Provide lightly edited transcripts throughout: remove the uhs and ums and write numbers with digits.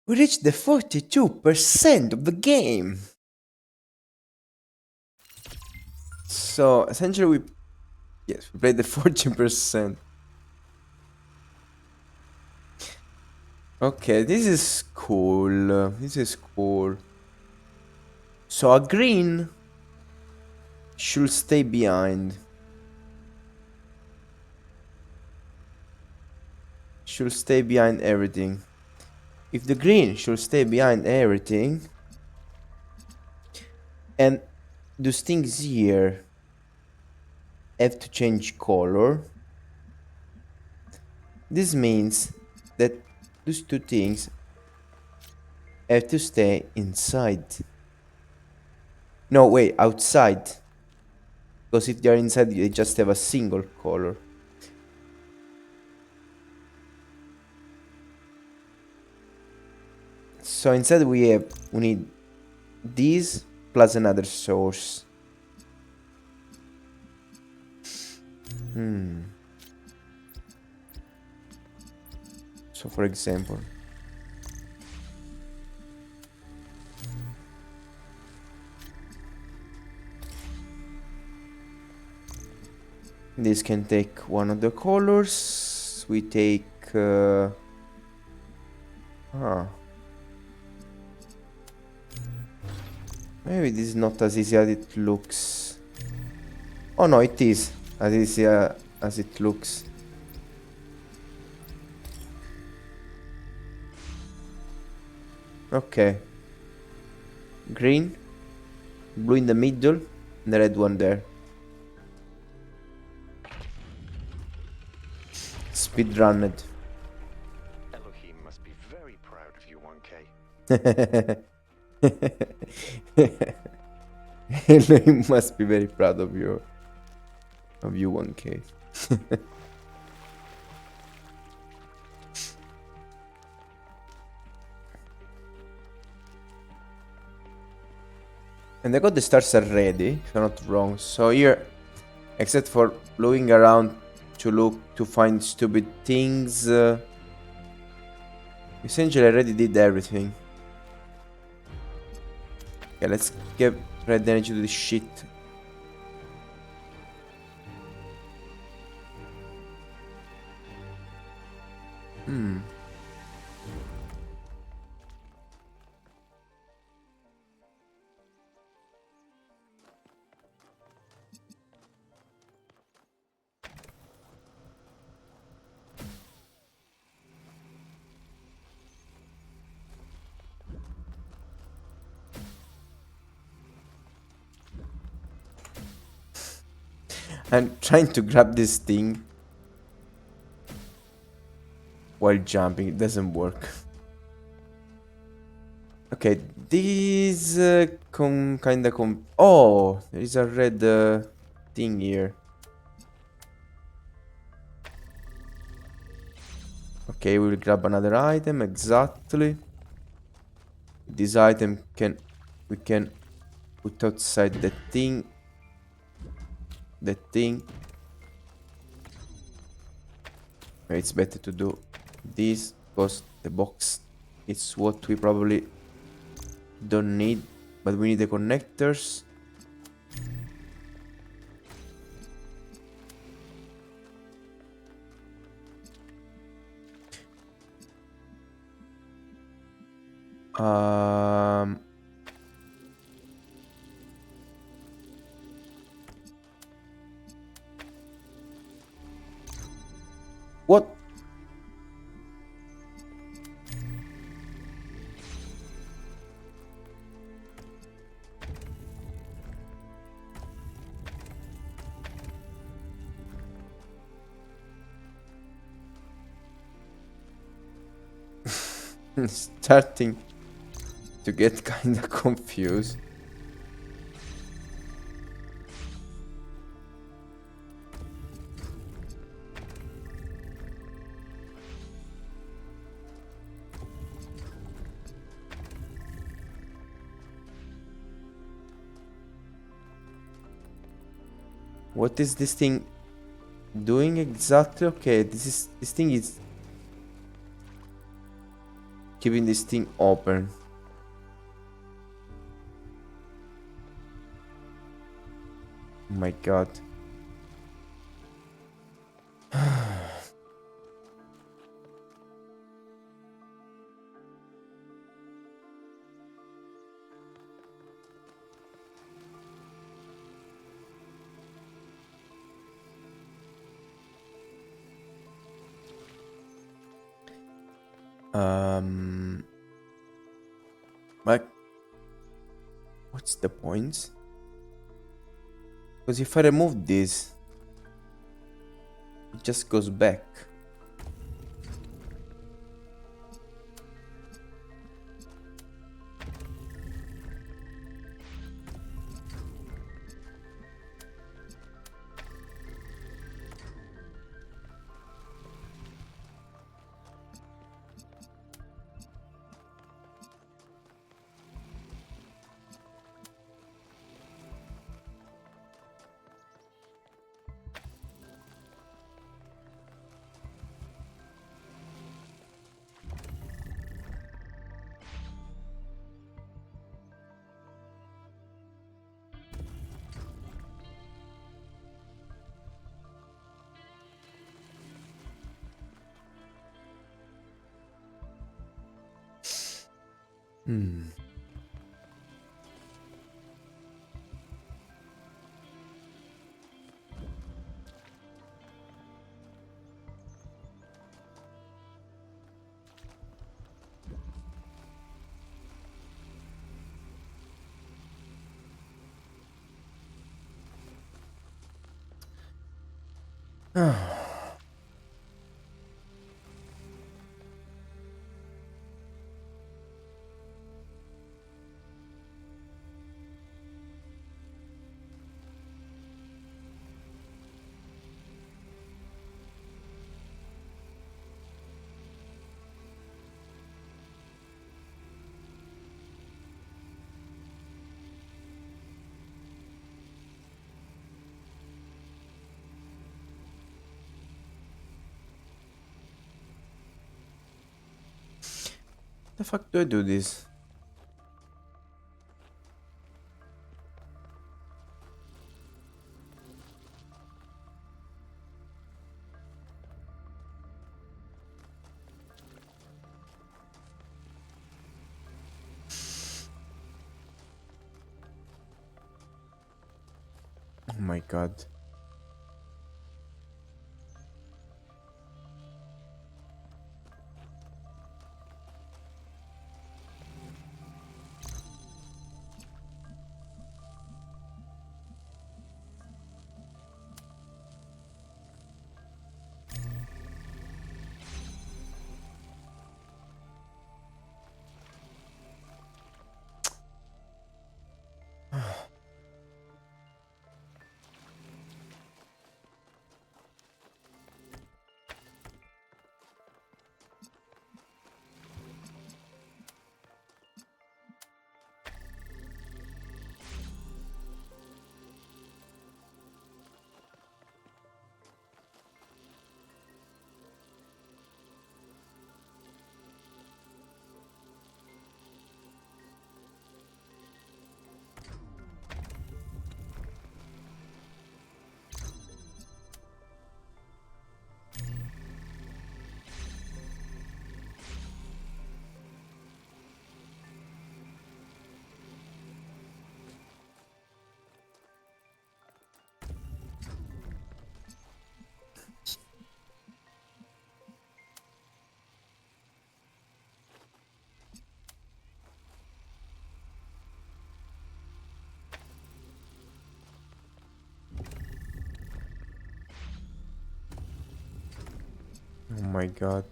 We reached the 42% of the game. So essentially yes, we played the 40%. Okay, this is cool. This is cool. So a green should stay behind. Should stay behind everything. If the green should stay behind everything, and those things here have to change color, this means that those two things have to stay inside. No, wait, outside. Because if they are inside, they just have a single color. So instead we need this plus another source. So for example, this can take one of the colors. We take maybe this is not as easy as it looks. Oh no, it is as easy as it looks. Okay. Green, blue in the middle, and the red one there. Speedrunned. Elohim must be very proud of you, 1K. Elohim must be very proud of you 1K. And I got the stars already, if I'm not wrong. So here, except for looking around to look to find stupid things, essentially I already did everything. Okay, let's get red energy to this shit. I'm trying to grab this thing while jumping. It doesn't work. Okay, this kinda oh, there is a red thing here. Okay, we will grab another item exactly. This item we can put outside the thing. The thing. It's better to do this because the box is what we probably don't need, but we need the connectors. Um, what? Starting to get kinda confused. What is this thing doing exactly? Okay, this thing is keeping this thing open. Oh my god. Like, what's the point? Because if I remove this, it just goes back. Hmm. The fuck do I do this? Oh my god. Oh my god.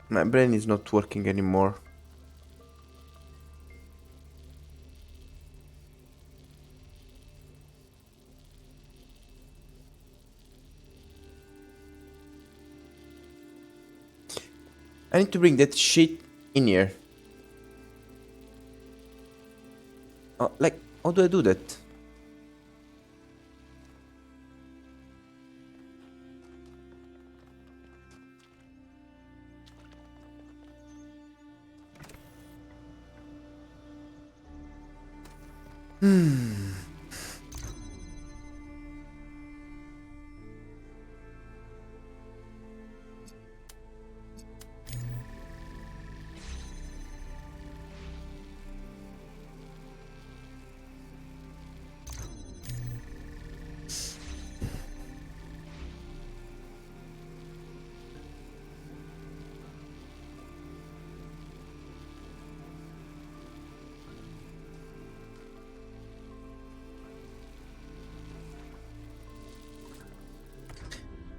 My brain is not working anymore. I need to bring that shit in here. Like, how do I do that?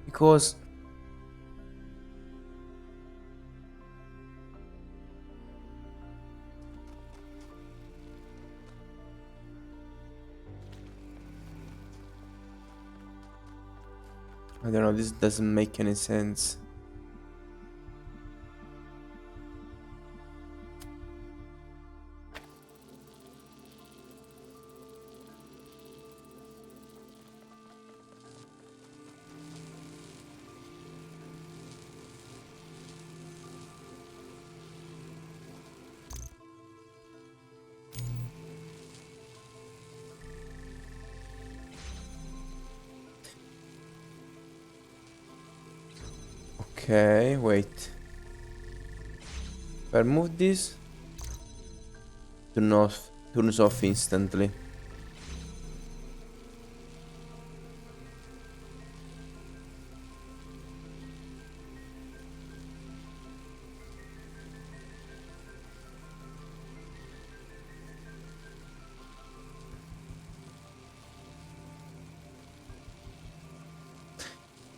Because I don't know, this doesn't make any sense. Okay, wait. If I remove this, turns off instantly.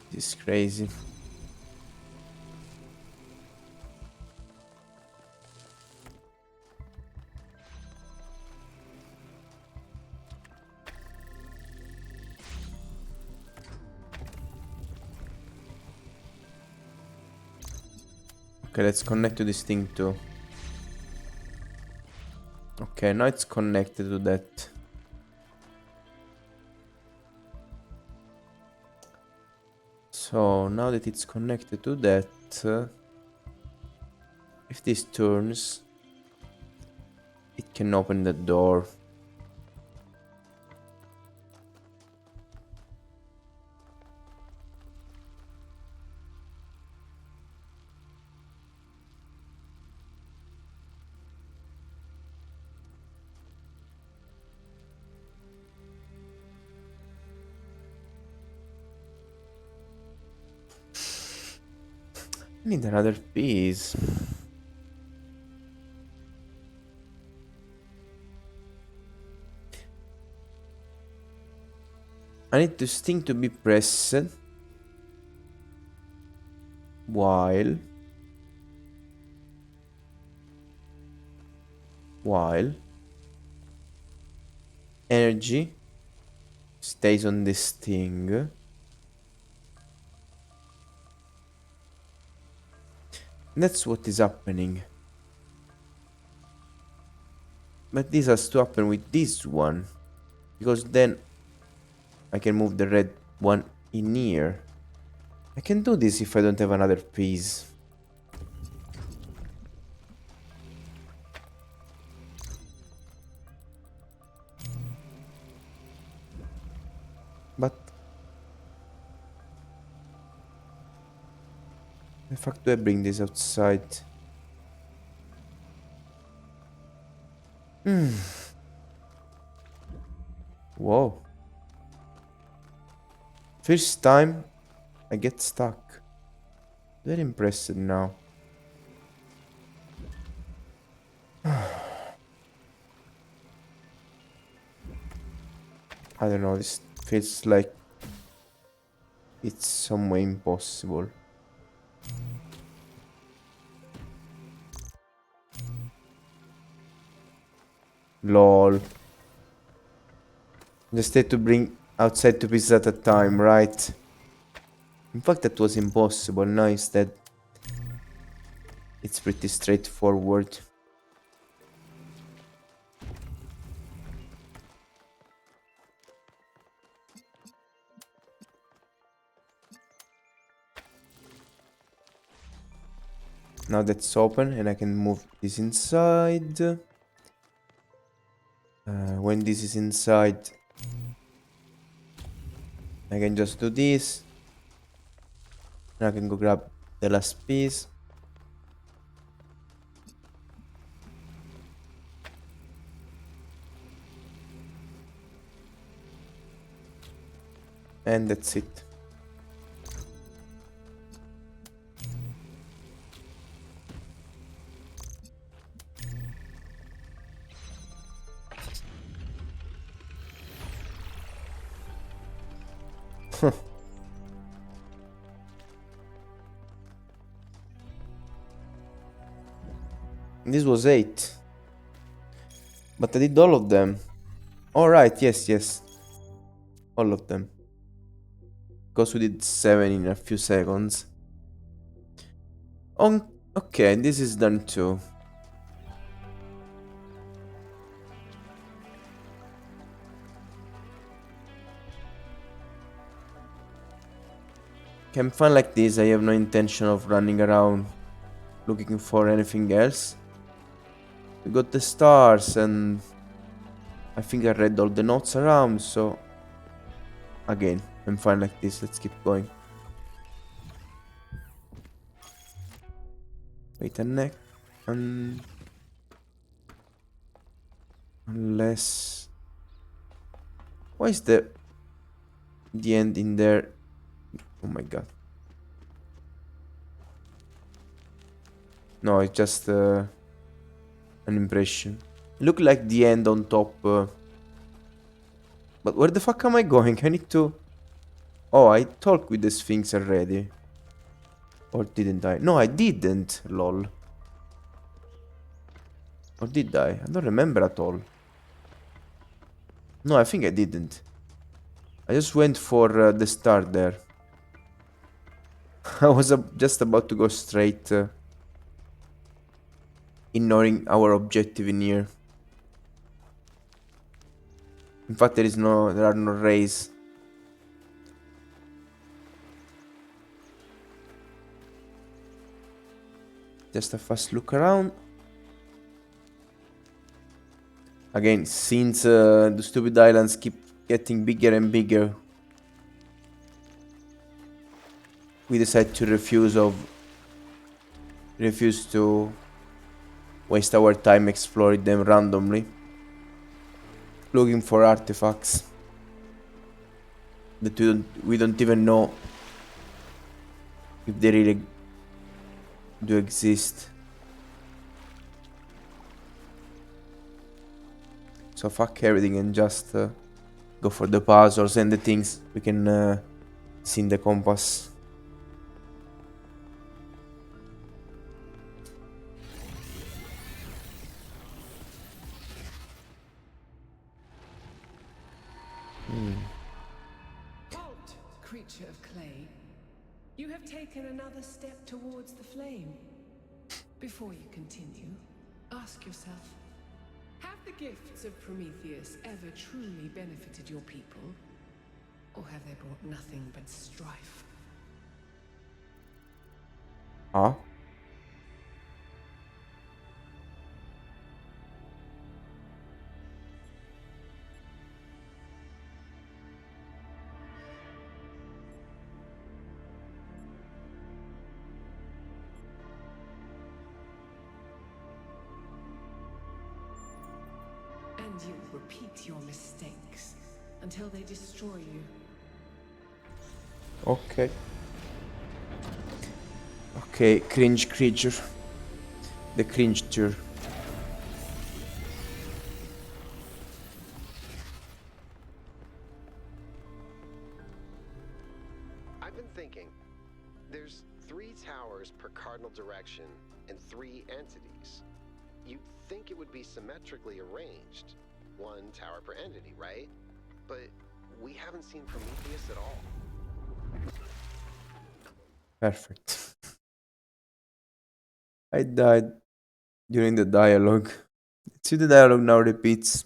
This is crazy. Okay, let's connect to this thing too. Okay, now it's connected to that. So now that it's connected to that, if this turns, it can open the door. I need another piece. I need this thing to be pressed while energy stays on this thing. That's what is happening. But this has to happen with this one, because then I can move the red one in here. I can do this if I don't have another piece. But the fuck do I bring this outside? Whoa. First time I get stuck. Very impressive now. I don't know, this feels like it's some way impossible. Lol. Just had to bring outside 2 pieces at a time, right? In fact, that was impossible. Now instead, It's pretty straightforward. Now that's open and I can move this inside. When this is inside, I can just do this. And I can go grab the last piece. And that's it. This was 8. But I did all of them. Alright, yes, yes. All of them. Because we did 7 in a few seconds. Okay, this is done too. Can find like this, I have no intention of running around looking for anything else. We got the stars and I think I read all the notes around, so again, I'm fine like this. Let's keep going. Wait a neck. Unless... Why is the end in there? Oh my god. No, it's just an impression. Look like the end on top. But where the fuck am I going? I need to... Oh, I talked with the Sphinx already. Or didn't I? No, I didn't, lol. Or did I? I don't remember at all. No, I think I didn't. I just went for the start there. I was just about to go straight, ignoring our objective in here. In fact, there are no rays. Just a fast look around. Again, since the stupid islands keep getting bigger and bigger, we decide to refuse to waste our time exploring them randomly, looking for artifacts that we don't even know if they really do exist. So fuck everything and just go for the puzzles and the things we can see in the compass. Halt, creature of clay. You have taken another step towards the flame. Before you continue, ask yourself, have the gifts of Prometheus ever truly benefited your people? Or have they brought nothing but strife? Huh? And you repeat your mistakes until they destroy you. Okay. Okay, cringe creature. The cringe-ture. I've been thinking. There's 3 towers per cardinal direction and 3 entities. You'd think it would be symmetrically arranged. 1 tower per entity, right? But we haven't seen Prometheus at all. Perfect. I died during the dialogue. See, the dialogue now repeats.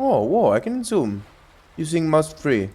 Oh, whoa, I can zoom using mouse free.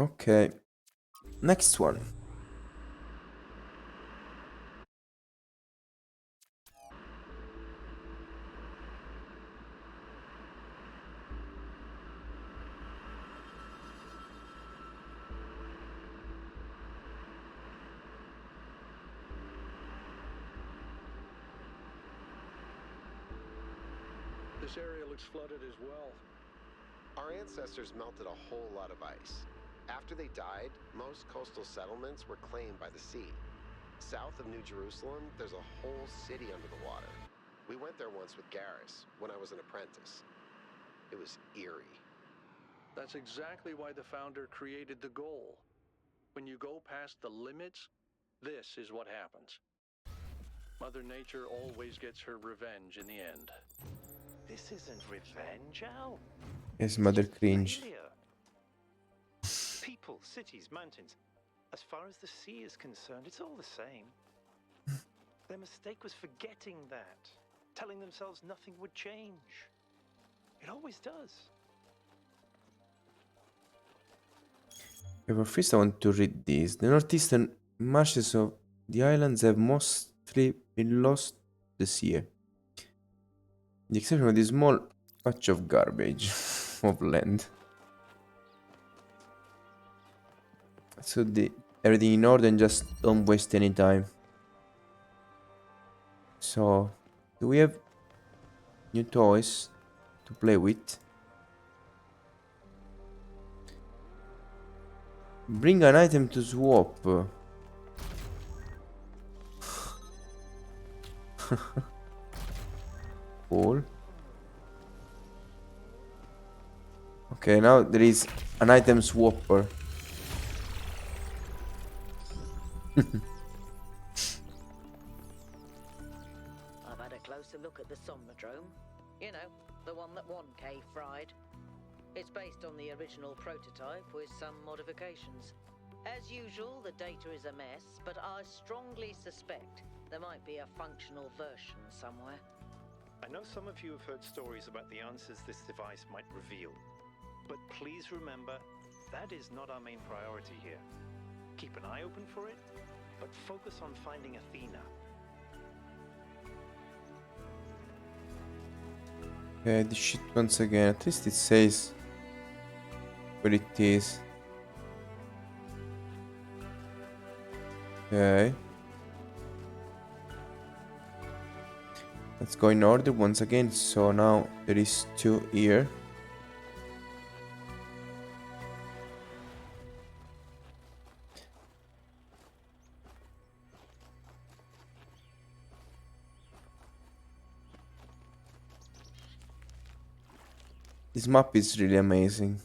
Okay, next one. This area looks flooded as well. Our ancestors melted a whole lot of ice. After they died, most coastal settlements were claimed by the sea. South of New Jerusalem, there's a whole city under the water. We went there once with Garrus, when I was an apprentice. It was eerie. That's exactly why the founder created the goal. When you go past the limits, this is what happens. Mother Nature always gets her revenge in the end. This isn't revenge, Al. Yes, It's mother just cringe. failure. People, cities, mountains. As far as the sea is concerned, it's all the same. Their mistake was forgetting that, telling themselves nothing would change. It always does. Okay, but first I want to read this. The northeastern marshes of the islands have mostly been lost this year. The exception of this small patch of garbage of land. So the everything in order and just don't waste any time. So, do we have new toys to play with? Bring an item to swap. Cool. Okay, now there is an item swapper. I've had a closer look at the Somnodrome. You know, the one that 1K fried. It's based on the original prototype with some modifications. As usual, the data is a mess, but I strongly suspect there might be a functional version somewhere. I know some of you have heard stories about the answers this device might reveal. But please remember, that is not our main priority here. Keep an eye open for it, but focus on finding Athena. Okay, this shit once again. At least it says where it is. Okay. Let's go in order once again. So now there is 2 here. This map is really amazing.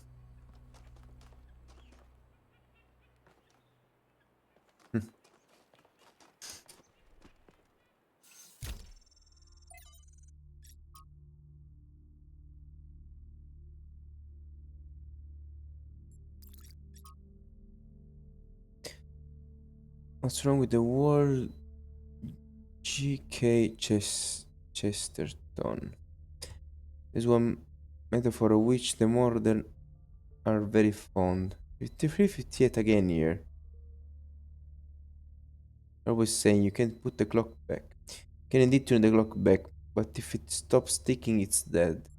What's wrong with the world? GK chess. Chesterton. This one metaphor of which the modern are very fond. 53, 58 again here. Always saying you can't put the clock back. You can indeed turn the clock back, but if it stops ticking, it's dead.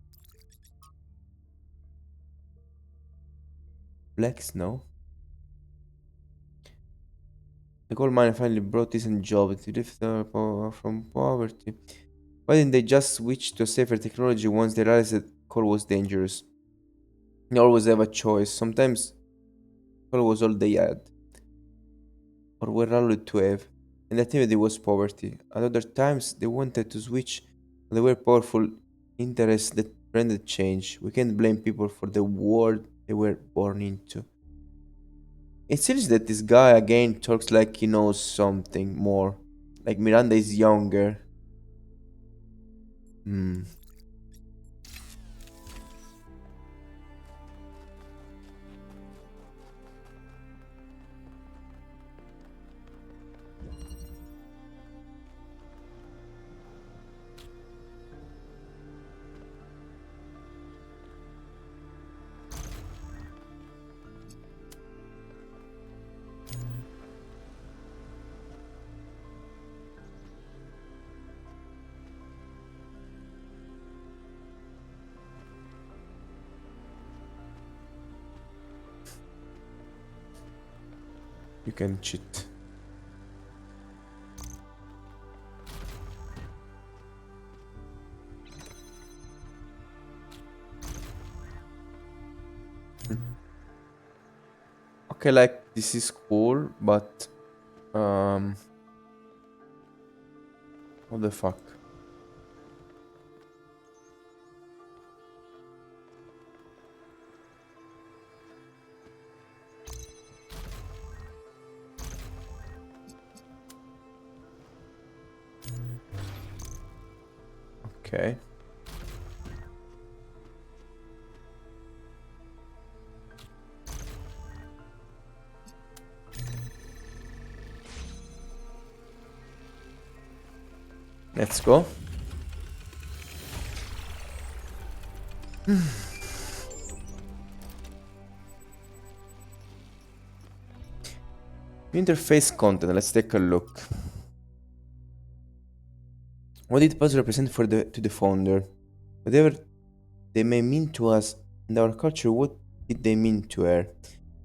Black snow? The coal mine finally brought decent job to lift from poverty. Why didn't they just switch to safer technology once they realized that coal was dangerous? They always have a choice. Sometimes coal was all they had, or were allowed to have, and the activity was poverty. At other times, they wanted to switch, but there were powerful interests that prevented change. We can't blame people for the world they were born into. It seems that this guy again talks like he knows something more. Like Miranda is younger. Hmm. You can cheat. Okay, like this is cool, but what the fuck? Okay. Let's go. Interface content. Let's take a look. What did puzzle represent for the to the founder? Whatever they may mean to us and our culture, what did they mean to her?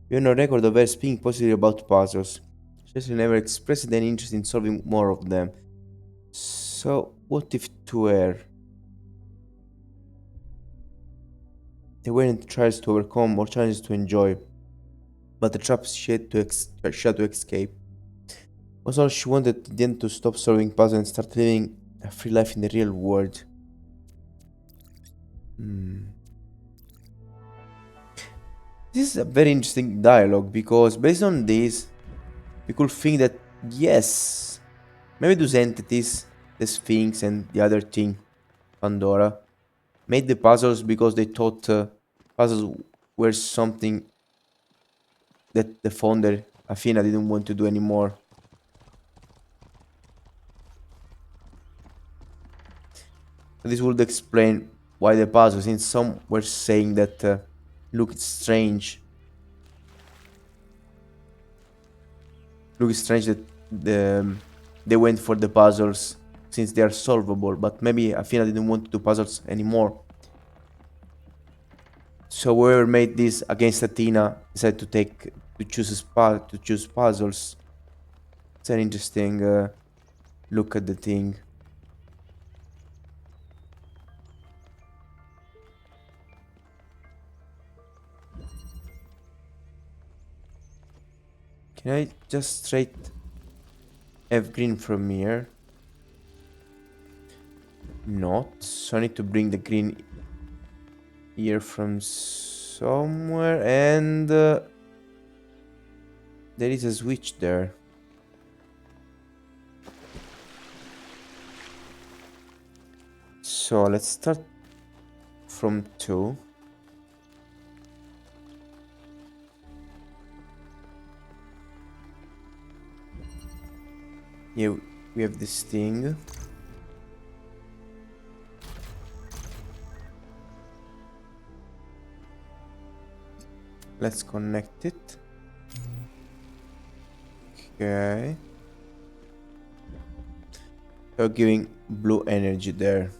We have no record of her speaking positively about puzzles. She never expressed any interest in solving more of them. So, what if to her they weren't trials to overcome or challenges to enjoy, but the traps she had to escape? Was all she wanted then to stop solving puzzles and start living a free life in the real world? Hmm. This is a very interesting dialogue because based on this, we could think that yes, maybe those entities, the Sphinx and the other thing, Pandora, made the puzzles because they thought puzzles were something that the founder, Athena, didn't want to do anymore. This would explain why the puzzles, since some were saying that looked strange. Looked strange that they went for the puzzles since they are solvable, but maybe Athena didn't want to do puzzles anymore. So whoever made this against Athena decided to choose puzzles. It's an interesting look at the thing. Can I just straight have green from here? Not. So I need to bring the green here from somewhere, and there is a switch there. So let's start from 2. Here we have this thing. Let's connect it. Okay. So giving blue energy there.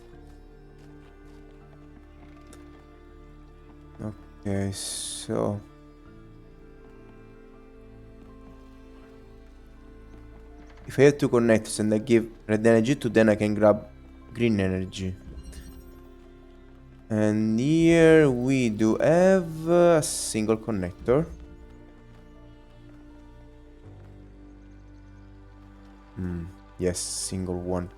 Okay, so if I have two connectors and I give red energy to, then I can grab green energy. And here we do have a single connector. Yes, single one.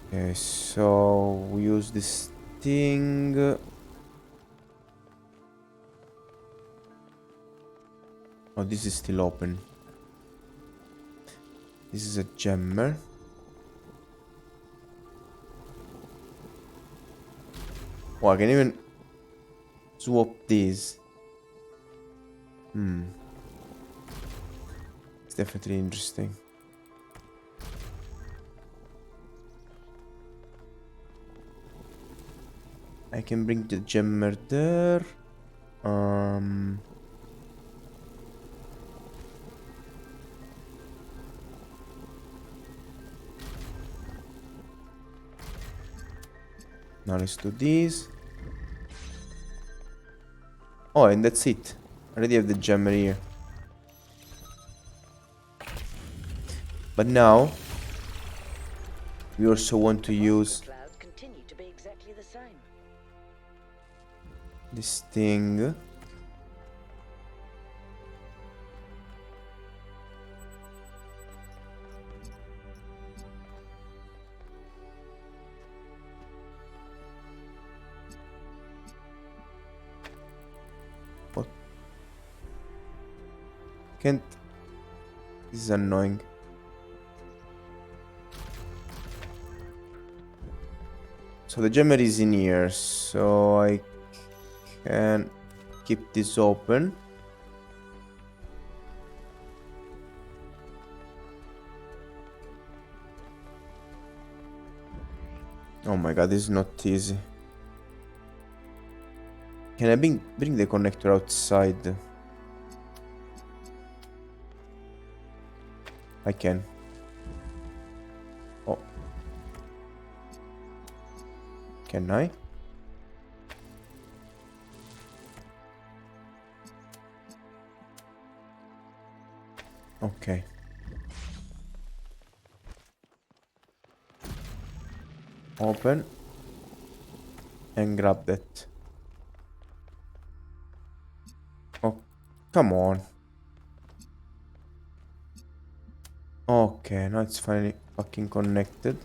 Okay, so we use this thing. Oh, this is still open. This is a jammer. Oh, I can even swap these. It's definitely interesting. I can bring the jammer there. Now let's do this. Oh, and that's it. I already have the jammer here. But now we also want to use Clouds continue to be exactly the same. this thing. What? Can't. This is annoying. So the jammer is in here, so I can keep this open. Oh my god, this is not easy. Can I bring the connector outside? I can. Oh. Can I? Okay. Open. And grab that. Oh, come on. Okay, now it's finally fucking connected.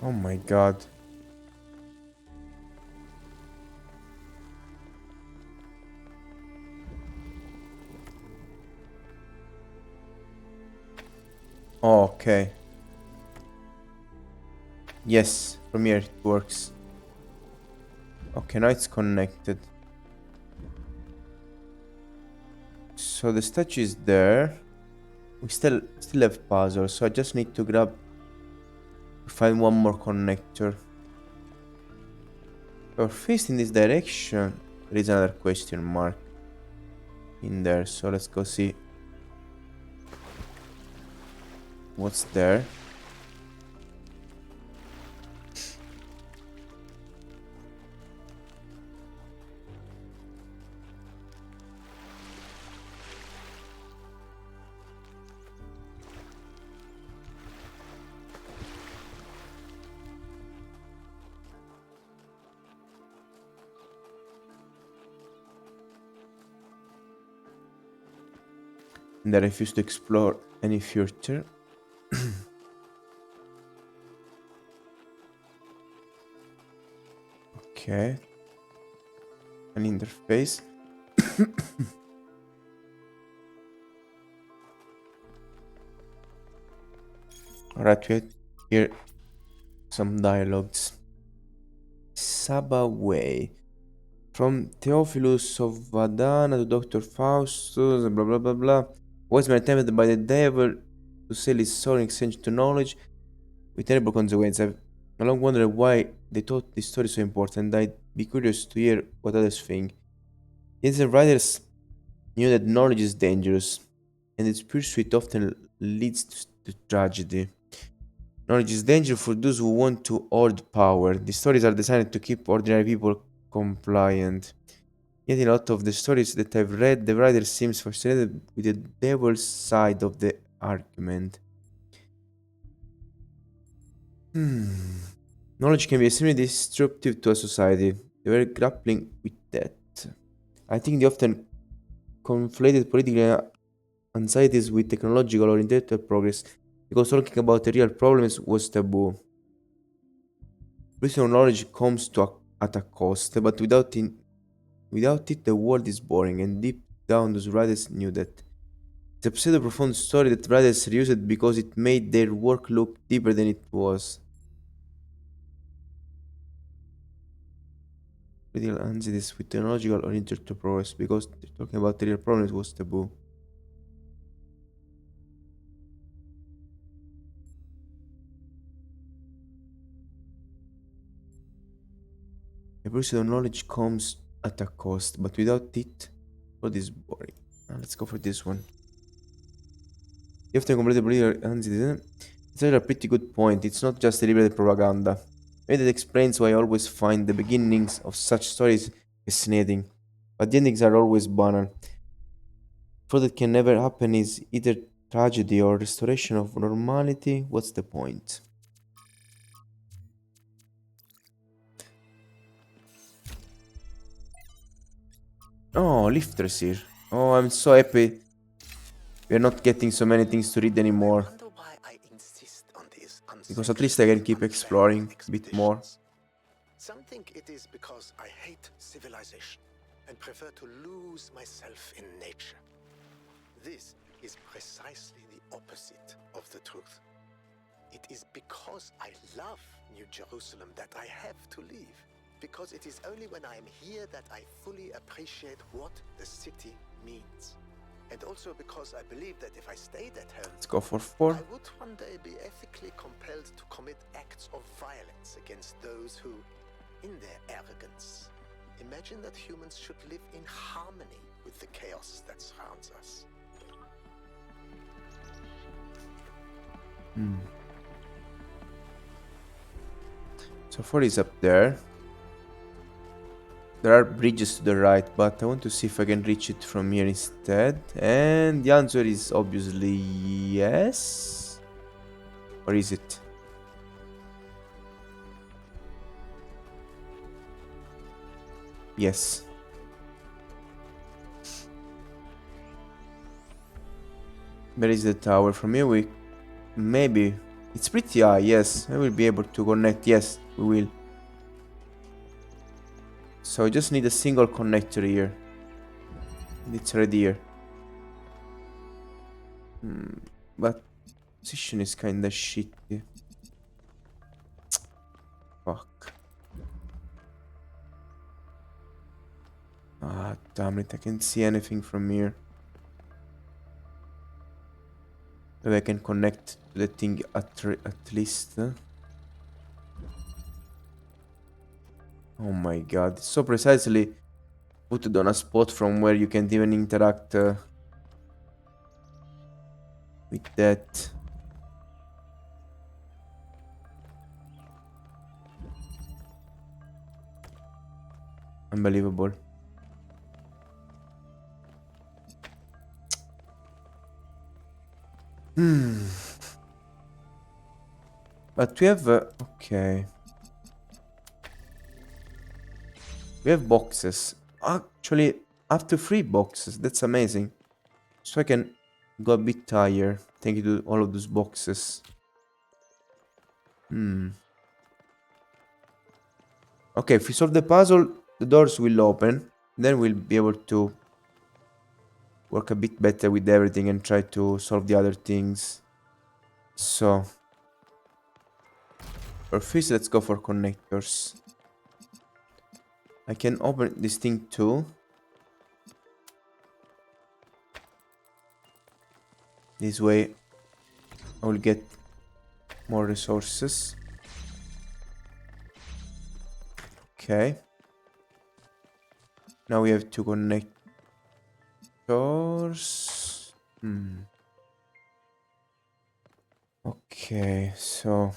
Oh my god. Okay. Yes, from here it works. Okay, now it's connected. So the statue is there. We still have puzzle, so I just need to find one more connector. Or faced in this direction, there is another question mark in there. So let's go see what's there. and they refuse to explore any future. Okay. An interface. Alright, we here some dialogues. Sabaway. From Theophilus of Vadana to Dr. Faustus, blah blah blah blah. Was man tempted by the devil to sell his soul in exchange to knowledge with terrible consequences. I've long wondered why they thought this story so important, and I'd be curious to hear what others think. Yet the writers knew that knowledge is dangerous, and its pursuit often leads to tragedy. Knowledge is danger for those who want to hoard power. The stories are designed to keep ordinary people compliant. Yet in a lot of the stories that I've read, the writer seems fascinated with the devil's side of the argument. Hmm. Knowledge can be extremely disruptive to a society. They were grappling with that. I think they often conflated political anxieties with technological or intellectual progress because talking about the real problems was taboo. Personal knowledge comes at a cost, but without it, the world is boring, and deep down, those writers knew that. It's a pseudo profound story that writers used because it made their work look deeper than it was. Critical anxieties with technological or intellectual progress because talking about the real problems was taboo. The pursuit of knowledge comes at a cost, but without it, what is boring? Let's go for this one. You have to complete the political anxieties. It's a pretty good point. It's not just deliberate propaganda. Maybe that explains why I always find the beginnings of such stories fascinating, but the endings are always banal. For that can never happen is either tragedy or restoration of normality. What's the point? Oh, lifters here. Oh, I'm so happy we're not getting so many things to read anymore. Wonder why I insist on these Because at least I can keep exploring a bit more. Some think it is because I hate civilization and prefer to lose myself in nature. This is precisely the opposite of the truth. It is because I love New Jerusalem that I have to leave. Because it is only when I am here that I fully appreciate what the city means. And also because I believe that if I stayed at home, Let's go for 4. I would one day be ethically compelled to commit acts of violence against those who, in their arrogance, imagine that humans should live in harmony with the chaos that surrounds us. So 4 is up there. There are bridges to the right, but I want to see if I can reach it from here instead. And the answer is obviously yes. Or is it? Yes. Where is the tower? From here we... Maybe. It's pretty high, yes. I will be able to connect. Yes, we will. So I just need a single connector here. And it's already here. But position is kinda shitty. Fuck. Ah, damn it, I can't see anything from here. Maybe I can connect to the thing at least. Oh my god, it's so precisely put it on a spot from where you can't even interact with that. Unbelievable. But we have... okay. We have boxes. Actually, up to 3 boxes. That's amazing. So I can Got a bit tired. Thank you to all of those boxes. Okay, if we solve the puzzle, the doors will open. Then we'll be able to work a bit better with everything and try to solve the other things. So, for first, let's go for connectors. I can open this thing too. This way, I will get more resources. Okay. Now we have two connectors. Okay, so...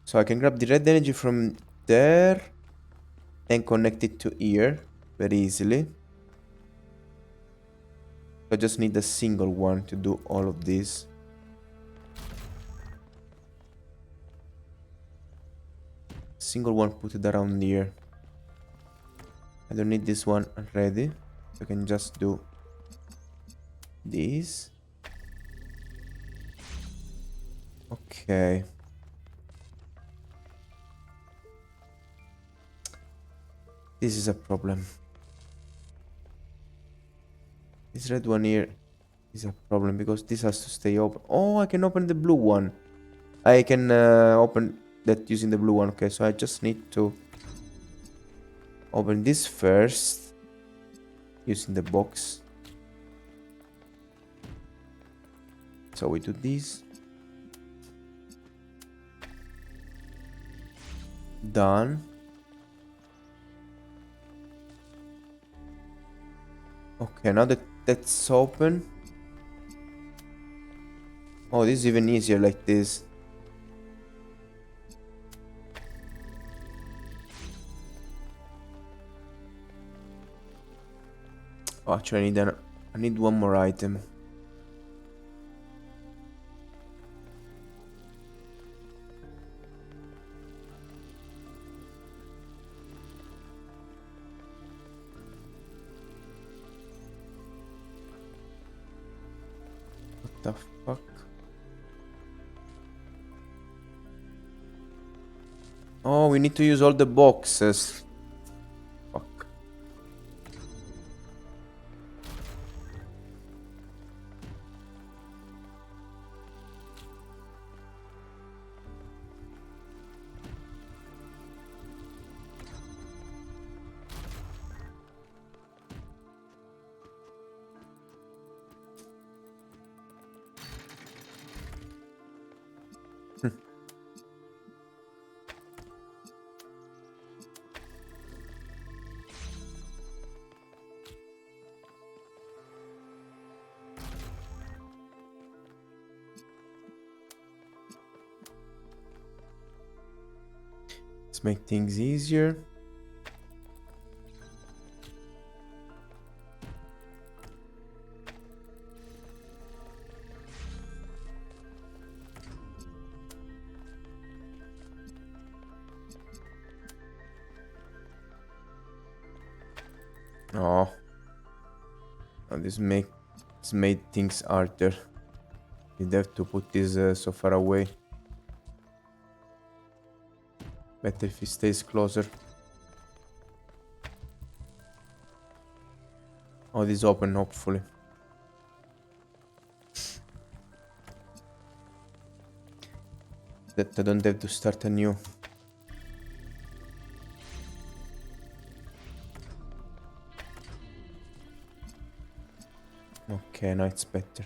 So I can grab the red energy from there and connect it to here very easily. I just need a single one to do all of this. Single one put it around here. I don't need this one already. So I can just do this. Okay. This is a problem. This red one here is a problem because this has to stay open. Oh, I can open the blue one. I can open that using the blue one. Okay, so I just need to open this first using the box. So we do this. Done. Okay, now that that's open. Oh, this is even easier like this. Oh, actually, I need one more item. What the fuck? Oh, we need to use all the boxes. Fuck. Let's make things easier. Oh, this made things harder. You'd have to put this so far away. Better if he stays closer. Oh, this open, hopefully. That I don't have to start anew. Okay, now it's better.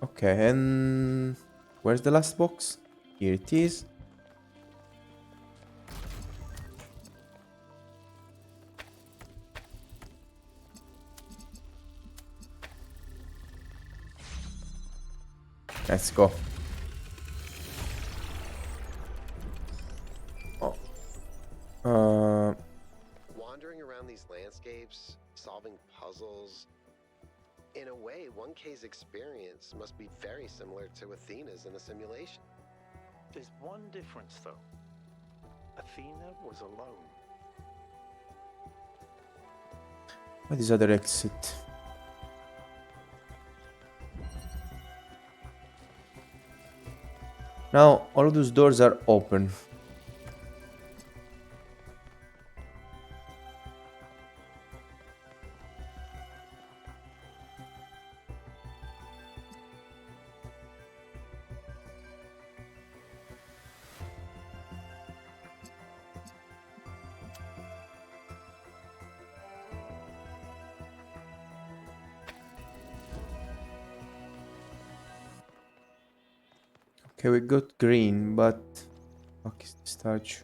Okay, and where's the last box? Here it is. Let's go. Oh. Wandering around these landscapes, solving puzzles. In a way, 1K's experience must be very similar to Athena's in a simulation. There's one difference, though. Athena was alone. What is other exit? Now all of those doors are open. Okay, we got green, but fuck is the statue?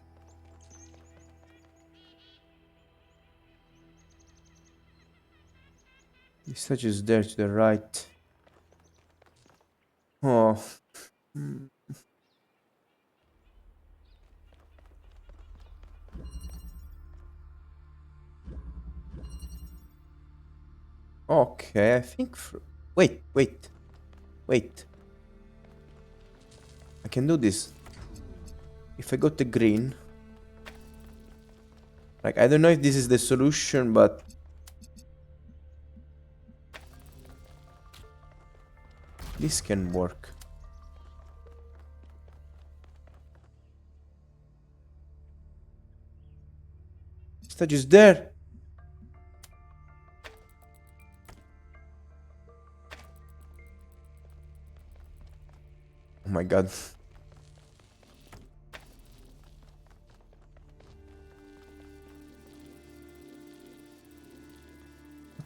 The statue is there to the right. Oh. Hmm. Okay, I think. Wait, wait, wait. I can do this. If I got the green. Like, I don't know if this is the solution, but. This can work. Statue's there. Oh my god.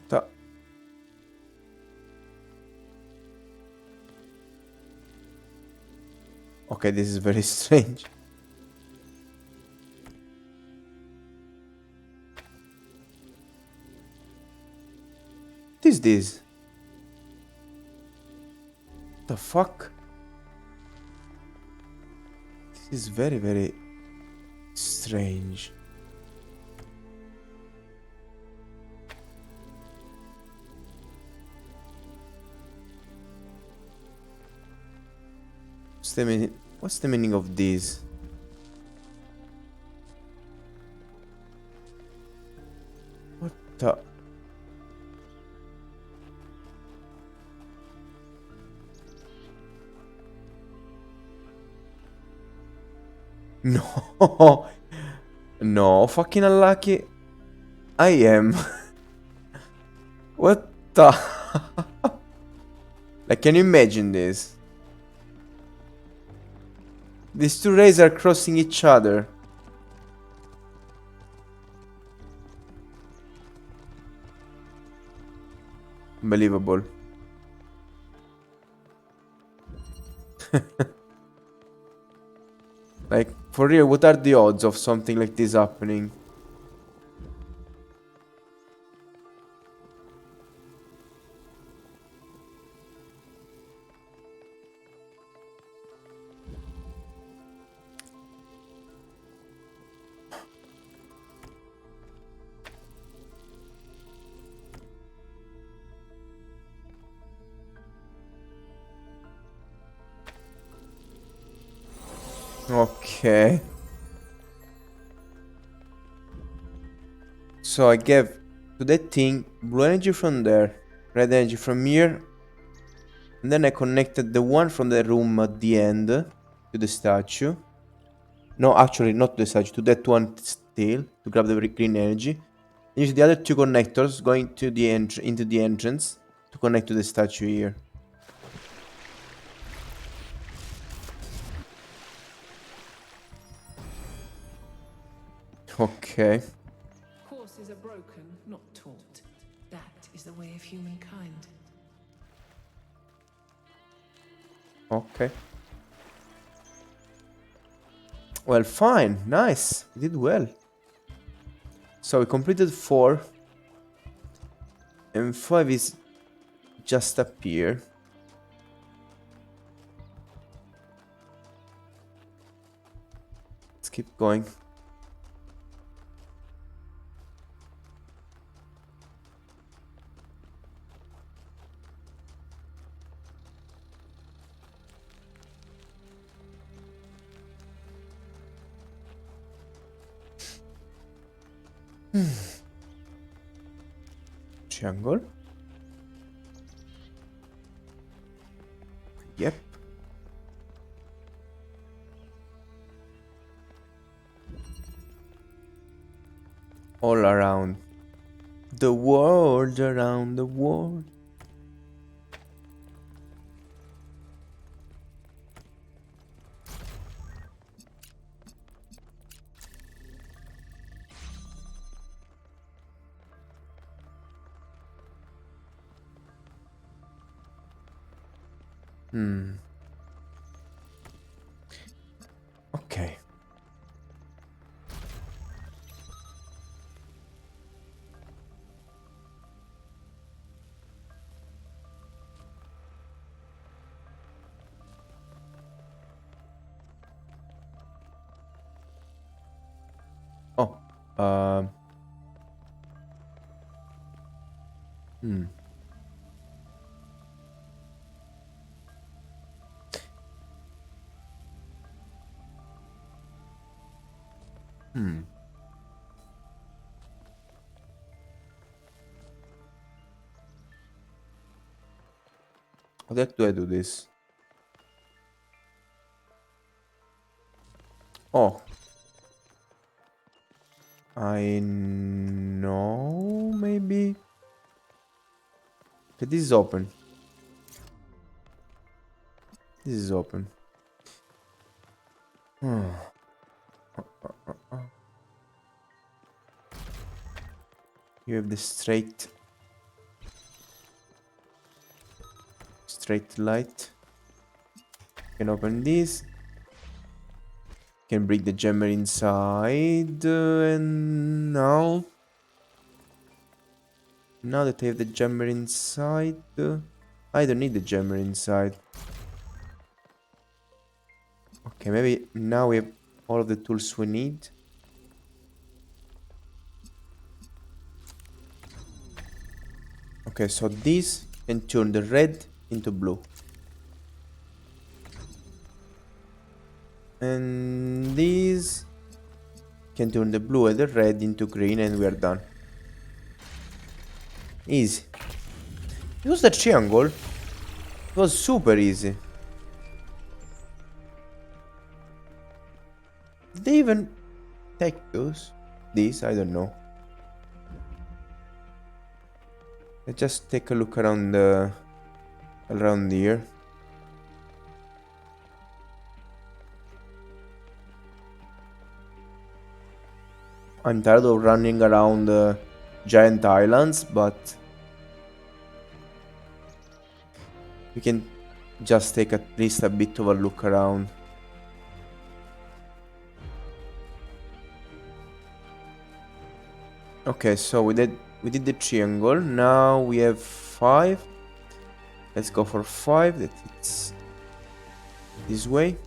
Ta- Okay, this is very strange. What is this? The fuck? This is very, very strange. What's the meaning of this? What the? No. No, fucking unlucky. I am. What the? Like, can you imagine this? These two rays are crossing each other. Unbelievable. Like, for real, what are the odds of something like this happening? Okay. So I gave to that thing blue energy from there, red energy from here, and then I connected the one from the room at the end to the statue. No, actually, not to the statue, to that one still, to grab the green energy. And use the other two connectors going to the into the entrance to connect to the statue here. Okay. Courses are broken, not taught. That is the way of humankind. Okay. Well, fine. Nice. You did well. So we completed 4. And 5 is just up here. Let's keep going. Triangle. Yep. All around the world, around the world. Okay. Oh, um, hmm. Hmm. How the heck do I do this? Oh, I know. Maybe. Okay, this is open. This is open. Hmm. You have the straight light. You can open this. Can bring the gemmer inside, and now that I have the gemmer inside, I don't need the gemmer inside. Okay, maybe now we have all of the tools we need. Okay, so this can turn the red into blue. And these can turn the blue and the red into green, and we are done. Easy. Use the triangle. It was super easy. Did they even take those? These? I don't know. Let's just take a look around here. I'm tired of running around giant islands, but we can just take at least a bit of a look around. Okay, so we did the triangle. Now we have 5. Let's go for 5. That it's this way.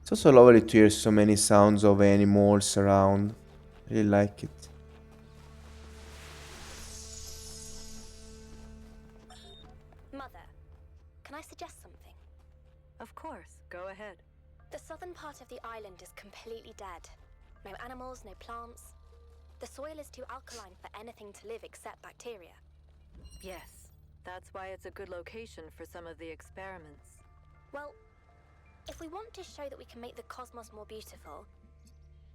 It's also lovely to hear so many sounds of animals around. I really like it. Mother, can I suggest something? Of course, go ahead. The southern part of the island is completely dead. No animals, no plants. The soil is too alkaline for anything to live except bacteria. Yes, that's why it's a good location for some of the experiments. Well, if we want to show that we can make the cosmos more beautiful,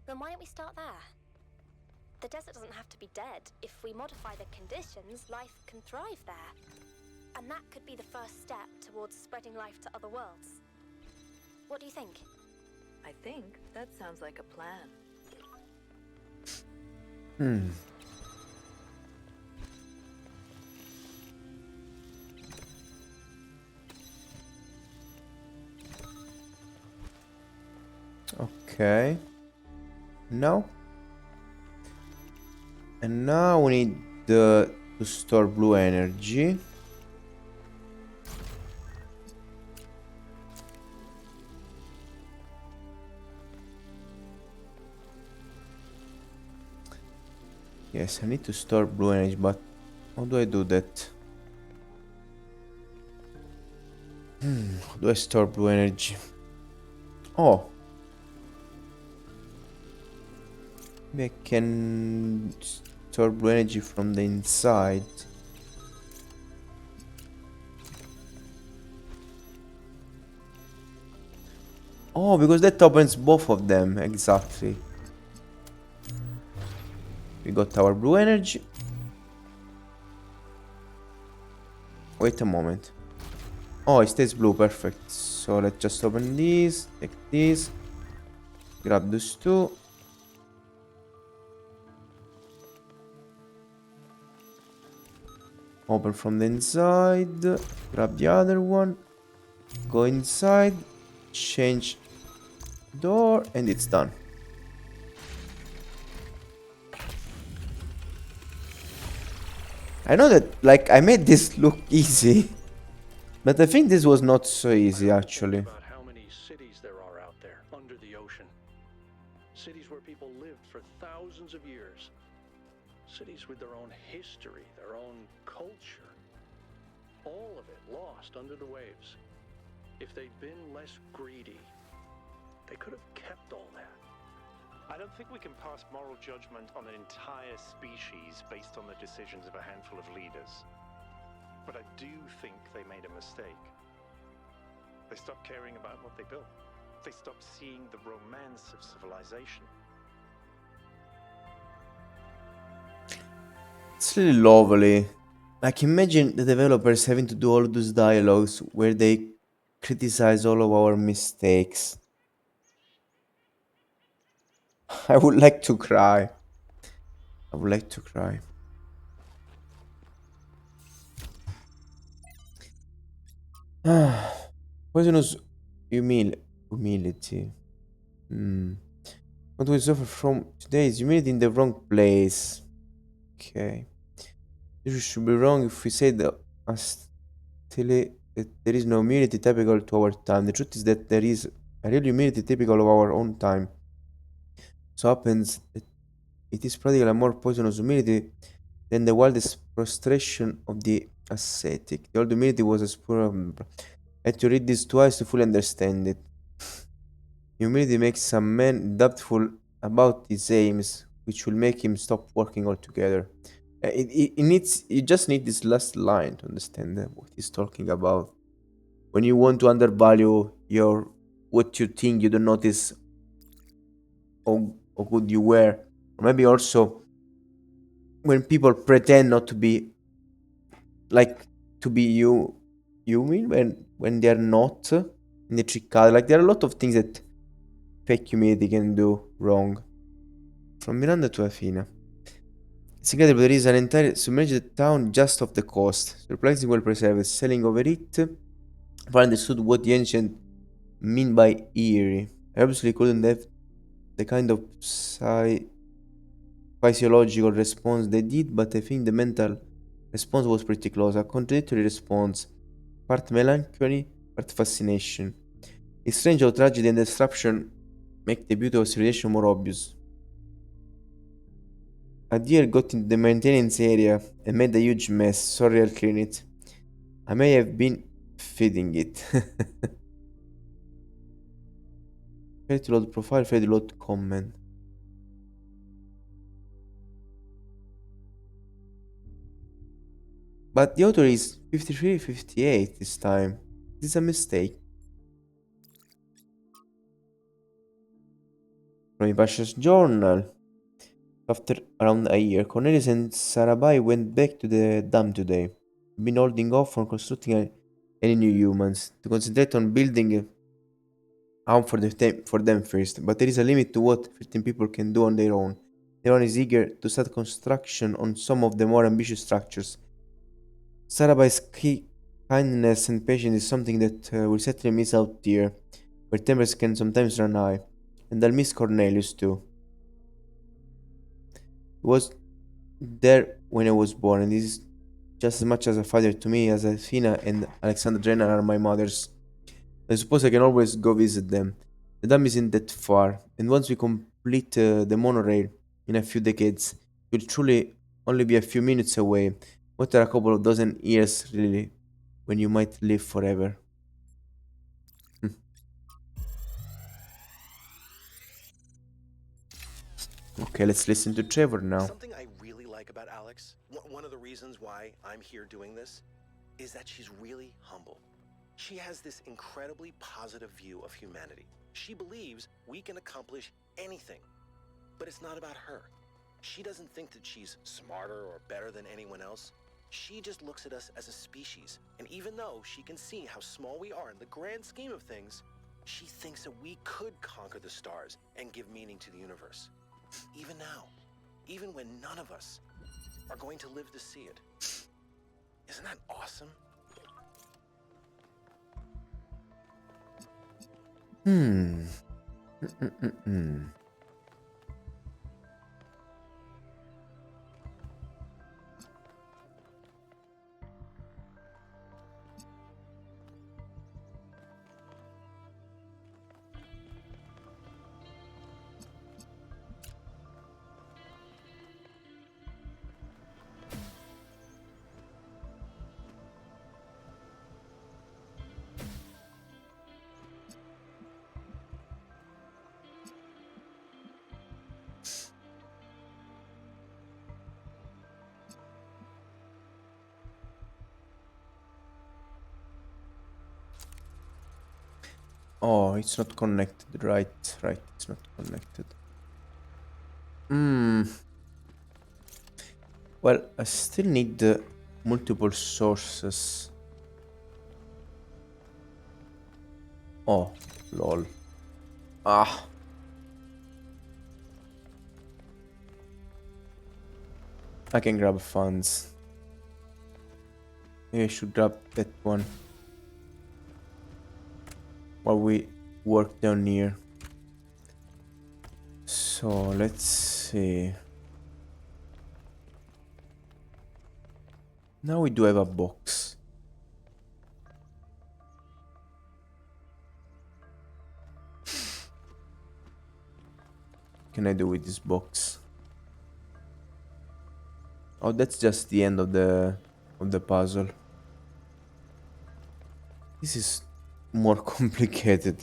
then why don't we start there? The desert doesn't have to be dead. If we modify the conditions, life can thrive there. And that could be the first step towards spreading life to other worlds. What do you think? I think that sounds like a plan. Okay. Now. And now we need to store blue energy. Yes, I need to store blue energy, but how do I do that? How do I store blue energy? Oh, maybe I can store blue energy from the inside. Oh, because that opens both of them, exactly. We got our blue energy. Wait a moment. Oh, it stays blue, perfect. So let's just open these, take these, grab those two. Open from the inside, grab the other one, go inside, change door, and it's done. I know that, like, I made this look easy, but I think this was not so easy, I often actually. think about how many cities there are out there under the ocean. Cities where people lived for thousands of years. Cities with their own history, their own culture. All of it lost under the waves. If they'd been less greedy, they could have kept all that. I don't think we can pass moral judgment on an entire species based on the decisions of a handful of leaders. But I do think they made a mistake. They stopped caring about what they built. They stopped seeing the romance of civilization. It's really lovely. Like, imagine the developers having to do all those dialogues where they criticize all of our mistakes. I would like to cry. I would like to cry. Poisonous humility. Hmm. What we suffer from today is humility in the wrong place. Okay. This should be wrong if we say that that there is no humility typical to our time. The truth is that there is a real humility typical of our own time. So happens that it is practically a more poisonous humility than the wildest prostration of the ascetic. The old humility was a spur of. I had to read this twice to fully understand it. Humility makes a man doubtful about his aims, which will make him stop working altogether. It needs. You just need this last line to understand what he's talking about. When you want to undervalue your what you think, you don't notice how good you were, or maybe also when people pretend not to be like to be human when they're not in the trick card. Like there are a lot of things that fake humility can do wrong. From Miranda to Athena. It's incredible, there is an entire submerged town just off the coast, surprisingly well preserved. Sailing over it, I understood what the ancient mean by eerie. I obviously couldn't have the kind of physiological response they did, but I think the mental response was pretty close. A contradictory response, part melancholy, part fascination. It's strange how tragedy and destruction make the beauty of civilization more obvious. A deer got into the maintenance area and made a huge mess. Sorry, I'll clean it. I may have been feeding it. Fail to load profile, fail to load comment. But the author is 5358 this time. This is a mistake. From Ipasha's journal. After around a year, Cornelius and Sarabai went back to the dam today. Been holding off on constructing any new humans to concentrate on building a home for them first. But there is a limit to what 15 people can do on their own. Everyone is eager to start construction on some of the more ambitious structures. Sarabai's kindness and patience is something that we'll certainly miss out here, where tempers can sometimes run high. And I'll miss Cornelius too. He was there when I was born, and he's just as much as a father to me as Athena and Alexandra Jenner are my mothers. I suppose I can always go visit them. The dam isn't that far, and once we complete the monorail in a few decades, will truly only be a few minutes away. What are a couple of dozen years, really, when you might live forever? Hmm. Okay, let's listen to Trevor now. Something I really like about Alex, one of the reasons why I'm here doing this, is that she's really humble. She has this incredibly positive view of humanity. She believes we can accomplish anything, but it's not about her. She doesn't think that she's smarter or better than anyone else. She just looks at us as a species, and even though she can see how small we are in the grand scheme of things, she thinks that we could conquer the stars and give meaning to the universe. Even now, even when none of us are going to live to see it. Isn't that awesome? Hmm. Mm-mm-mm-mm. Oh, it's not connected. Right, right. It's not connected. Hmm. Well, I still need the multiple sources. Oh, lol. Ah. I can grab funds. Maybe I should grab that one while we work down here. So let's see. Now we do have a box. What can I do with this box? Oh, that's just the end of the puzzle. This is more complicated.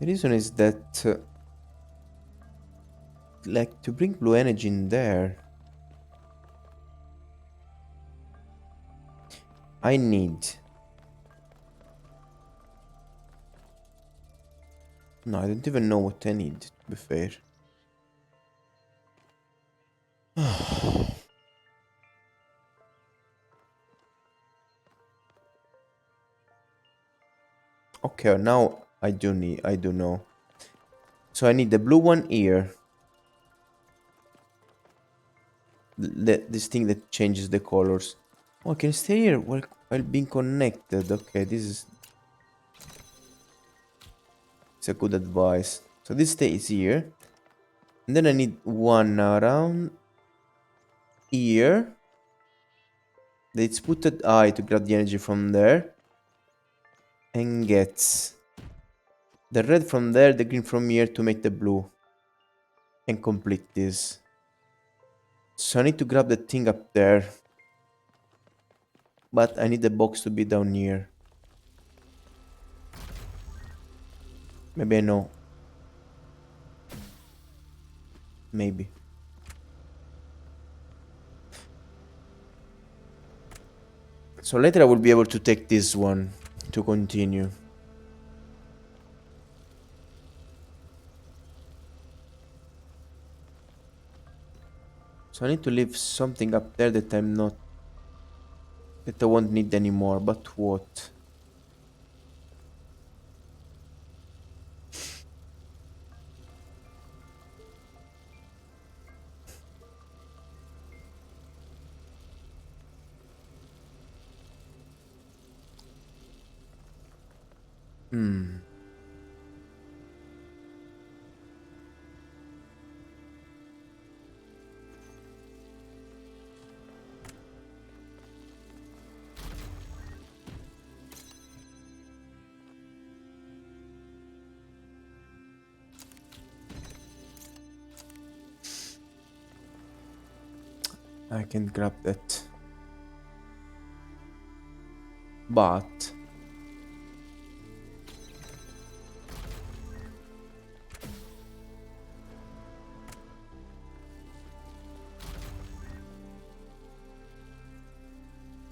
The reason is that, like, to bring blue energy in there, I need. No, I don't even know what I need, to be fair. Okay, now I do know. So I need the blue one here. This thing that changes the colors. Oh, I can stay here while being connected. Okay, this is it's a good advice. So this stays here. And then I need one around here. Let's put that eye to grab the energy from there. And gets the red from there, the green from here to make the blue. And complete this. So I need to grab the thing up there. But I need the box to be down here. Maybe I know. Maybe. So later I will be able to take this one to continue. So I need to leave something up there that I'm not... that I won't need anymore. But what? Hmm. I can grab that. But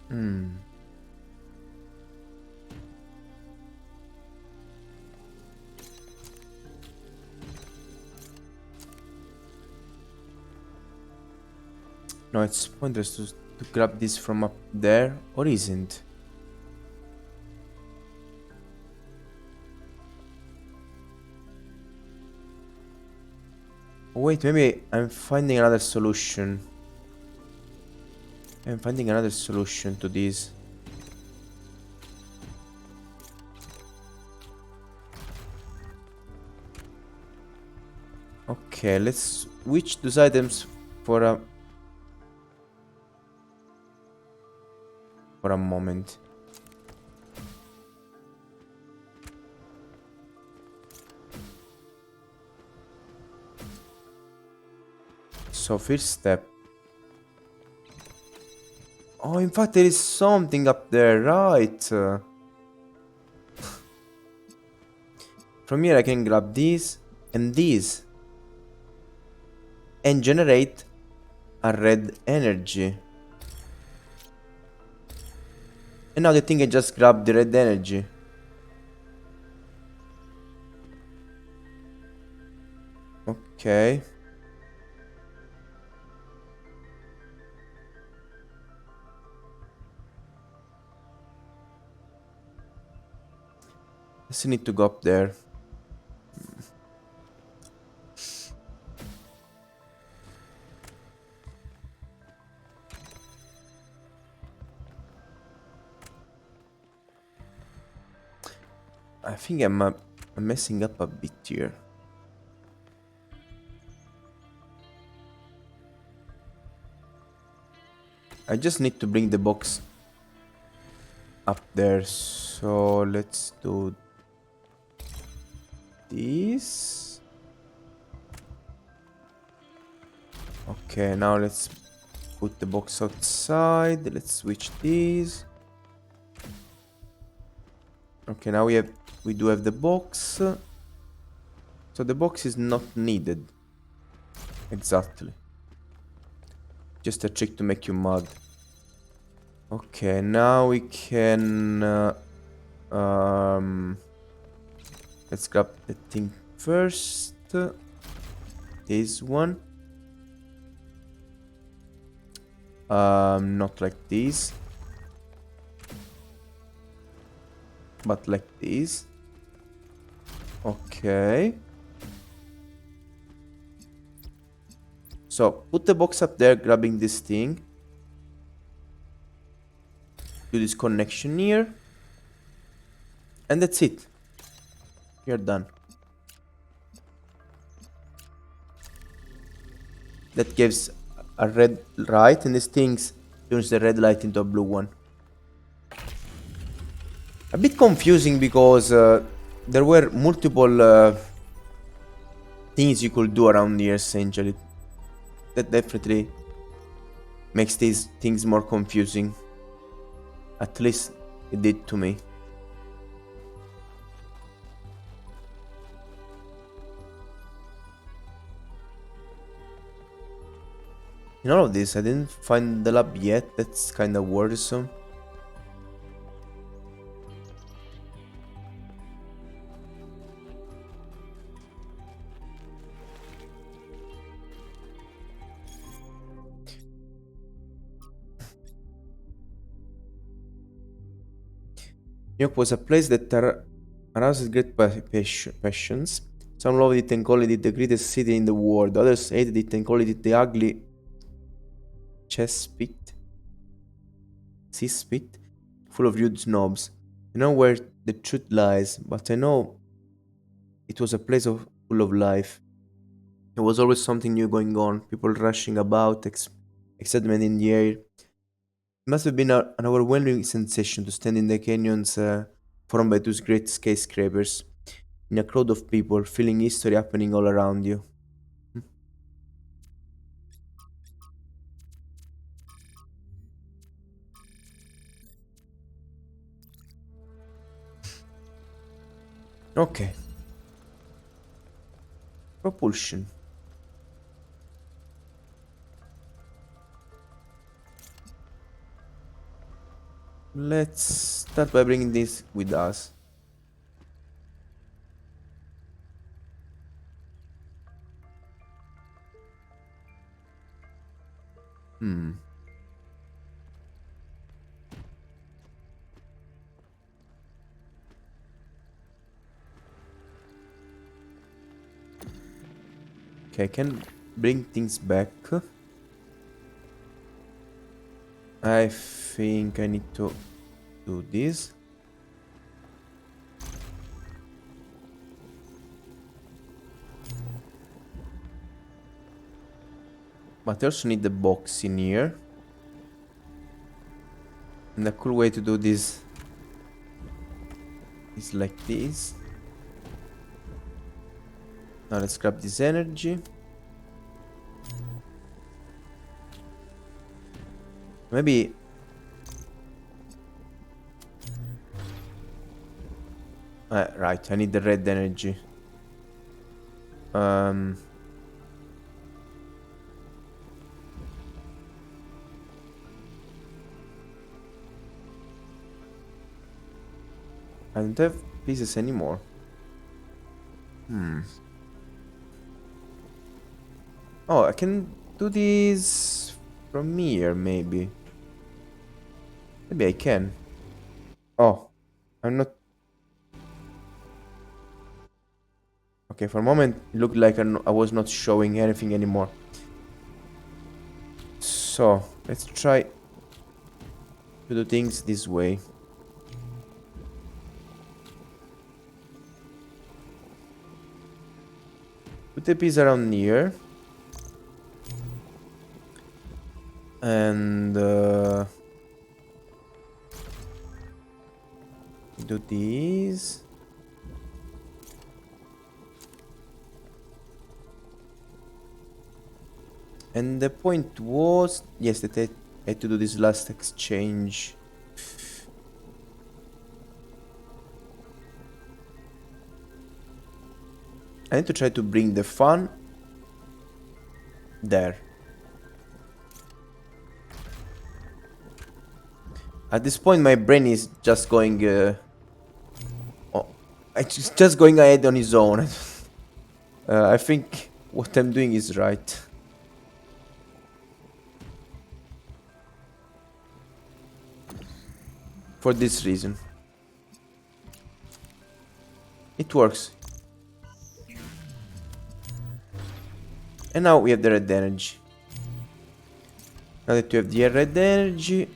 hmm. No, it's pointless to grab this from up there, or isn't? Wait, maybe I'm finding another solution. I'm finding another solution to this. Okay, let's switch those items for a moment. So first step. Oh, in fact, there is something up there, right? From here, I can grab these and these and generate a red energy. And now the thing can just grab the red energy. Okay. I still need to go up there. I think I'm messing up a bit here. I just need to bring the box up there. So let's do this. Okay, now let's put the box outside. Let's switch these. Okay, now we do have the box. So the box is not needed. Exactly. Just a trick to make you mad. Okay, now we can let's grab the thing first. This one. Not like this, but like this. Okay. So put the box up there, grabbing this thing. Do this connection here. And that's it. You're done. That gives a red light, and this thing turns the red light into a blue one. A bit confusing because there were multiple things you could do around here, essentially. That definitely makes these things more confusing. At least it did to me. In all of this, I didn't find the lab yet. That's kind of worrisome. New York was a place that arouses great passions. Some loved it and called it the greatest city in the world. Others hated it and called it the ugly cesspit, full of rude snobs. I know where the truth lies, but I know it was a place full of life. There was always something new going on, people rushing about, excitement in the air. It must have been an overwhelming sensation to stand in the canyons formed by those great skyscrapers, in a crowd of people, feeling history happening all around you. Okay. Propulsion. Let's start by bringing this with us. Hmm. Okay, I can bring things back. I think I need to do this. But I also need the box in here. And a cool way to do this is like this. Now let's grab this energy. Maybe... right, I need the red energy. I don't have pieces anymore. Oh, I can do this from here, maybe. Maybe I can. Oh, I'm not... Okay, for a moment, it looked like I was not showing anything anymore. So, let's try to do things this way. Put the piece around here. And do this. And the point was, yes, that I had to do this last exchange. I need to try to bring the fun there. At this point, my brain is just going. It's just going ahead on his own. I think what I'm doing is right. For this reason. It works. And now we have the red energy. Now that we have the red energy,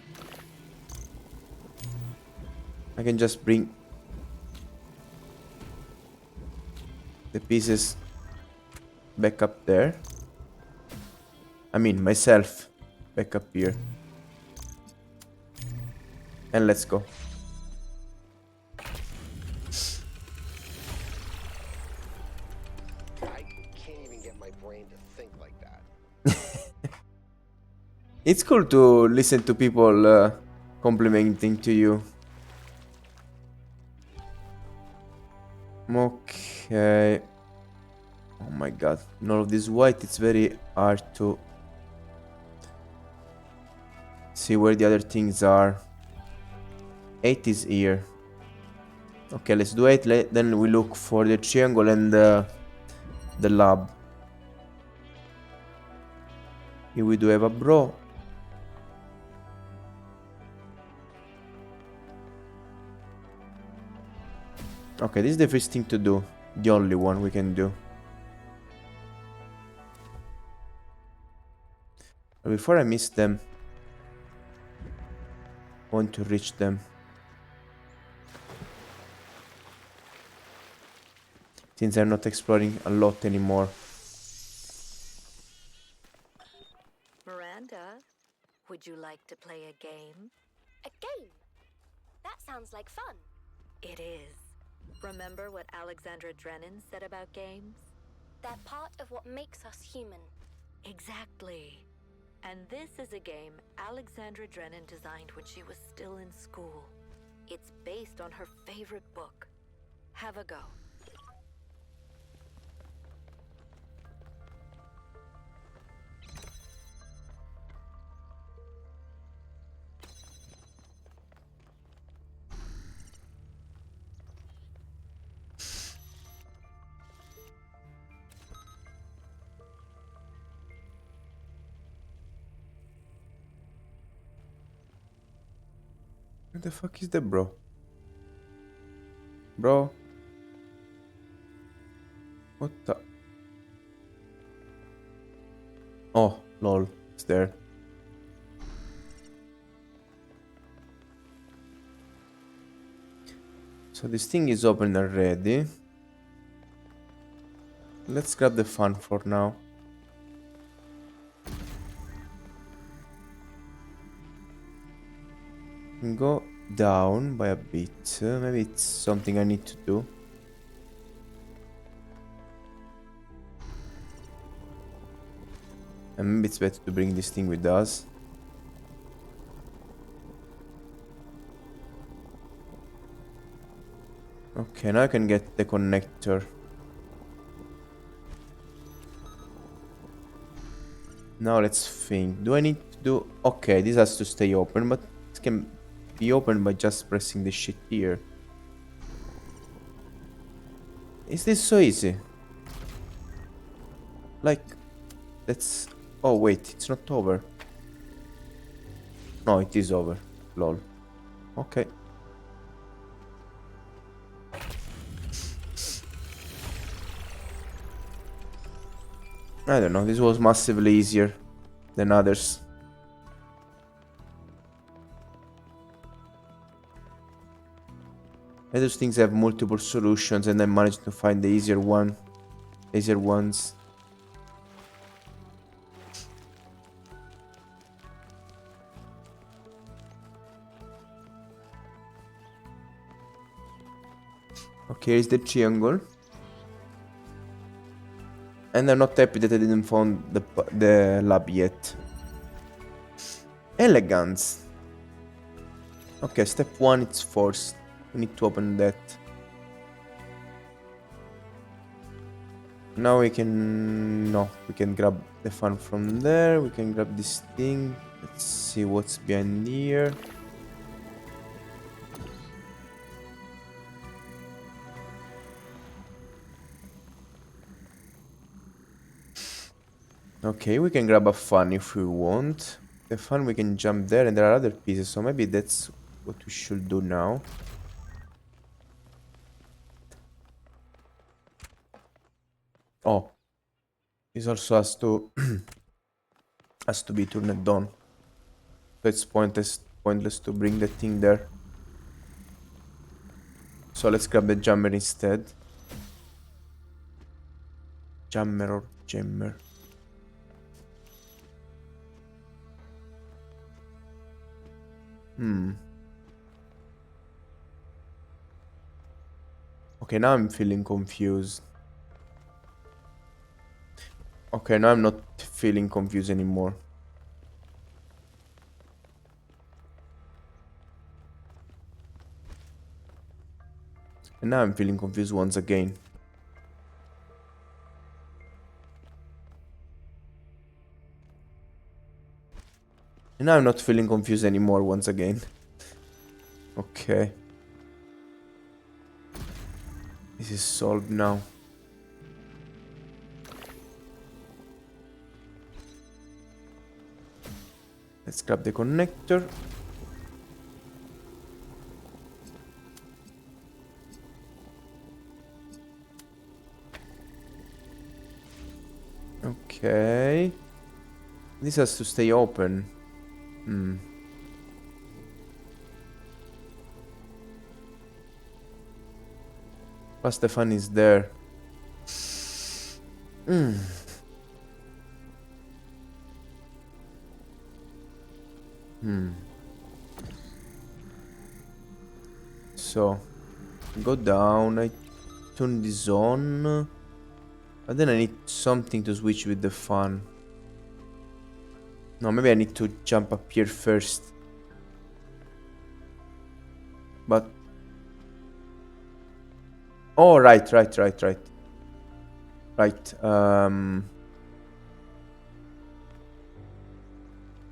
I can just bring the pieces back up there. I mean, myself back up here. And let's go. I can't even get my brain to think like that. It's cool to listen to people complimenting to you. Okay. Oh my god. In all of this white, it's very hard to see where the other things are. 8 is here. Okay, let's do 8. Then we look for the triangle and the lab. Here we do have a bro. Okay, this is the first thing to do. The only one we can do. But before I miss them, I want to reach them. Since I'm not exploring a lot anymore. Miranda, would you like to play a game? A game? That sounds like fun. It is. Remember what Alexandra Drennan said about games? They're part of what makes us human. Exactly. And this is a game Alexandra Drennan designed when she was still in school. It's based on her favorite book. Have a go. Where the fuck is the bro? Bro? What the? Oh, lol. It's there. So this thing is open already. Let's grab the fun for now. Go down by a bit. Maybe it's something I need to do. And maybe it's better to bring this thing with us. Okay, now I can get the connector. Now let's think. Do I need to do... Okay, this has to stay open, but it can be opened by just pressing the shit here. Is this so easy? Like, that's... Oh wait, it's not over. No, it is over. Lol. Okay. I don't know, this was massively easier than others. Those things have multiple solutions and I managed to find the easier ones. Okay, here's the triangle. And I'm not happy that I didn't find the lab yet. Elegance. Okay, step 1, it's forced. We need to open that. Now we can... No, we can grab the fun from there. We can grab this thing. Let's see what's behind here. Okay, we can grab a fun if we want. The fun, we can jump there, and there are other pieces, so maybe that's what we should do now. Oh, this also has to has to be turned on. So it's pointless to bring the thing there. So let's grab the jammer instead. Jammer or jammer. Okay, now I'm feeling confused. Okay, now I'm not feeling confused anymore. And now I'm feeling confused once again. And now I'm not feeling confused anymore once again. Okay. This is solved now. Let's grab the connector. Okay. This has to stay open. Plus the fun is there. So, go down. I turn this on. But then I need something to switch with the fun. No, maybe I need to jump up here first. But... Oh, right. Right,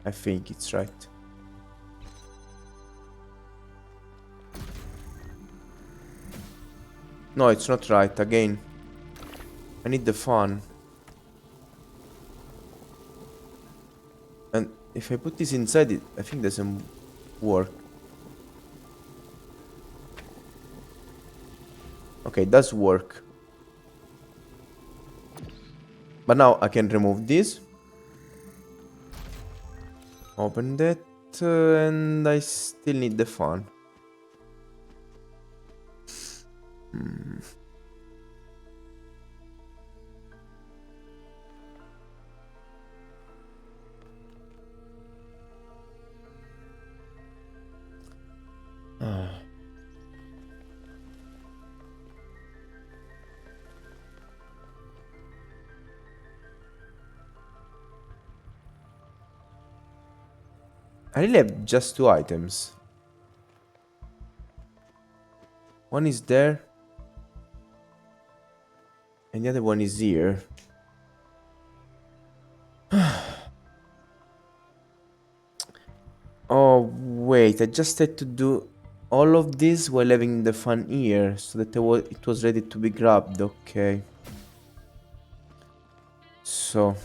I think it's right. No, it's not right, again. I need the fun. And if I put this inside it, I think it doesn't work. Okay, it does work. But now I can remove this. Open that. And I still need the fan. I really have just 2 items. One is there. And the other one is here. Oh, wait. I just had to do all of this while having the fan here. So that it was ready to be grabbed. Okay. So...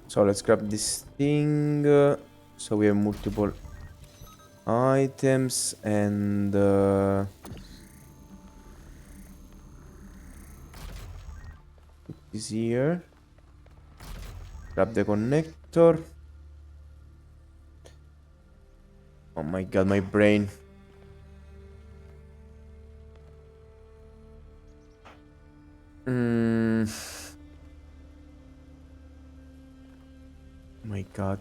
So let's grab this thing. So we have multiple items and put this here. Grab the connector. Oh my god, my brain. Oh my god.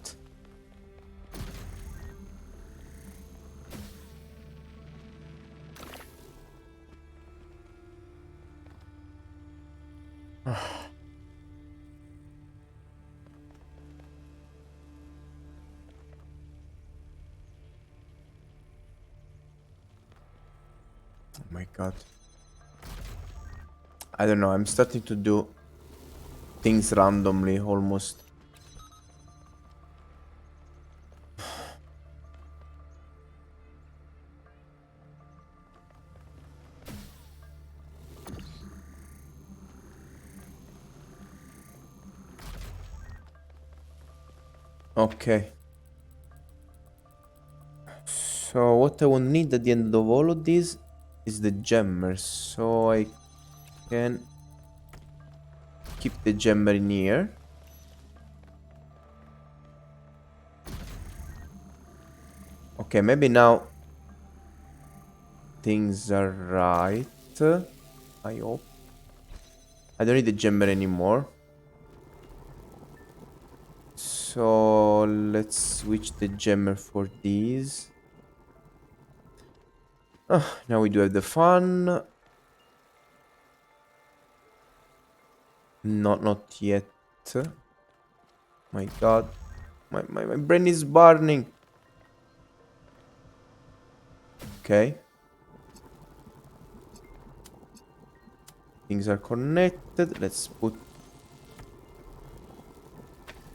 Oh my god. I don't know, I'm starting to do things randomly almost. Okay. So what I will need at the end of all of this is the gemmer. So I can keep the gemmer in here. Okay, maybe now things are right. I hope. I don't need the gemmer anymore. So let's switch the gemmer for these. Now we do have the fun. Not yet. My god. My brain is burning. Okay. Things are connected. Let's put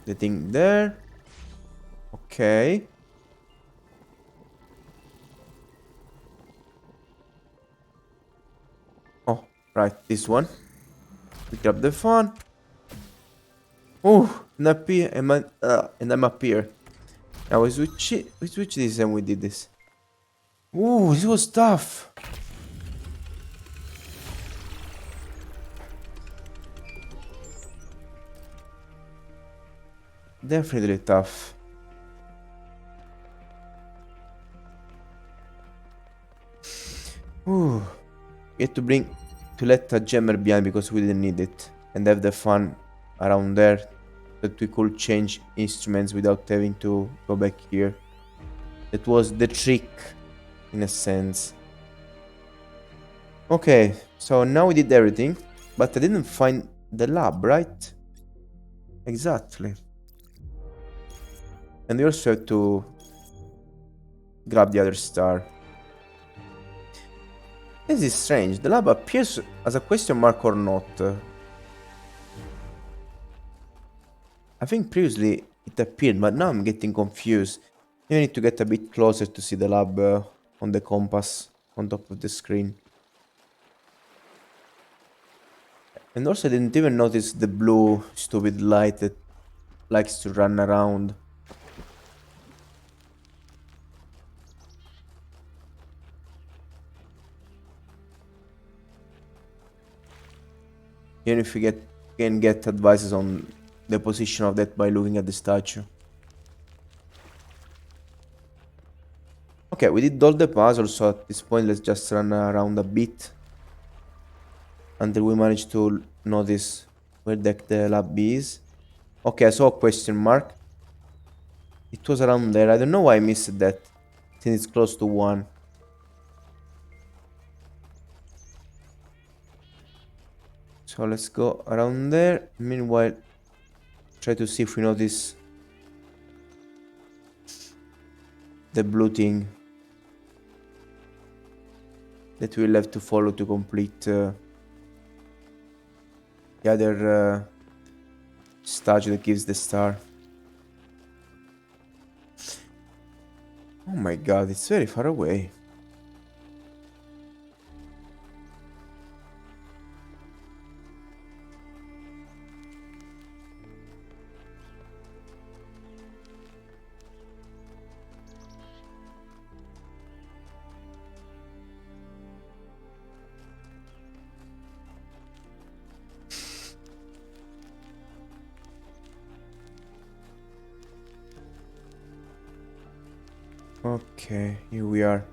the thing there. Okay. Oh, right, this one. We grab the phone. Oh, and up here, and I'm up here. Now we switch this and we did this. Ooh, this was tough. Definitely tough. Ooh. We had to let a gemmer behind because we didn't need it. And have the fun around there. That we could change instruments without having to go back here. That was the trick, in a sense. Okay, so now we did everything. But I didn't find the lab, right? Exactly. And we also have to grab the other star. This is strange. The lab appears as a question mark or not. I think previously it appeared, but now I'm getting confused. You need to get a bit closer to see the lab on the compass on top of the screen. And also, I didn't even notice the blue stupid light that likes to run around. Even if you can get advices on the position of that by looking at the statue. Okay, we did all the puzzles, so at this point let's just run around a bit until we manage to notice where the lab is. Okay, I saw a question mark. It was around there. I don't know why I missed that, since it's close to 1. So let's go around there. Meanwhile, try to see if we notice the blue thing that we'll have to follow to complete the other statue that gives the star. Oh my god, it's very far away. Okay, here we are.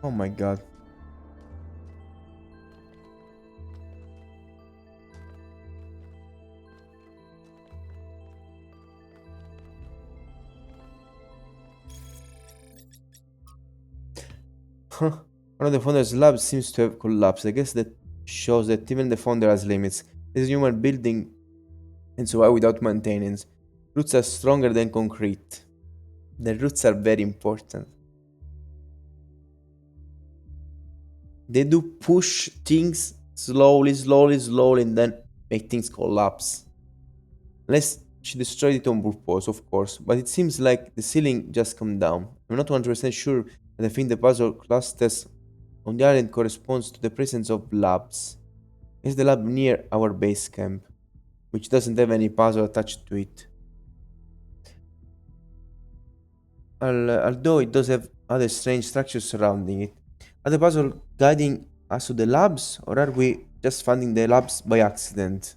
Oh my god. Huh. One of the founder's labs seems to have collapsed. I guess that shows that even the founder has limits. This is a human building, and so why without maintenance? Roots are stronger than concrete. The roots are very important. They do push things slowly, and then make things collapse. Unless she destroyed it on purpose, of course, but it seems like the ceiling just come down. I'm not 100% sure, but I think the puzzle clusters on the island corresponds to the presence of labs. It's the lab near our base camp, which doesn't have any puzzle attached to it. Although it does have other strange structures surrounding it. Are the puzzle guiding us to the labs, or are we just finding the labs by accident?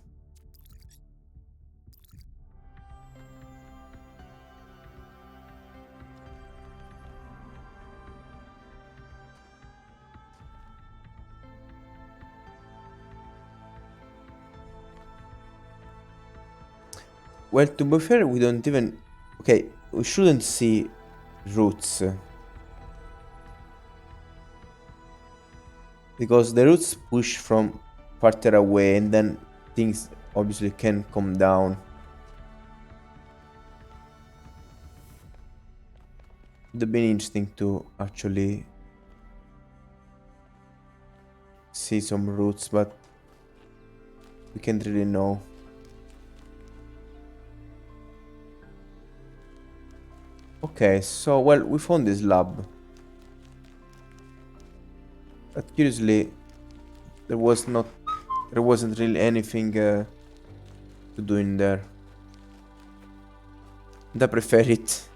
Well, to be fair, we don't even... Okay, we shouldn't see roots. Because the roots push from farther away and then things obviously can come down. It would have been interesting to actually see some roots, but we can't really know. Okay, so well, we found this lab. But curiously, there wasn't really anything to do in there. And I prefer it.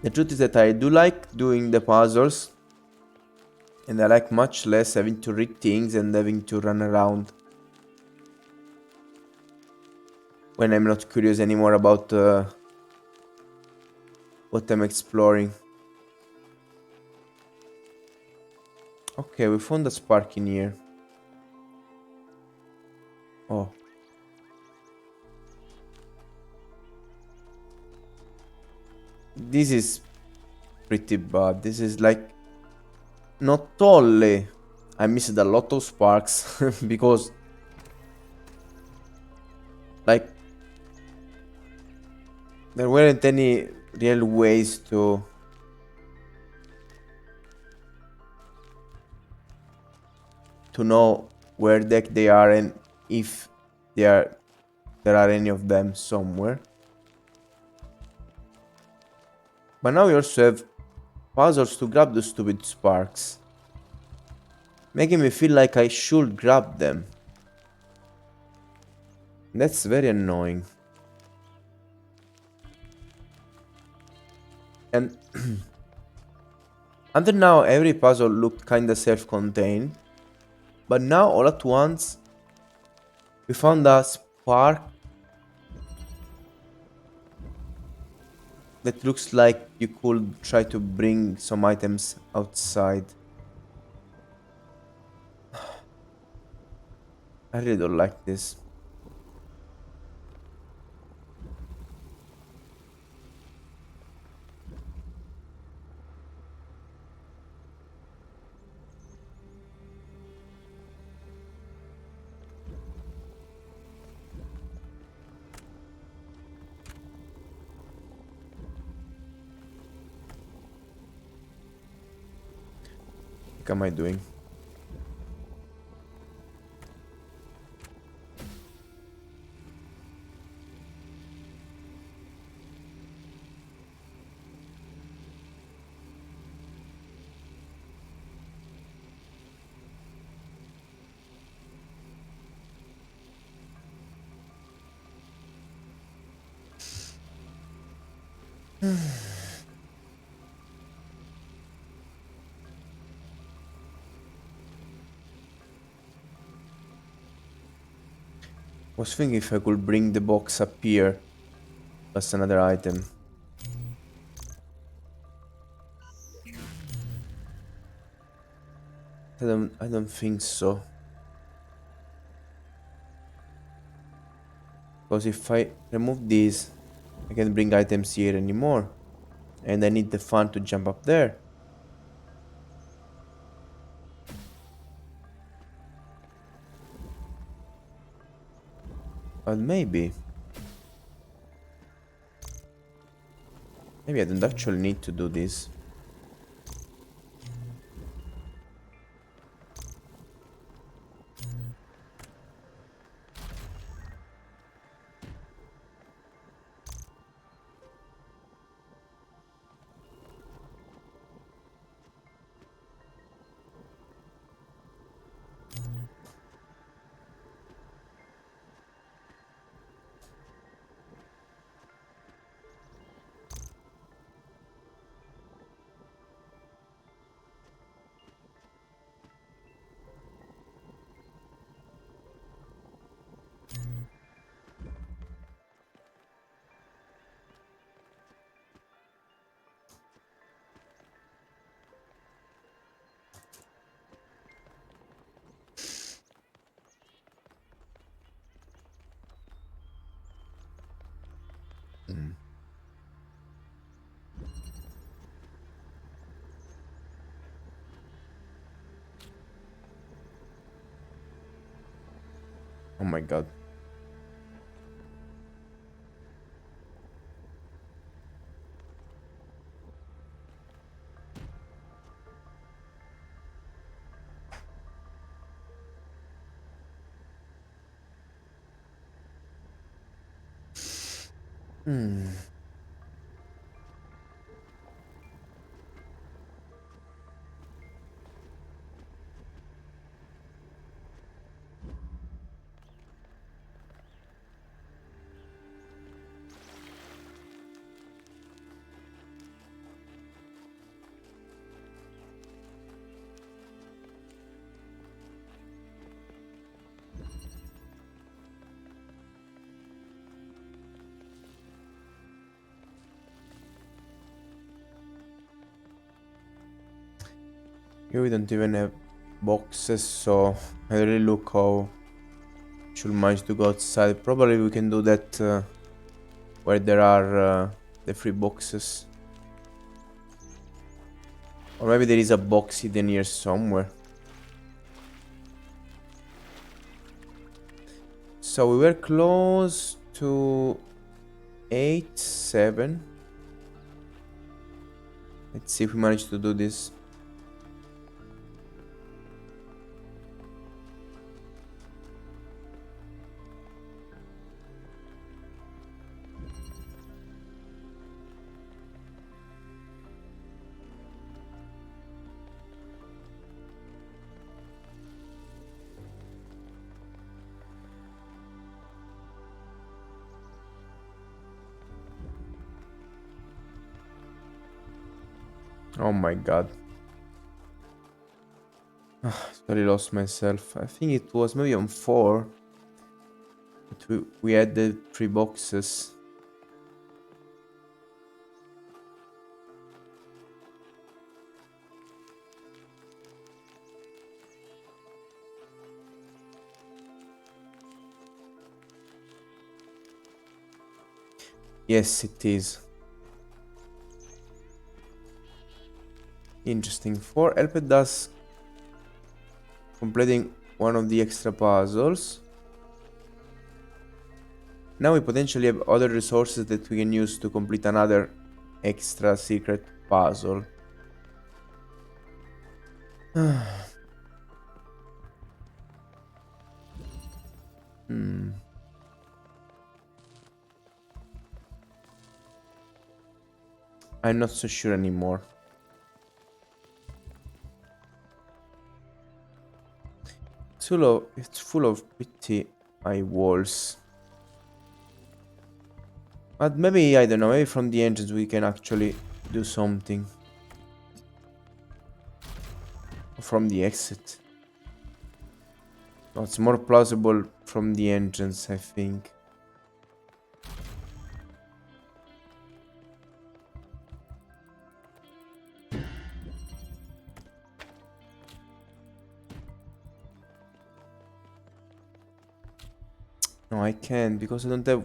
The truth is that I do like doing the puzzles, and I like much less having to read things and having to run around when I'm not curious anymore about what I'm exploring. Okay, we found a spark in here. Oh. This is pretty bad. This is like... Not only I missed a lot of sparks because like there weren't any real ways to know where the heck they are and if there are any of them somewhere. But now we also have puzzles to grab the stupid sparks, making me feel like I should grab them. That's very annoying. And until now every puzzle looked kinda self-contained, but now all at once we found a spark that looks like you could try to bring some items outside. I really don't like this. What am I doing? Was thinking if I could bring the box up here. That's another item. I don't think so. Because if I remove these, I can't bring items here anymore. And I need the fan to jump up there. But maybe I don't actually need to do this. Oh my god. Hmm. Here we don't even have boxes, so I really look how should manage to go outside. Probably we can do that where there are the free boxes. Or maybe there is a box hidden here somewhere. So we were close to 8, 7. Let's see if we manage to do this. Oh my god. Totally lost myself. I think it was maybe on 4. But we had the 3 boxes. Yes, it is. Interesting. 4 helped us completing one of the extra puzzles. Now we potentially have other resources that we can use to complete another extra secret puzzle. Hmm. I'm not so sure anymore. It's full of pretty high walls. But maybe, I don't know, maybe from the entrance we can actually do something. From the exit. No, it's more plausible from the entrance, I think. No, I can't because I don't have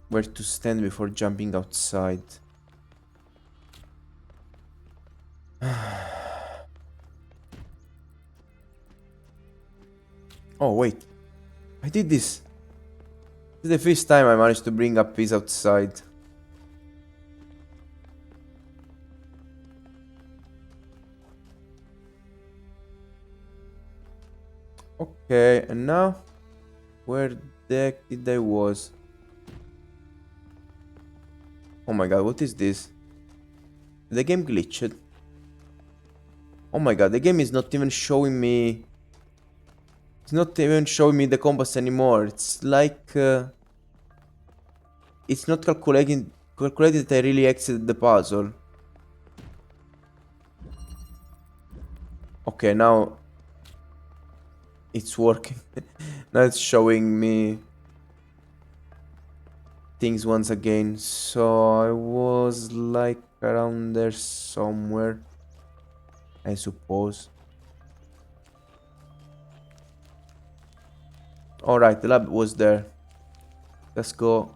where to stand before jumping outside. Oh, wait. I did this. This is the first time I managed to bring a piece outside. Okay, and now? Where the heck did I was? Oh my god, what is this? The game glitched. Oh my god, the game is not even showing me... It's not even showing me the compass anymore. It's like... it's not calculated that I really exited the puzzle. Okay, now... It's working. Now it's showing me... things once again. So I was like around there somewhere, I suppose. Alright, the lab was there. Let's go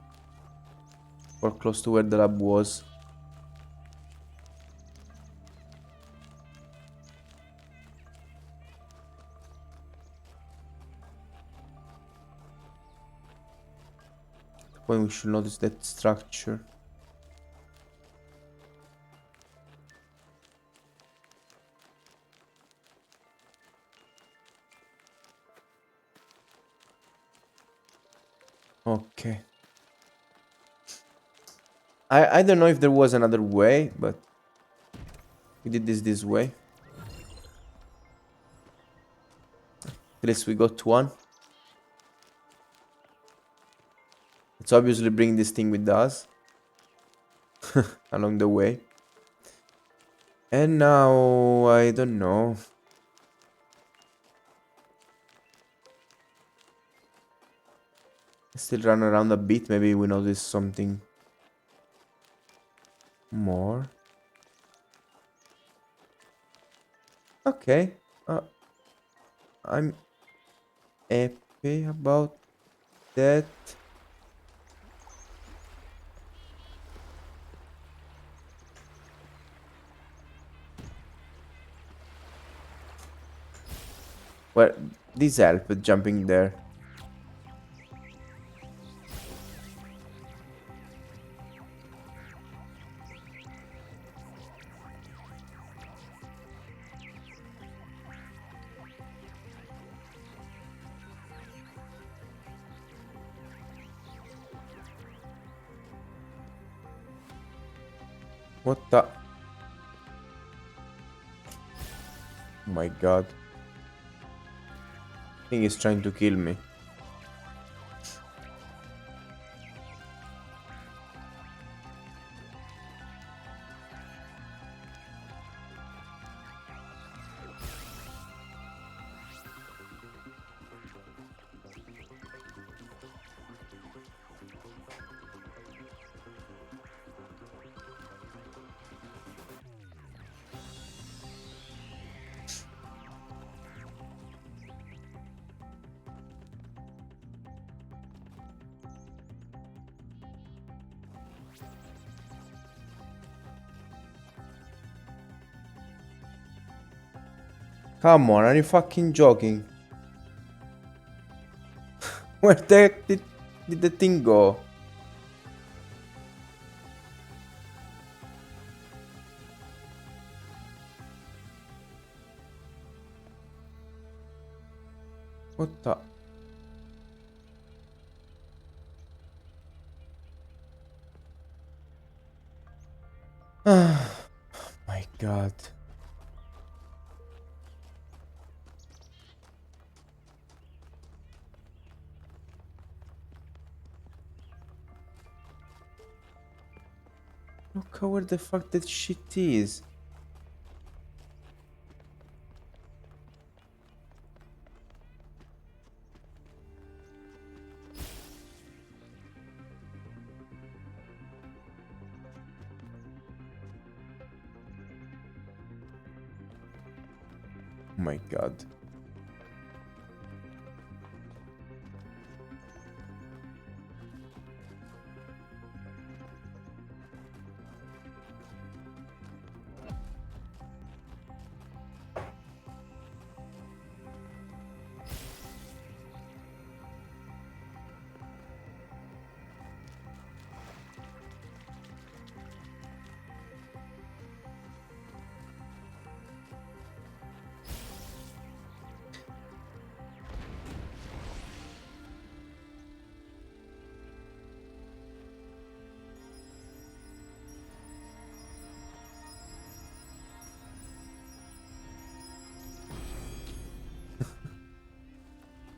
or close to where the lab was. point we should notice that structure. Okay. I don't know if there was another way, but we did this way. At least we got one. Let's obviously bring this thing with us along the way. And now, I don't know. Still run around a bit, maybe we notice something more. Okay. I'm happy about that. Well, this helped jumping there. What the? Oh my god. Thing is trying to kill me. Come on, are you fucking joking? Where the heck did the thing go? What the? My god. Look how where the fuck that shit is. Oh my god.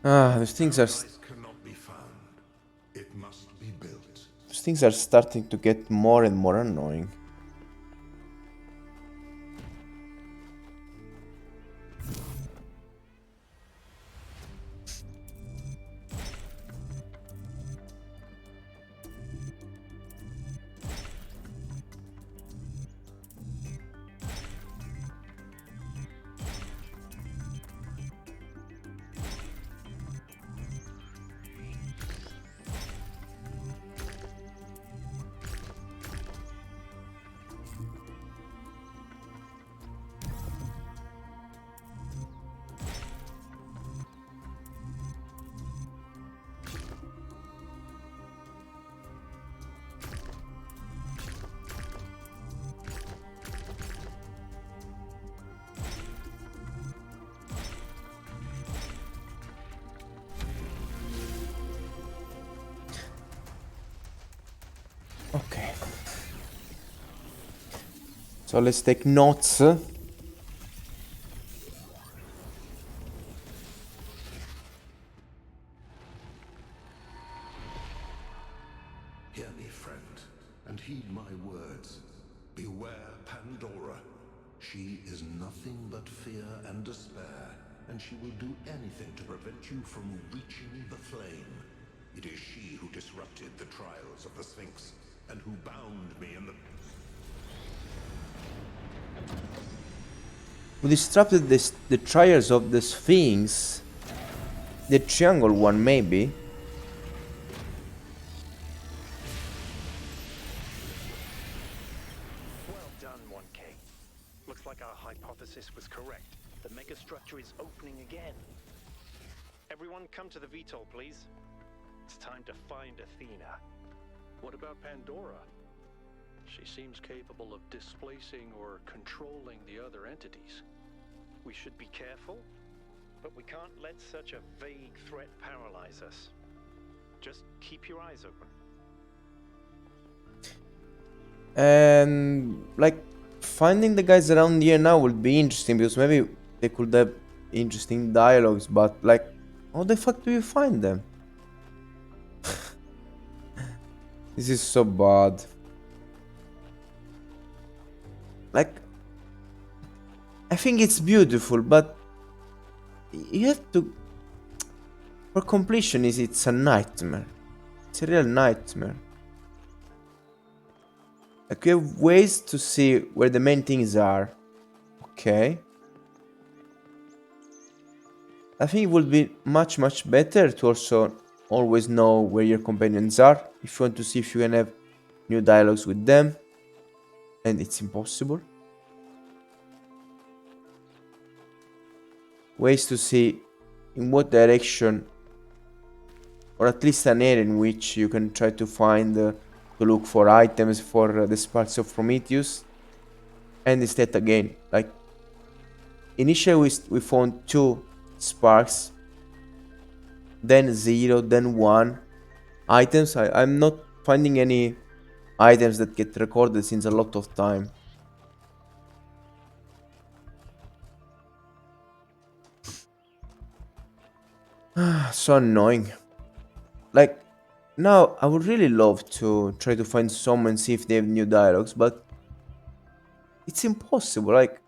Those things are cannot be found. It must be built. those things are starting to get more and more annoying. Okay. So let's take notes. Hear me, friend, and heed my words. Beware Pandora. She is nothing but fear and despair, and she will do anything to prevent you from reaching the flame. It is she who disrupted the trials of the Sphinx, and who bound me in the... We disrupted the trials of the Sphinx. The triangle one, maybe. Well done, 1K. Looks like our hypothesis was correct. The megastructure is opening again. Everyone come to the VTOL, please. It's time to find Athena. What about Pandora? She seems capable of displacing or controlling the other entities. We should be careful, but we can't let such a vague threat paralyze us. Just keep your eyes open. And like finding the guys around here now would be interesting because maybe they could have interesting dialogues, but like how the fuck do you find them? This is so bad. Like I think it's beautiful, but you have to for completion it's a nightmare. It's a real nightmare. Like we have ways to see where the main things are. Okay. I think it would be much better to also always know where your companions are if you want to see if you can have new dialogues with them. And it's impossible. Ways to see in what direction, or at least an area in which you can try to find to look for items for the sparks of Prometheus. And instead again, like initially we found 2 sparks, then 0, then 1 items. I'm not finding any items that get recorded since a lot of time. So annoying. Like now I would really love to try to find some and see if they have new dialogues, but it's impossible. Like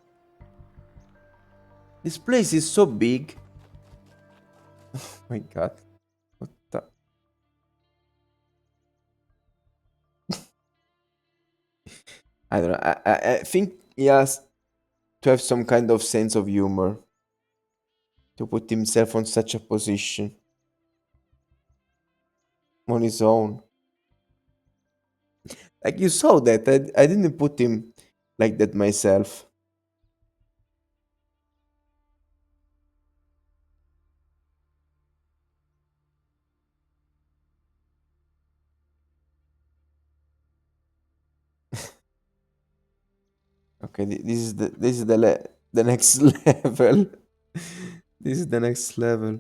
this place is so big. Oh my god. What the... I don't know. I think he has to have some kind of sense of humor to put himself on such a position on his own. Like you saw that. I didn't put him like that myself. Okay, this is the next level. This is the next level.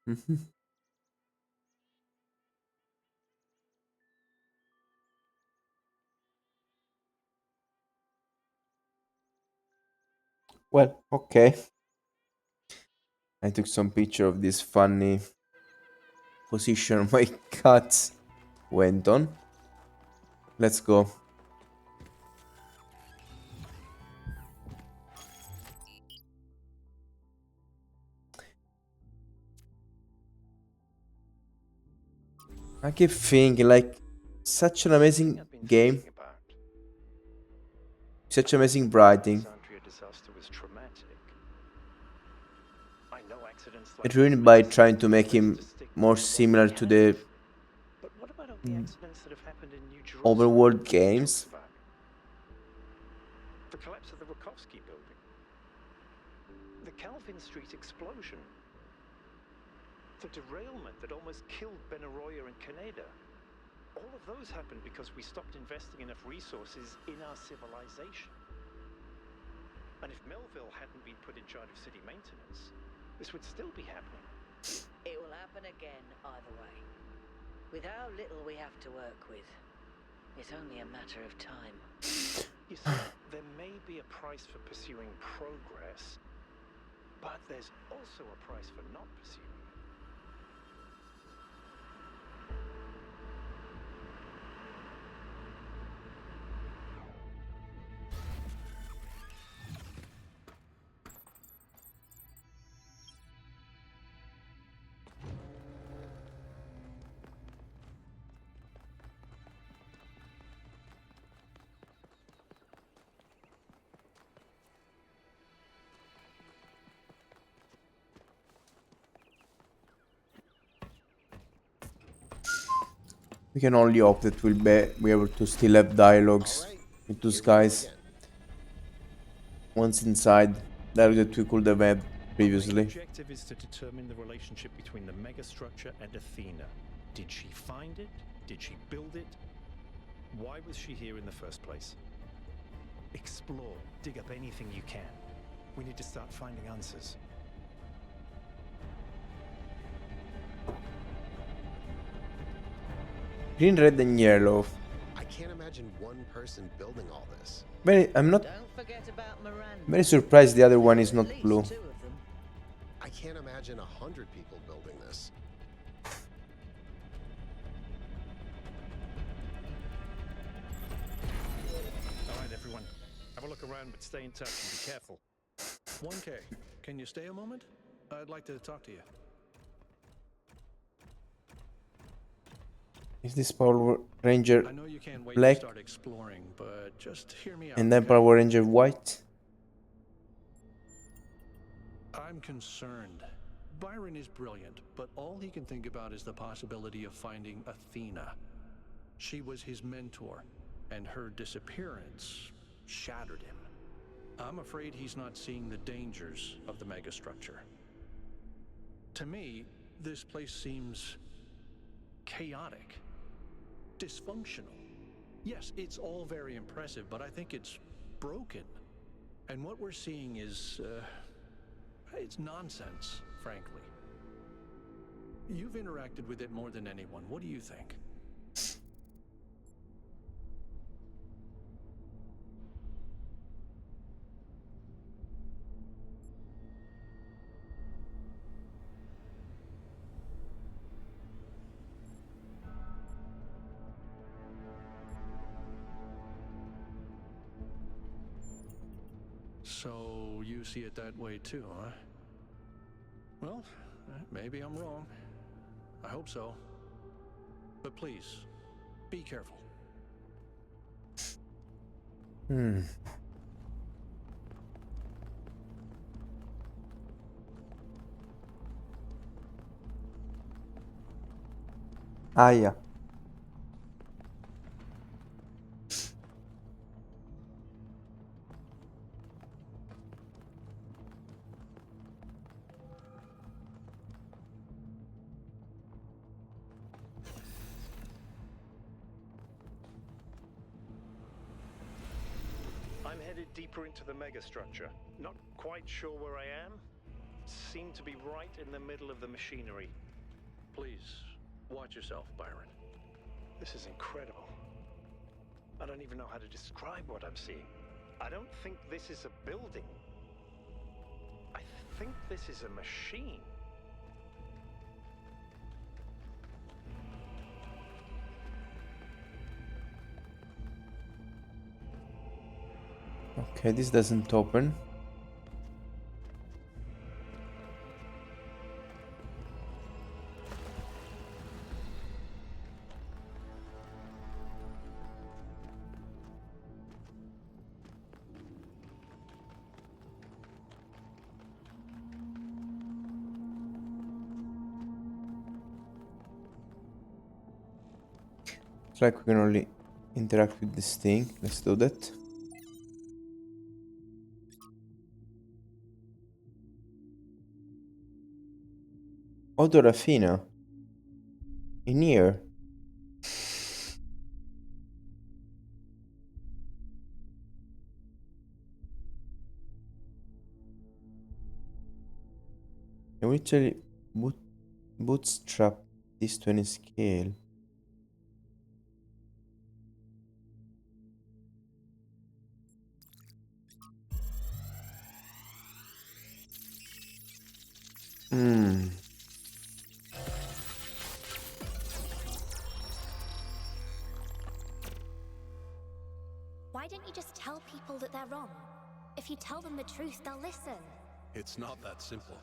Mhm. Well, okay. I took some picture of this funny position my cat went on. Let's go. I keep thinking like such an amazing I've been game, thinking about. such amazing writing. Alexandria disaster was traumatic. I know accidents like It this ruined make by us trying to make best him to stick with more what similar we to have. the But what about all the accidents that have happened in New Jerusalem? overworld Talked games. about. The collapse of the Rakovsky building. The Calvin Street explosion. The derailment that almost killed Benaroya and Kaneda. All of those happened because we stopped investing enough resources in our civilization. And if Melville hadn't been put in charge of city maintenance, this would still be happening. It will happen again either way. With how little we have to work with, it's only a matter of time. You see, there may be a price for pursuing progress, but there's also a price for not pursuing it. We can only hope that we'll be able to still have dialogues with those guys. Once inside, dialogue that we could have had previously. The objective is to determine the relationship between the megastructure and Athena. Did she find it? Did she build it? Why was she here in the first place? Explore, dig up anything you can. We need to start finding answers. Green, red, and yellow. I can't imagine one person building all this. I'm not Don't forget about Miranda. very surprised the other one is not At least blue. 2 of them. I can't imagine 100 people building this. All right, everyone. Have a look around, but stay in touch and be careful. 1K, can you stay a moment? I'd like to talk to you. Is this Power Ranger I know you can't wait black to start exploring, but just hear me out. and then okay? Power Ranger white? I'm concerned. Byron is brilliant, but all he can think about is the possibility of finding Athena. She was his mentor, and her disappearance shattered him. I'm afraid he's not seeing the dangers of the megastructure. To me, this place seems chaotic, dysfunctional. Yes, it's all very impressive, but I think it's broken. And what we're seeing is, it's nonsense, frankly. You've interacted with it more than anyone. What do you think? So you see it that way too, huh? Well, maybe I'm wrong. I hope so. But please, be careful. Ah, yeah. I'm headed deeper into the megastructure. Not quite sure where I am. Seem to be right in the middle of the machinery. Please, watch yourself, Byron. This is incredible. I don't even know how to describe what I'm seeing. I don't think this is a building. I think this is a machine. Okay, this doesn't open. It's like we can only interact with this thing. Let's do that. Other Athena. In here. Can we actually bootstrap this to any scale? Hmm. Why don't you just tell people that they're wrong? If you tell them the truth, they'll listen. It's not that simple.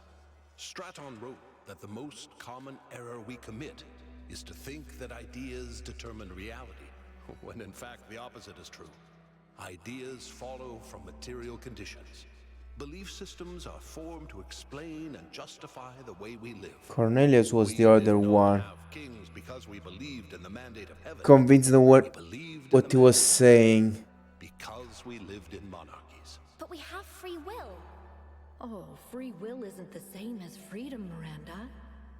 Straton wrote that the most common error we commit is to think that ideas determine reality, when in fact the opposite is true. Ideas follow from material conditions. Belief systems are formed to explain and justify the way we live. Cornelius was We the other did not one. have kings because we believed in the mandate of heaven. Convinced of We what believed in what the he was mandate of saying. because we lived in monarchies. But we have free will. Oh, free will isn't the same as freedom, Miranda.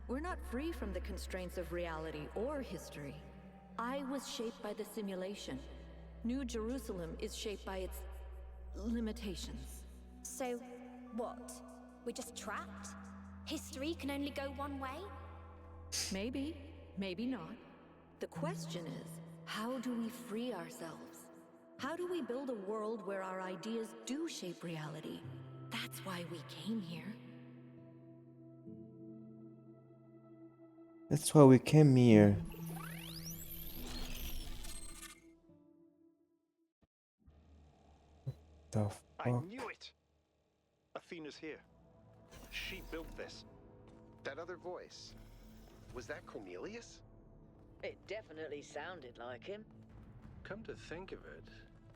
We're not free from the constraints of reality or history. I was shaped by the simulation. New Jerusalem is shaped by its limitations. So, what? We're just trapped? History can only go one way? Maybe, maybe not. The question is, how do we free ourselves? How do we build a world where our ideas do shape reality? That's why we came here. That's why we came here. The I fuck? knew it! Athena's here. She built this. That other voice. Was that Cornelius? It definitely sounded like him. Come to think of it,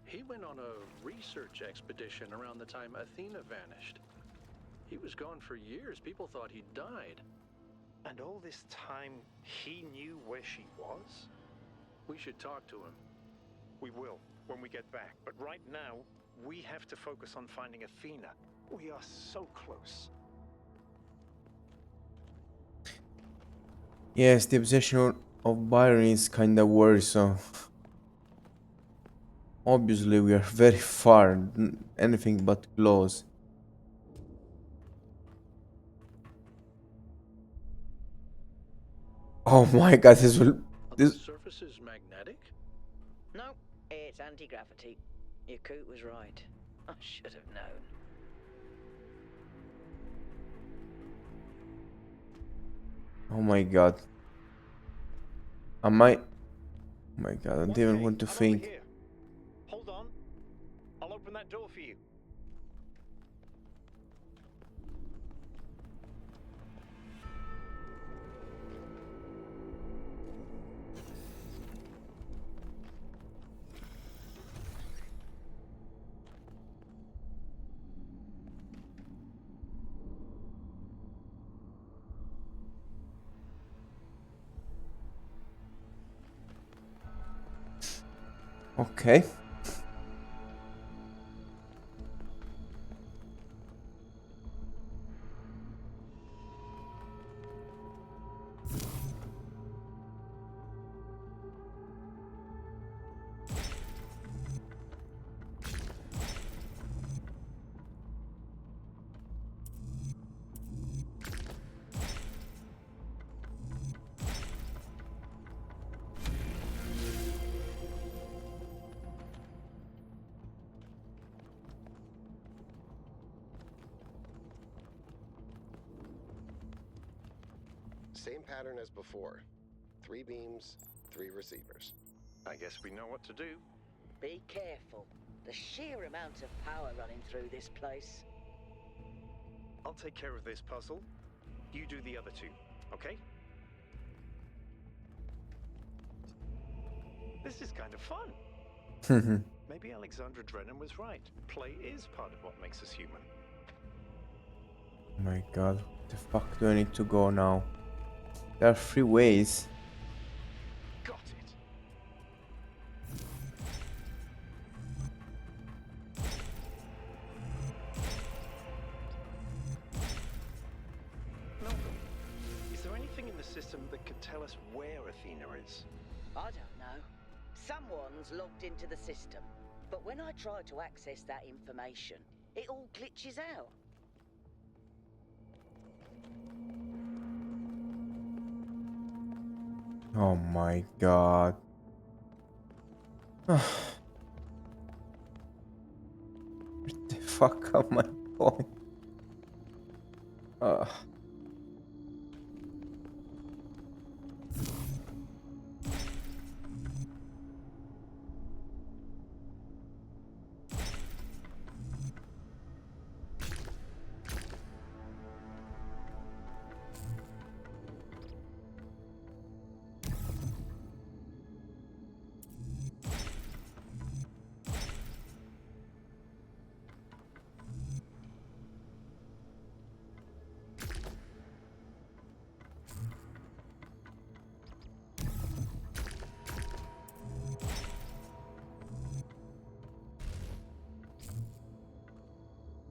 he went on a research expedition around the time Athena vanished. He was gone for years. People thought he'd died. And all this time, he knew where she was? We should talk to him. We will, when we get back. But right now, we have to focus on finding Athena. We are so close. Yes, the obsession of Byron is kinda worrisome. Obviously, we are very far, anything but close. Oh my god, this will. The This. surface is magnetic? No, it's anti-gravity. Your coot was right. I should have known. Oh my god. Am I. Oh my god, I don't even want to I'm over think. here. Hold on. I'll open that door for you. Okay. Same pattern as before. 3 beams, 3 receivers. I guess we know what to do. Be careful. The sheer amount of power running through this place. I'll take care of this puzzle. You do the other 2, okay? This is kind of fun. Maybe Alexandra Drennan was right. Play is part of what makes us human. Oh my god, where the fuck do I need to go now? There are 3 ways. Got it. Malcolm, is there system that could tell us where Athena is? I don't know. Someone's logged into the system, but when I try to access that information, it all glitches out. Oh my god. Where the fuck am I going?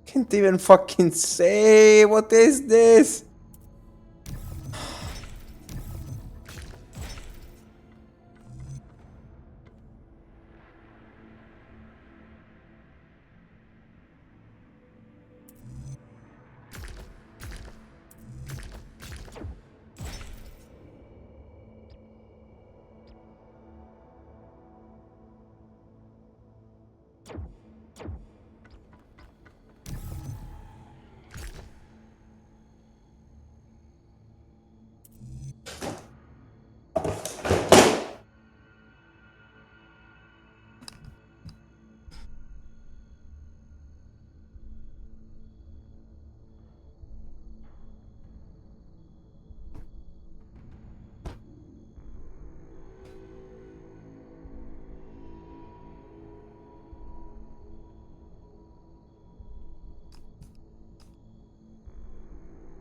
Can't even fucking say what is this?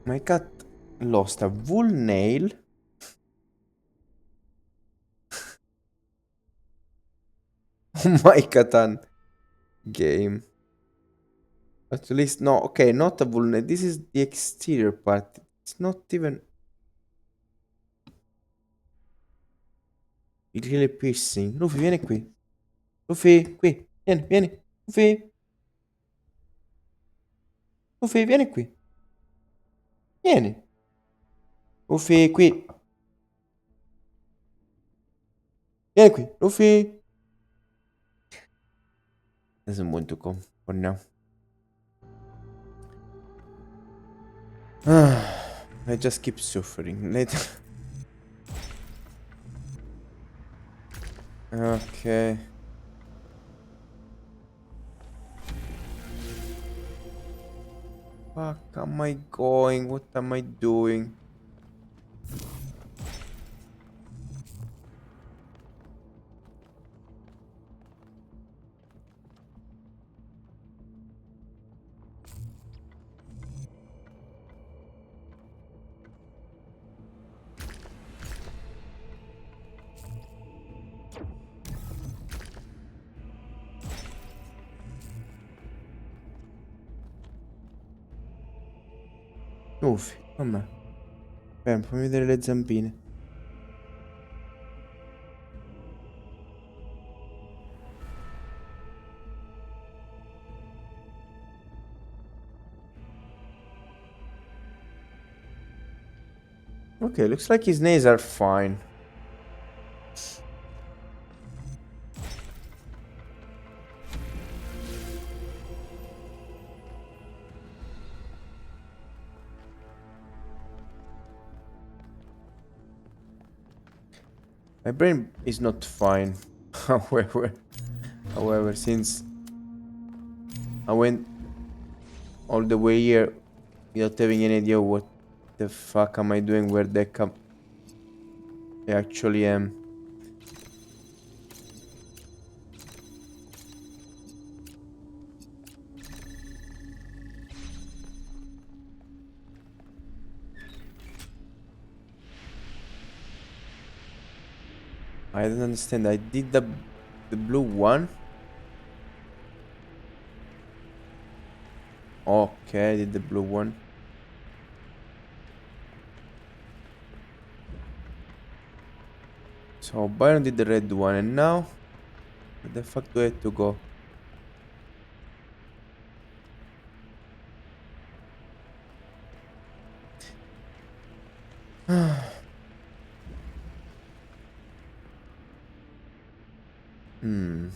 My cat lost a wool nail. My Catan game. At least no, okay, not a wool nail. This is the exterior part. It's not even. It's really piercing. Luffy, vieni qui. Luffy, qui. Vieni, vieni. Luffy. Luffy, vieni qui. Vieni. Luffy, qui. Vieni qui. Luffy. Doesn't want to come for now. I just keep suffering. Later. Okay. Fuck am I going? What am I doing? Luffy, com'è? Fammi vedere le zampine. Okay, looks like his nails are fine. My brain is not fine. However, since I went all the way here without having any idea what the fuck am I doing, where the heck I actually am. I don't understand. I did the blue one. Okay, I did the blue one. So Byron did the red one, and now where the fuck do I have to go? Hmm.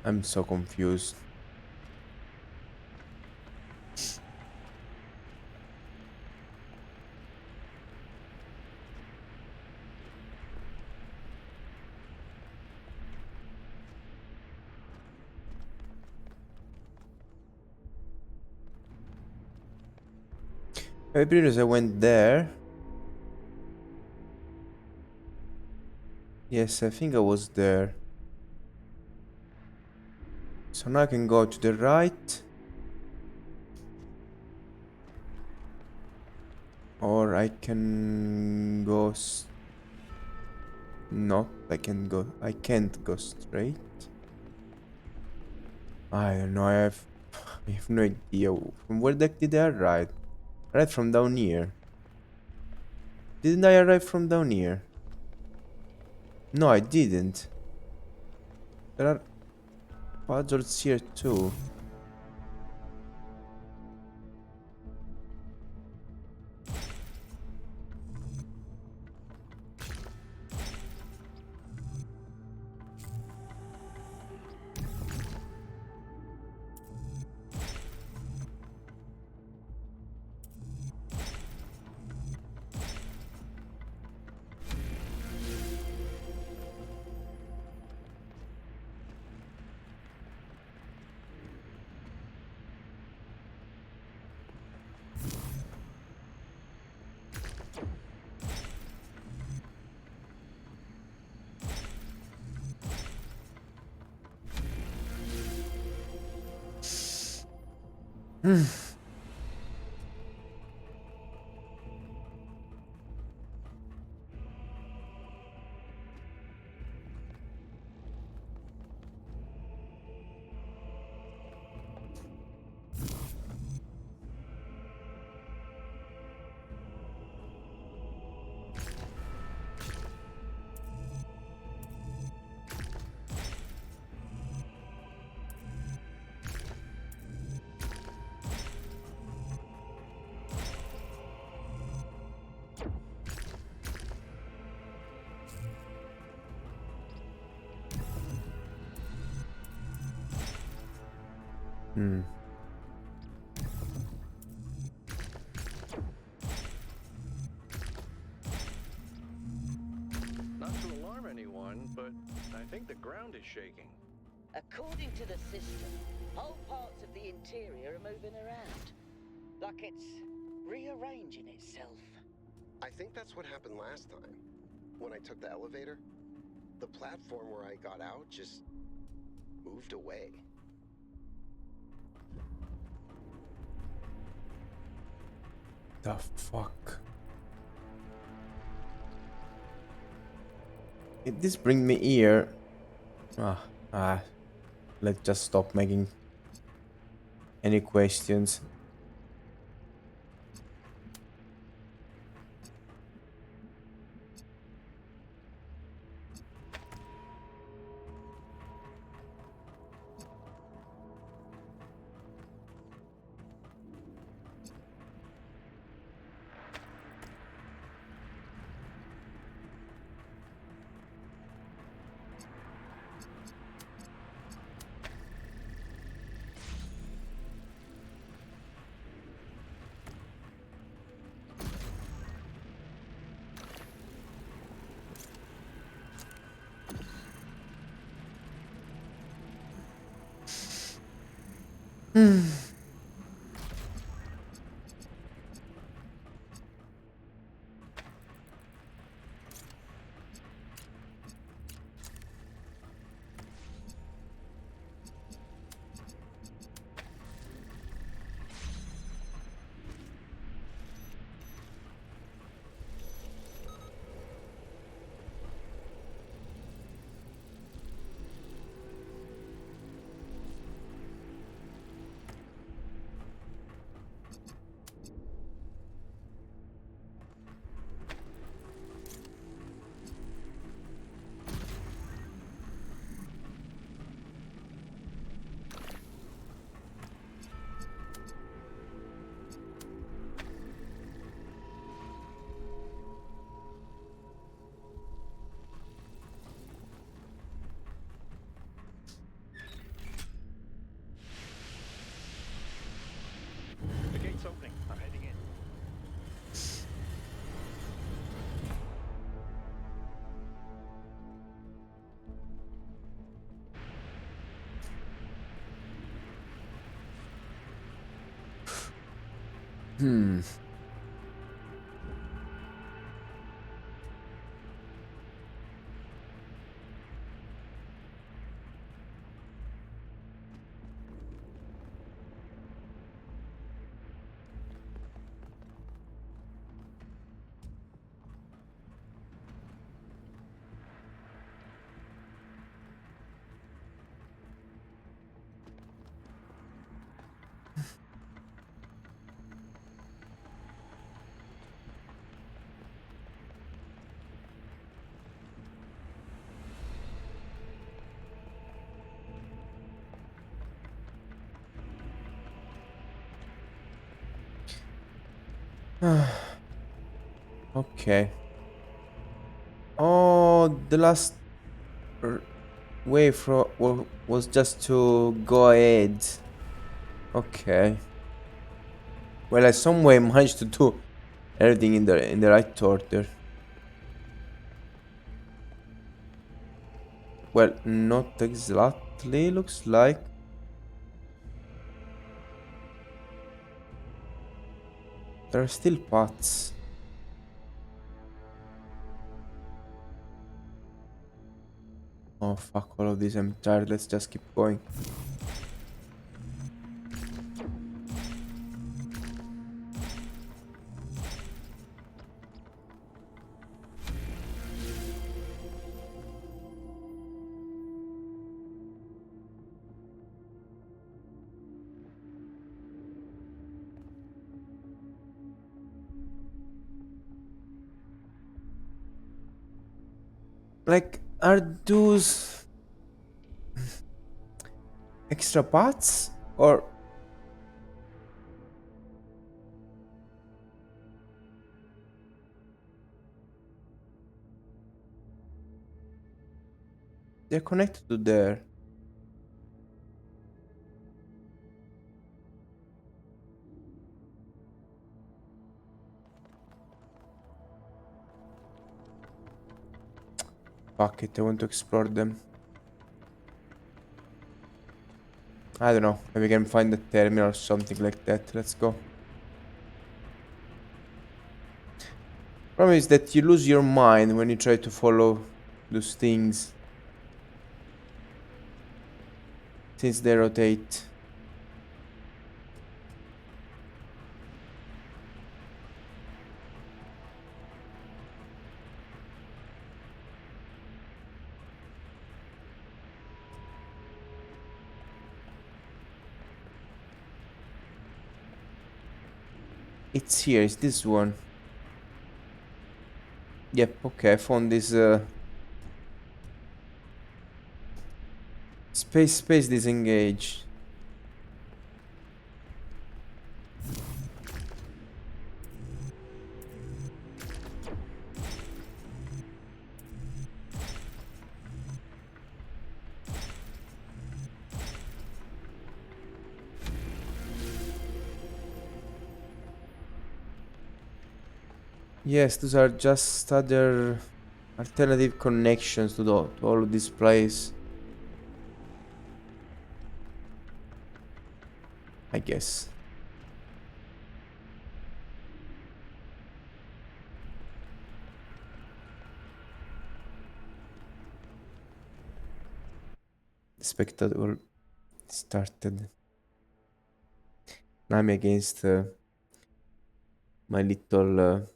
I'm so confused. Maybe because I went there. Yes, I think I was there. So now I can go to the right. Or I can go... No, I can go... I can't go straight. I don't know, I have no idea. From where the heck did I arrive? Right from down here. Didn't I arrive from down here? No, I didn't. There are puzzles here too. Hmm. Not to alarm anyone, but I think the ground is shaking. According to the system, whole parts of the interior are moving around. Like it's rearranging itself. I think that's what happened last time. When I took the elevator, the platform where I got out just moved away. The fuck? If this bring me here... let's just stop making any questions. Door's opening. I'm heading in. Hmm. Okay. Oh, the last way was just to go ahead. Okay. Well, I some way managed to do everything in the right order. Well, not exactly. Looks like there are still paths. Oh fuck all of this. I'm tired. Let's just keep going. Like, are those extra paths or they're connected to there? Fuck it, I want to explore them. I don't know. Maybe we can find a terminal or something like that. Let's go. Problem is that you lose your mind when you try to follow those things since they rotate. It's here, it's this one. Yep, okay, I found this space disengage. Yes, those are just other alternative connections to all of this place. I guess. The spectacle started. Now I'm against my little.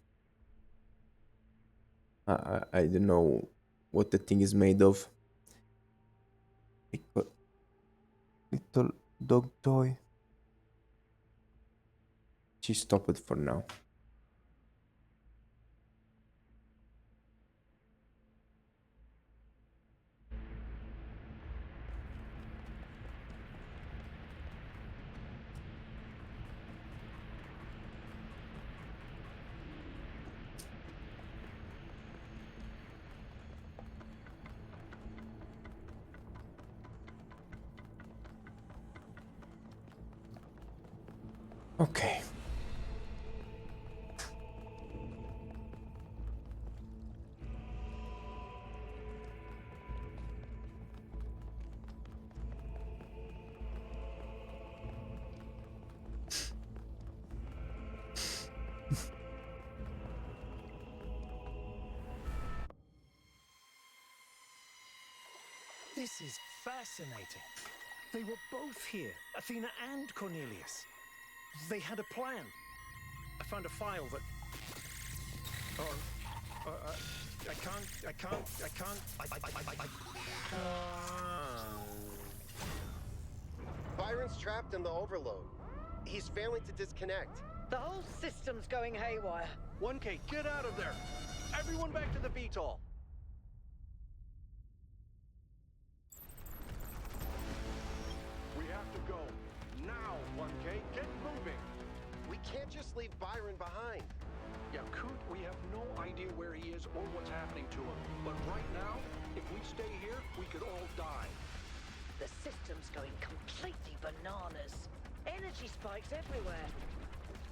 I don't know what the thing is made of. Little dog toy. She stopped for now. Okay. This is fascinating. They were both here, Athena and Cornelius. They had a plan. I found a file that... I can't... Byron's trapped in the overload. He's failing to disconnect. The whole system's going haywire. 1K, get out of there! Everyone back to the VTOL! We have to go. Now, 1K, get moving! We can't just leave Byron behind. Yeah, Coot, we have no idea where he is or what's happening to him. But right now, if we stay here, we could all die. The system's going completely bananas. Energy spikes everywhere.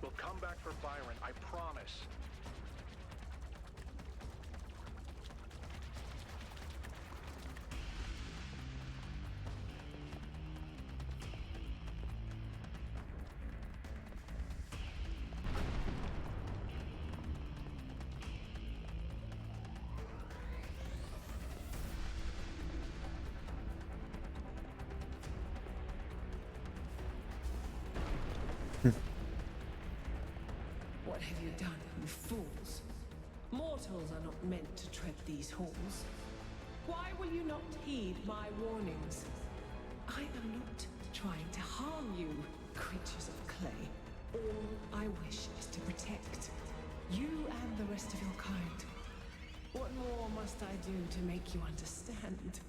We'll come back for Byron, I promise. What have you done, you fools? Mortals are not meant to tread these halls. Why will you not heed my warnings? I am not trying to harm you, creatures of clay. All I wish is to protect you and the rest of your kind. What more must I do to make you understand?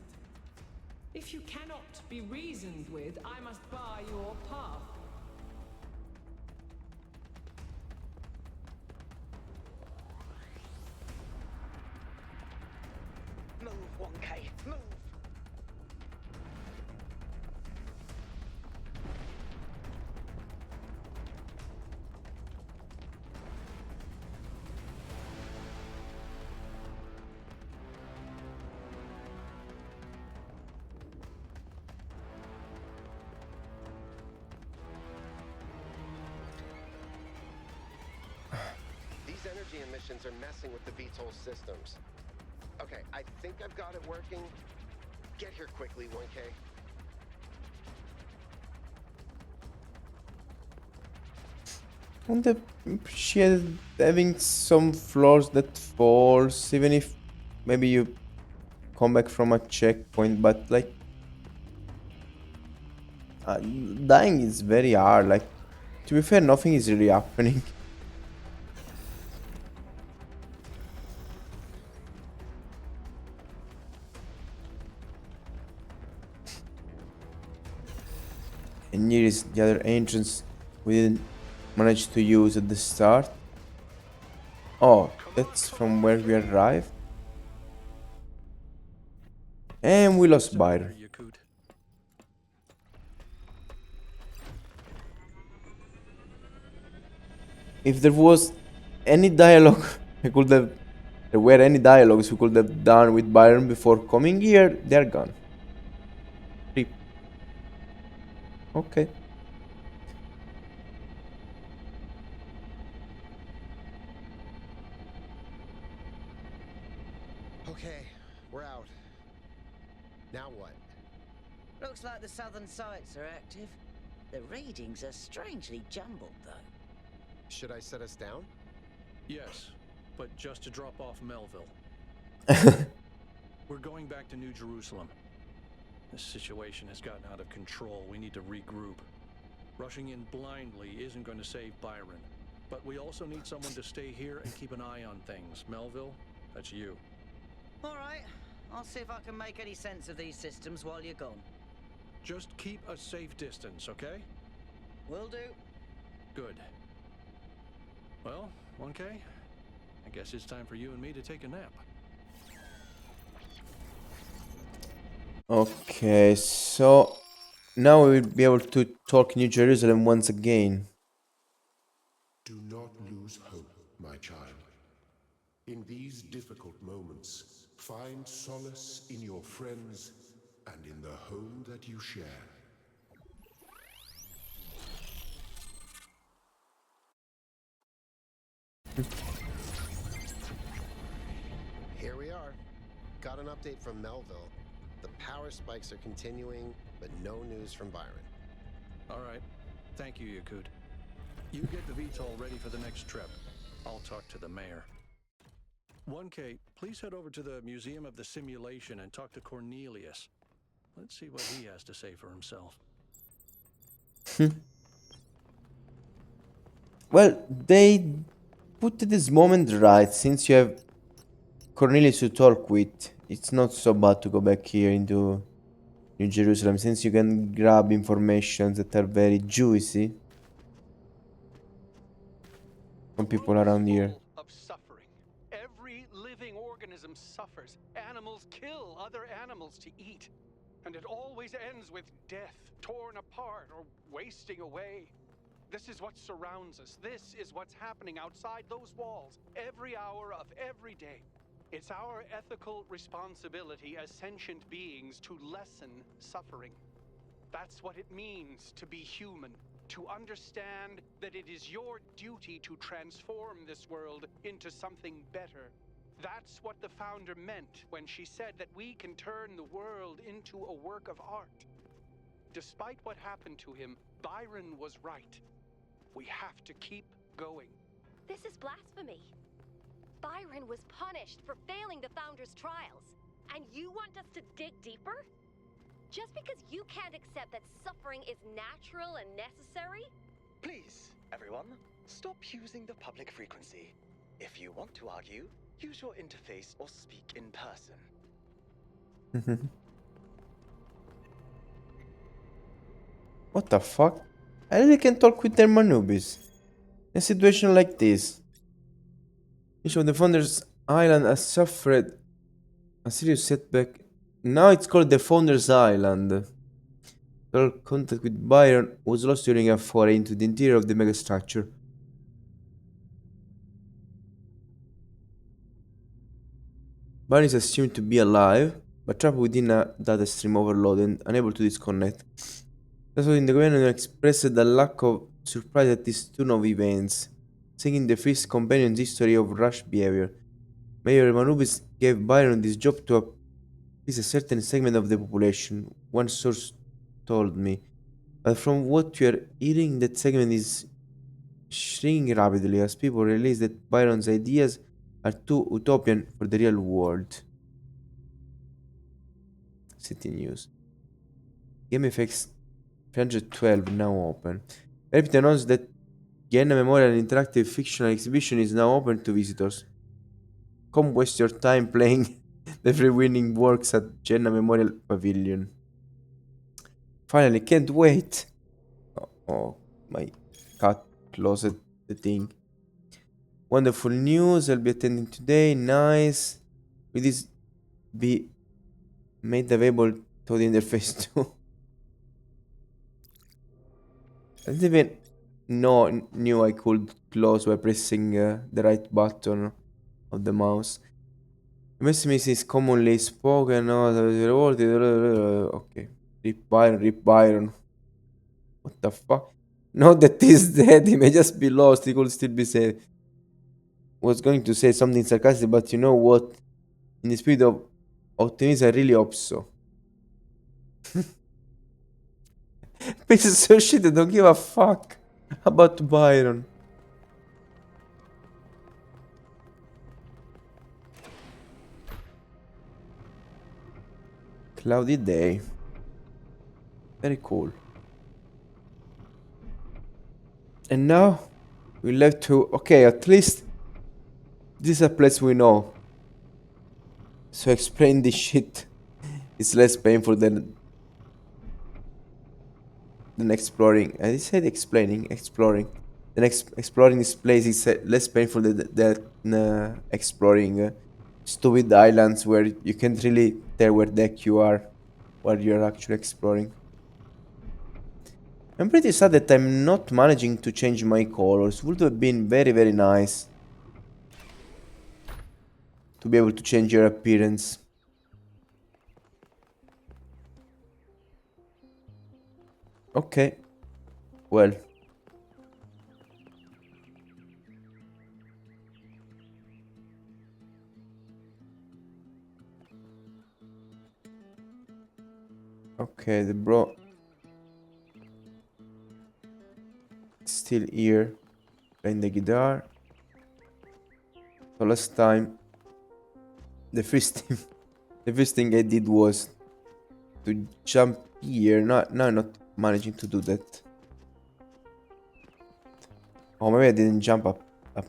If you cannot be reasoned with, I must bar your path. Move, 1K, move! These energy emissions are messing with the VTOL systems. Okay, I think I've got it working. Get here quickly, 1K. And appreciate having some floors that falls, even if maybe you come back from a checkpoint, but like dying is very hard. Like, to be fair, nothing is really happening. And here is the other entrance we didn't manage to use at the start. Oh, that's from where we arrived. And we lost Byron. If there was any dialogue I could have, there were any dialogues we could have done with Byron before coming here, they're gone. Rip. Okay. Okay, we're out. Now what? Looks like the southern sites are active. The readings are strangely jumbled, though. Should I set us down? Yes, but just to drop off Melville. We're going back to New Jerusalem. This situation has gotten out of control. We need to regroup. Rushing in blindly isn't going to save Byron. But we also need someone to stay here and keep an eye on things. Melville, that's you. All right. I'll see if I can make any sense of these systems while you're gone. Just keep a safe distance, okay? Will do. Good. Well, 1K, I guess it's time for you and me to take a nap. Okay, so now we will be able to talk New Jerusalem once again. Do not lose hope, my child. In these difficult moments, find solace in your friends and in the home that you share. Here we are. Got an update from Melville. The power spikes are continuing, but no news from Byron. All right. Thank you, Yakut. You get the VTOL ready for the next trip. I'll talk to the mayor. 1K, please head over to the Museum of the Simulation and talk to Cornelius. Let's see what he has to say for himself. Well, they put this moment right, since you have Cornelius to talk with. It's not so bad to go back here into New Jerusalem, since you can grab information that are very juicy from people around here. Of suffering. Every living organism suffers. Animals kill other animals to eat. And it always ends with death, torn apart or wasting away. This is what surrounds us. This is what's happening outside those walls, every hour of every day. It's our ethical responsibility as sentient beings to lessen suffering. That's what it means to be human. To understand that it is your duty to transform this world into something better. That's what the founder meant when she said that we can turn the world into a work of art. Despite what happened to him, Byron was right. We have to keep going. This is blasphemy. Byron was punished for failing the Founder's trials. And you want us to dig deeper? Just because you can't accept that suffering is natural and necessary? Please, everyone, stop using the public frequency. If you want to argue, use your interface or speak in person. What the fuck? I really can talk with their Manubis. In a situation like this. Each of the Founders Island has suffered a serious setback. Now it's called the Founders Island. All contact with Byron was lost during a foray into the interior of the megastructure. Byron is assumed to be alive, but trapped within a data stream overload and unable to disconnect. That's why in the community expressed the lack of surprise at this turn of events, saying the first companion's history of rash behavior. Mayor Manubis gave Byron this job to appease a certain segment of the population, one source told me. But from what you are hearing, that segment is shrinking rapidly as people realize that Byron's ideas are too utopian for the real world. City News. GameFX 312 now open. Reddit announced that Vienna Memorial Interactive Fictional Exhibition is now open to visitors. Come waste your time playing the free winning works at Vienna Memorial Pavilion. Finally, can't wait. Oh, my cat closed the thing. Wonderful news, I'll be attending today. Nice. Will this be made available to the interface too? I didn't even knew I could close by pressing the right button of the mouse. Pessimism is commonly spoken. Okay. Rip Byron. What the fuck? Not that he's dead, he may just be lost, he could still be saved. Was going to say something sarcastic, but you know what? In the spirit of optimism, I really hope so. Pieces of shit that don't give a fuck about Byron. Cloudy day. Very cool. And now we left to. Okay, at least this is a place we know. So explain this shit. It's less painful than exploring. I said exploring. Then exploring this place is less painful than exploring stupid islands where you can't really tell where the heck you are while you're actually exploring. I'm pretty sad that I'm not managing to change my colors. Would have been very, very nice to be able to change your appearance. Okay. Well. Okay, the bro still here playing the guitar. So last time, the first thing, the first thing I did was to jump here. Now not managing to do that. Oh, maybe I didn't jump up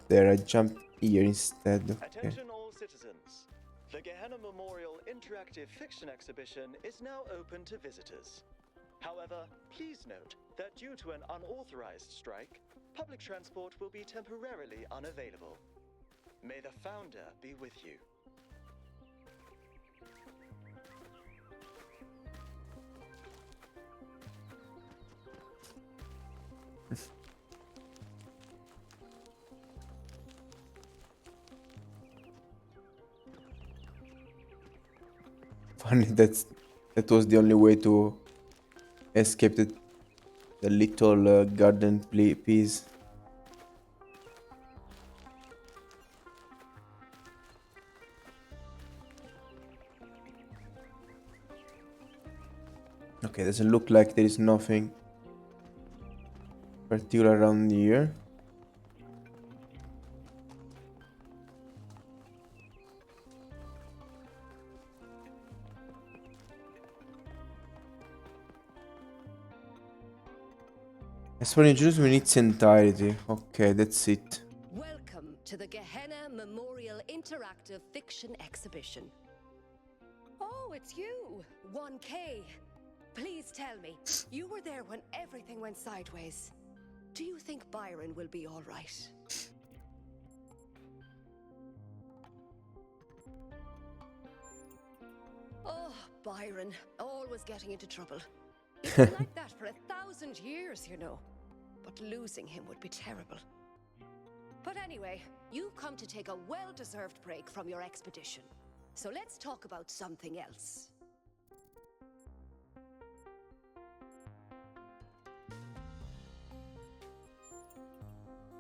there. I jumped here instead. Okay. Attention all citizens. The Gehenna Memorial Interactive Fiction Exhibition is now open to visitors. However, please note that due to an unauthorized strike, public transport will be temporarily unavailable. May the founder be with you. Funny that was the only way to escape the little garden piece. Okay, doesn't look like there is nothing particular around here. Exploring Jerusalem in its entirety. Okay, that's it. Welcome to the Gehenna Memorial Interactive Fiction Exhibition. Oh, it's you, 1K. Please tell me, you were there when everything went sideways. Do you think Byron will be all right? Oh, Byron, always getting into trouble. It's been like that for 1,000 years, you know. But losing him would be terrible. But anyway, you've come to take a well-deserved break from your expedition. So let's talk about something else.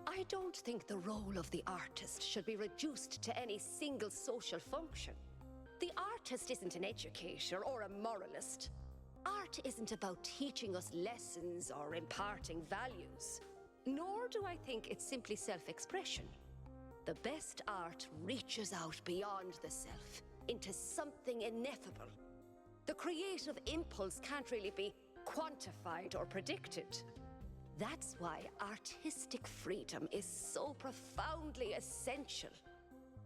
I don't think the role of the artist should be reduced to any single social function. The artist isn't an educator or a moralist. Art isn't about teaching us lessons or imparting values. Nor do I think it's simply self-expression. The best art reaches out beyond the self, into something ineffable. The creative impulse can't really be quantified or predicted. That's why artistic freedom is so profoundly essential.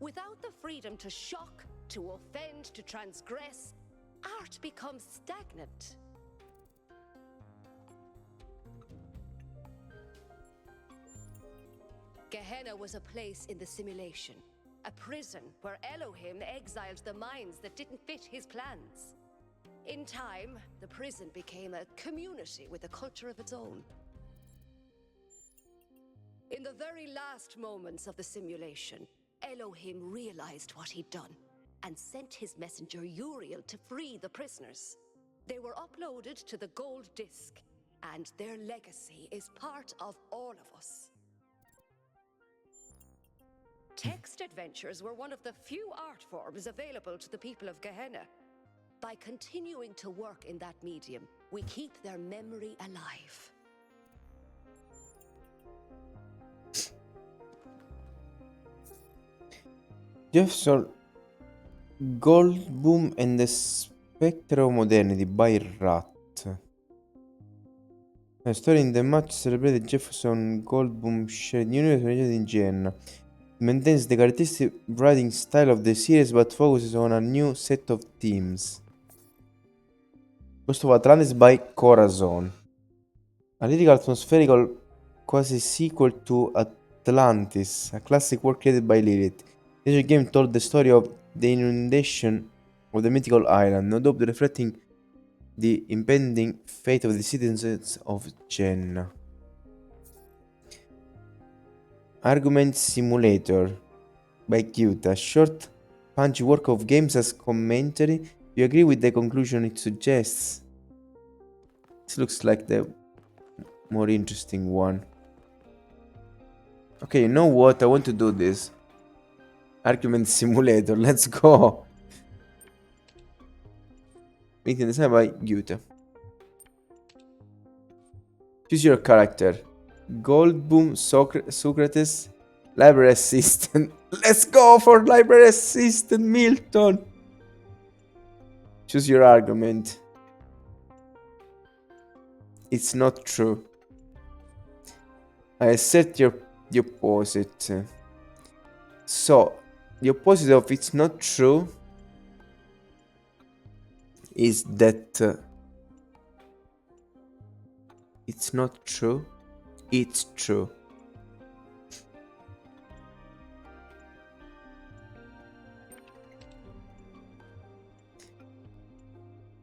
Without the freedom to shock, to offend, to transgress, art becomes stagnant. Gehenna was a place in the simulation, a prison where Elohim exiled the minds that didn't fit his plans. In time, the prison became a community with a culture of its own. In the very last moments of the simulation, Elohim realized what he'd done and sent his messenger Uriel to free the prisoners. They were uploaded to the gold disc, and their legacy is part of all of us. Text adventures were one of the few art forms available to the people of Gehenna. By continuing to work in that medium, we keep their memory alive. Jefferson Goldboom and the Spectre of Modernity by Rat. A story in the match celebrated Jefferson Goldboom shared universe originated in Vienna. It maintains the characteristic writing style of the series but focuses on a new set of themes. Ghost of Atlantis by Corazon. A lyrical atmospherical quasi sequel to Atlantis, a classic work created by Lilith. This game told the story of the inundation of the mythical island, no doubt reflecting the impending fate of the citizens of Jenna. Argument Simulator by Cute, a short, punchy work of games as commentary. Do you agree with the conclusion it suggests? This looks like the more interesting one. Okay, you know what? I want to do this. Argument Simulator, let's go! Written design by Goethe. Choose your character. Goldboom, Socrates, library assistant. Let's go for library assistant, Milton. Choose your argument. It's not true. I assert the opposite. So, the opposite of it's not true is that it's not true. It's true.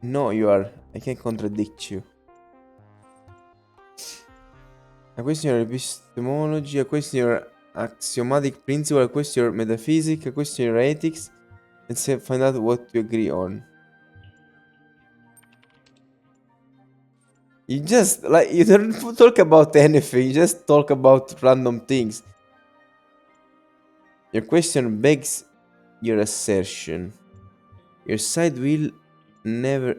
No, you are. I can contradict you. I question your epistemology, I question your axiomatic principle, I question your metaphysics, I question your ethics, and find out what you agree on. You just, like, you don't talk about anything, you just talk about random things. Your question begs your assertion. Your side will never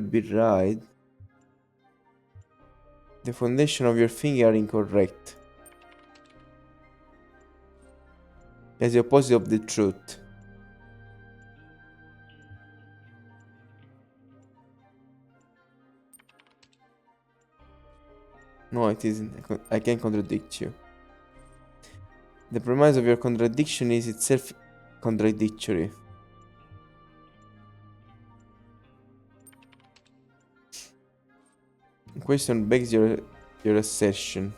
be right. The foundation of your thinking are incorrect. As the opposite of the truth. No, it isn't. I can contradict you. The premise of your contradiction is itself contradictory. The question begs your assertion.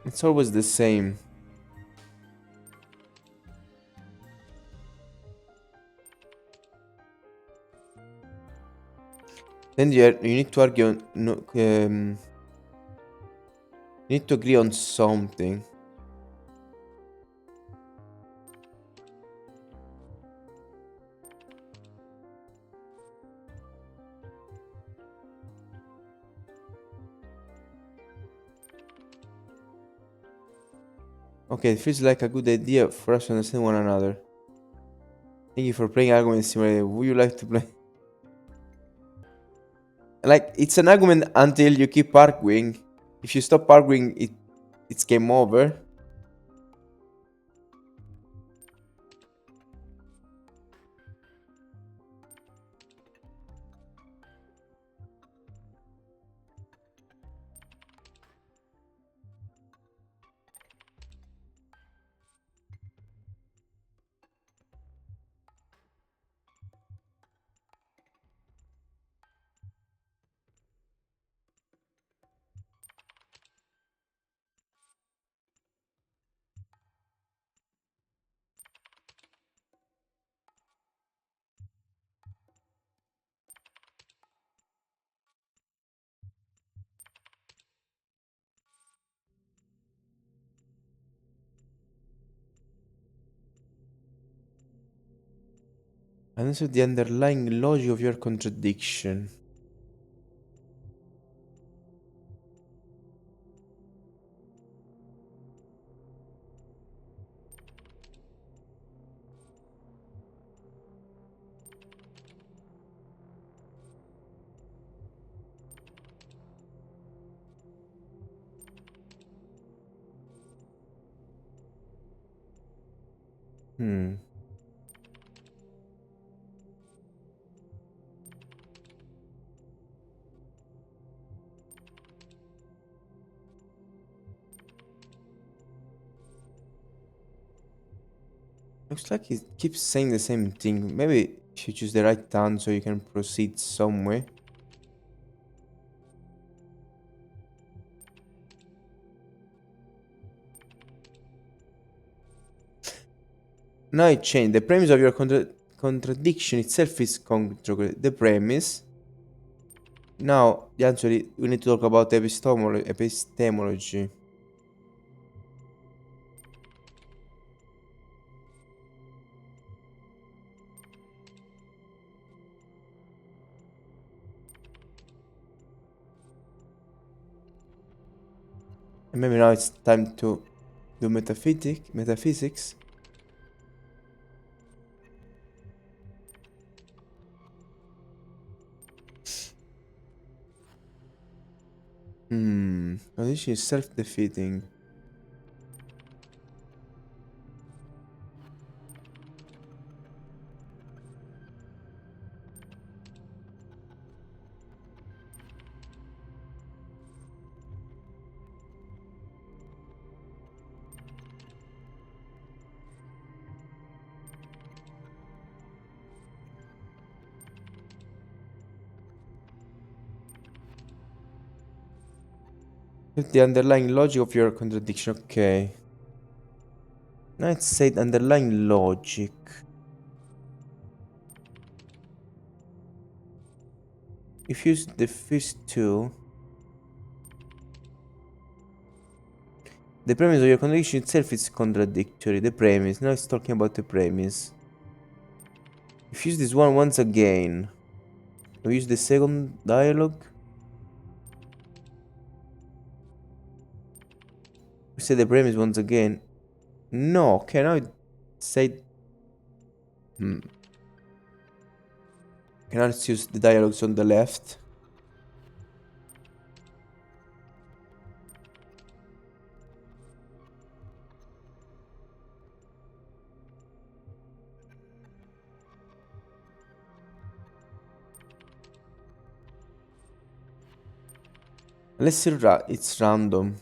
It's always the same. Then you need to argue on you need to agree on something. Okay, it feels like a good idea for us to understand one another. Thank you for playing Argument Simulator. Would you like to play? Like, it's an argument until you keep arguing. If you stop arguing, it's game over. And also the underlying logic of your contradiction. Looks like it keeps saying the same thing. Maybe you should choose the right turn so you can proceed somewhere. Now it changed. The premise of your contradiction itself is the premise. Now, the answer is we need to talk about epistemology. And maybe now it's time to do metaphysics. Condition is self-defeating. The underlying logic of your contradiction. Okay. Now let's say the underlying logic. If you use the first two, the premise of your contradiction itself is contradictory. The premise. Now it's talking about the premise. If you use this one once again, we use the second dialogue. We say the premise once again. No, okay, now it say. Okay, now let's use the dialogues on the left. Let's see, it's random.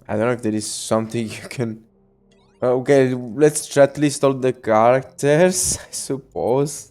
I don't know if there is something you can. Okay, let's try at least all the characters, I suppose.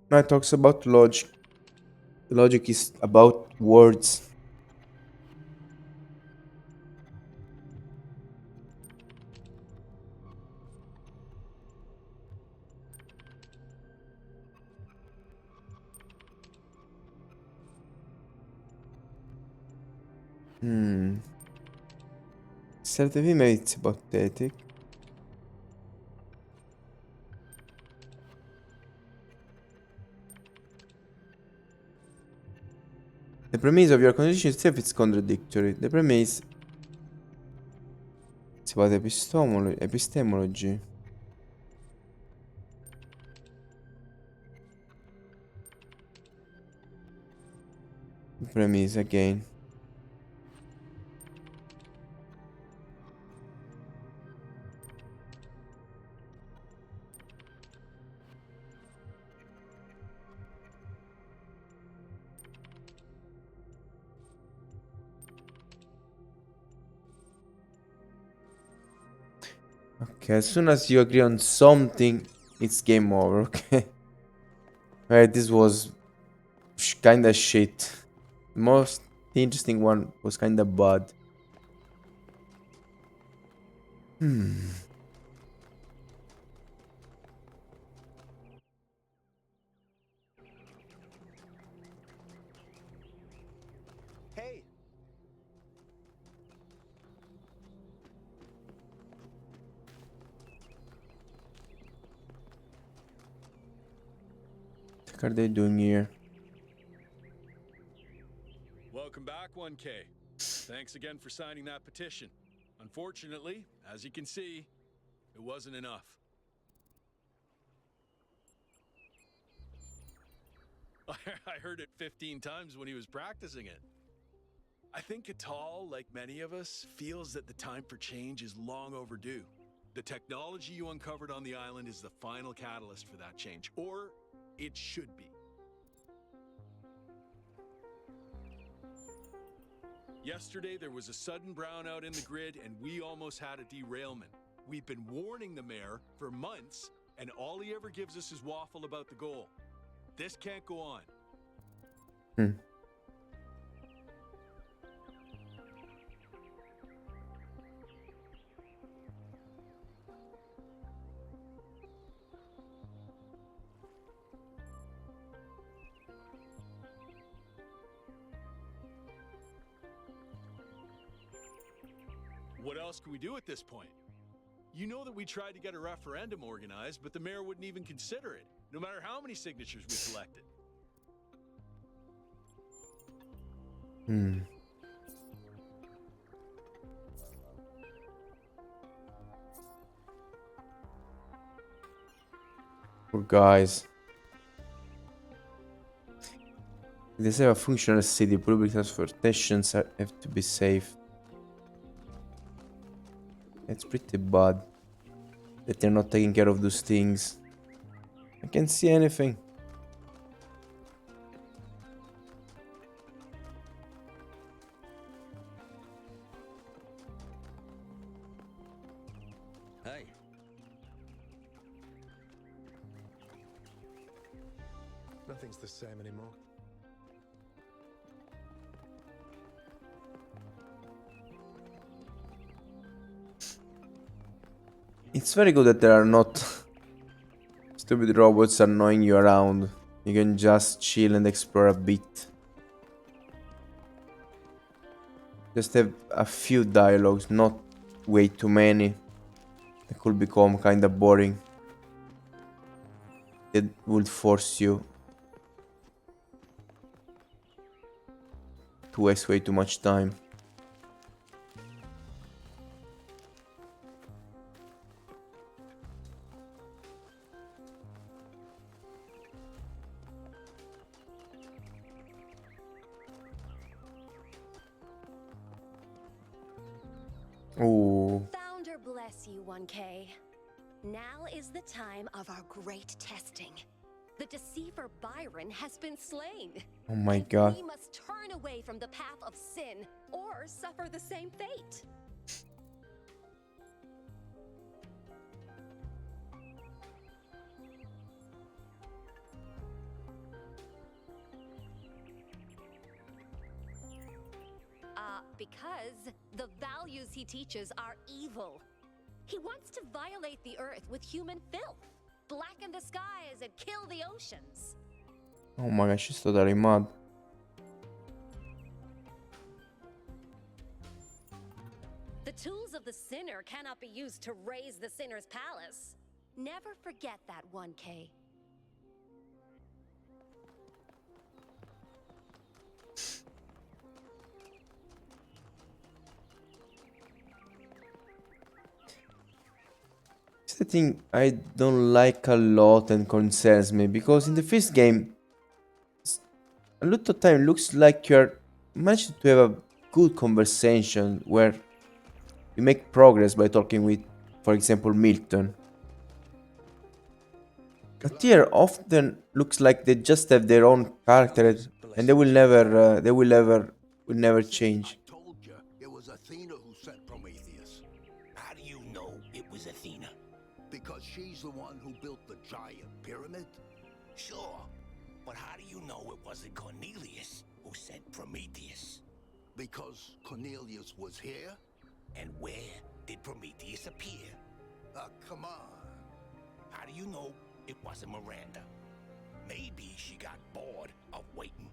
Now it talks about logic. Logic is about words. Self-defeat, maybe it's about ethic. The premise of your condition itself is contradictory. The premise it's about epistemology. The premise again. Okay, as soon as you agree on something, it's game over, okay? Alright, this was kinda shit. The most interesting one was kinda bad. Hmm. Hey, What are they doing here? Welcome back, 1K. Thanks again for signing that petition. Unfortunately, as you can see, it wasn't enough. I heard it 15 times when he was practicing it. I think Catal, like many of us, feels that the time for change is long overdue. The technology you uncovered on the island is the final catalyst for that change, or it should be. Yesterday, there was a sudden brownout in the grid, and we almost had a derailment. We've been warning the mayor for months, and all he ever gives us is waffle about the goal. This can't go on. Hmm. What else can we do at this point? You know that we tried to get a referendum organized, but the mayor wouldn't even consider it, no matter how many signatures we collected. Hmm. Poor guys. If they have a functional city, public transportations have to be safe. It's pretty bad that they're not taking care of those things. I can't see anything. Hey. Nothing's the same anymore. It's very good that there are not stupid robots annoying you around. You can just chill and explore a bit. Just have a few dialogues, not way too many. That could become kinda boring. It would force you to waste way too much time. Oh. Founder bless you, 1K. Now is the time of our great testing. The deceiver Byron has been slain. Oh my god. We must turn away from the path of sin or suffer the same fate. Because the values he teaches are evil. He wants to violate the earth with human filth, blacken the skies and kill the oceans. Oh my gosh, she's totally mad. The tools of the sinner cannot be used to raise the sinner's palace. Never forget that, 1K. It's the thing I don't like a lot and concerns me, because in the first game, a lot of time looks like you're managing to have a good conversation where you make progress by talking with, for example, Milton. But here often looks like they just have their own character and they will never change. Told you it was Athena who sent Prometheus. How do you know it was Athena? Because Cornelius was here? And where did Prometheus appear? Come on. How do you know it wasn't Miranda? Maybe she got bored of waiting.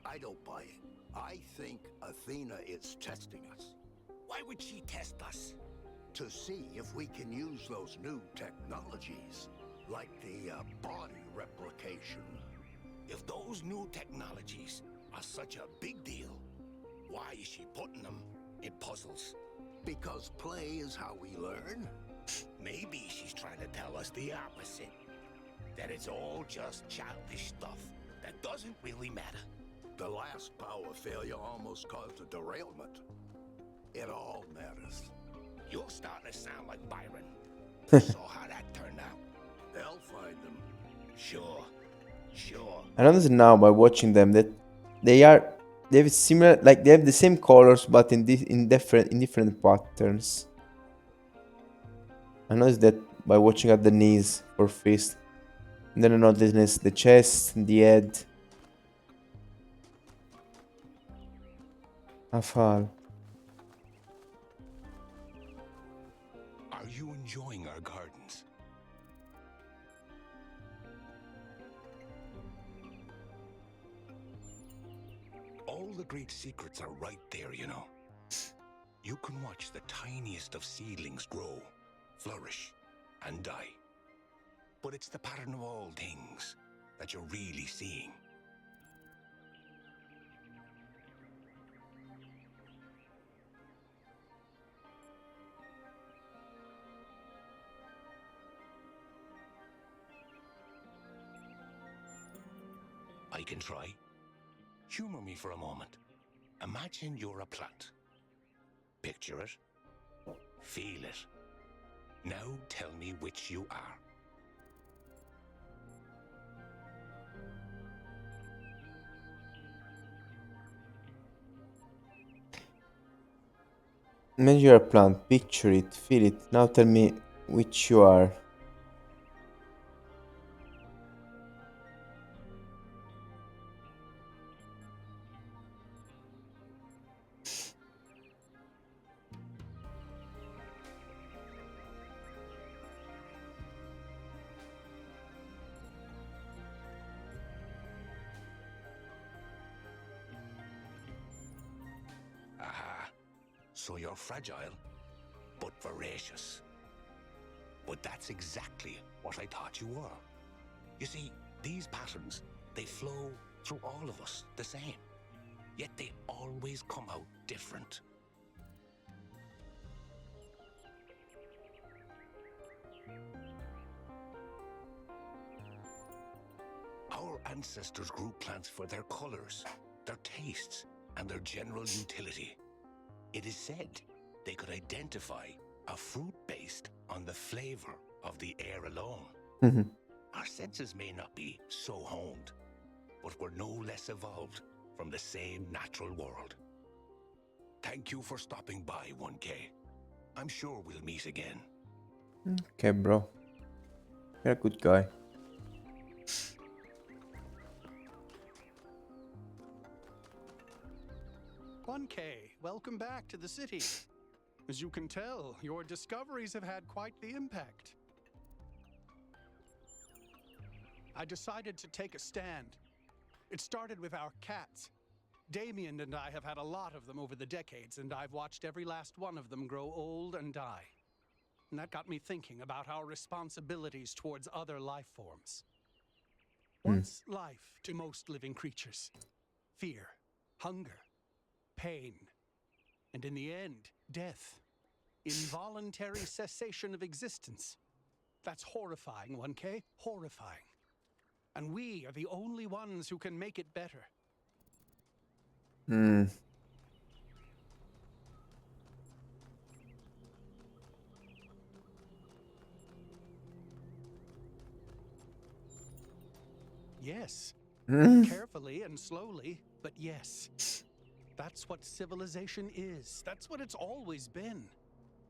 I don't buy it. I think Athena is testing us. Why would she test us? To see if we can use those new technologies, like the body replication. If those new technologies are such a big deal, why is she putting them in puzzles? Because play is how we learn. Maybe she's trying to tell us the opposite. That it's all just childish stuff that doesn't really matter. The last power failure almost caused a derailment. It all matters. You're starting to sound like Byron. Saw how that turned out. They'll find them. Sure. I notice now by watching them that they have similar, like they have the same colors but in different patterns. I noticed that by watching at the knees for fist. And then I noticed the chest, the head. Afal. Are you enjoying our gardens? All the great secrets are right there, you know. You can watch the tiniest of seedlings grow, flourish, and die. But it's the pattern of all things that you're really seeing. I can try. Humor me for a moment. Imagine you're a plant. Picture it. Feel it. Now tell me which you are. Imagine you're a plant. Picture it. Feel it. Now tell me which you are. So you're fragile, but voracious. But that's exactly what I thought you were. You see, these patterns, they flow through all of us the same. Yet they always come out different. Our ancestors grew plants for their colors, their tastes, and their general utility. It is said they could identify a fruit based on the flavor of the air alone. Our senses may not be so honed, but we're no less evolved from the same natural world. Thank you for stopping by, 1K. I'm sure we'll meet again. Okay, bro. You're a good guy. Welcome back to the city. As you can tell, your discoveries have had quite the impact. I decided to take a stand. It started with our cats. Damien and I have had a lot of them over the decades, and I've watched every last one of them grow old and die. And that got me thinking about our responsibilities towards other life forms. What's life to most living creatures? Fear, hunger, pain, and in the end, death. Involuntary cessation of existence. That's horrifying, 1K. Horrifying. And we are the only ones who can make it better. Yes. Carefully and slowly, but yes. That's what civilization is. That's what it's always been.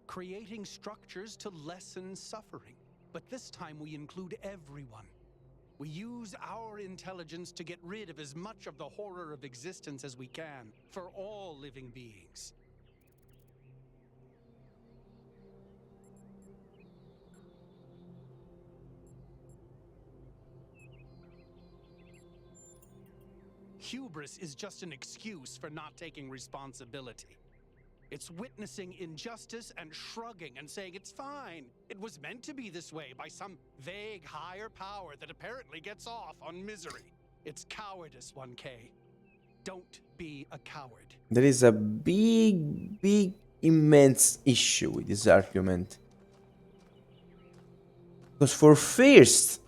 Creating structures to lessen suffering. But this time we include everyone. We use our intelligence to get rid of as much of the horror of existence as we can, for all living beings. Hubris is just an excuse for not taking responsibility. It's witnessing injustice and shrugging and saying it's fine. It was meant to be this way by some vague higher power that apparently gets off on misery. It's cowardice, 1K. Don't be a coward. There is a big, immense issue with this argument. Because for first,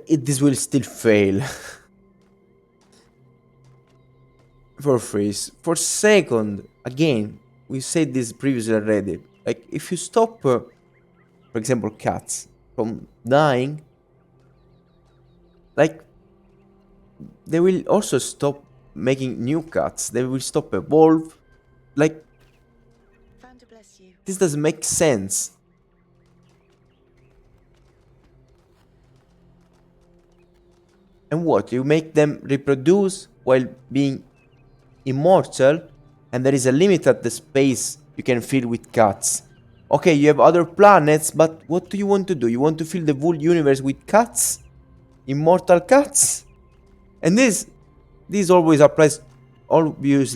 this will still fail. For first. For second, again, we said this previously already. Like, if you stop, for example, cats from dying, like, they will also stop making new cats. They will stop evolve. Like, this doesn't make sense. And what? You make them reproduce while being immortal, and there is a limit at the space you can fill with cats. Okay, you have other planets, but what do you want to do? You want to fill the whole universe with cats? Immortal cats? And this obviously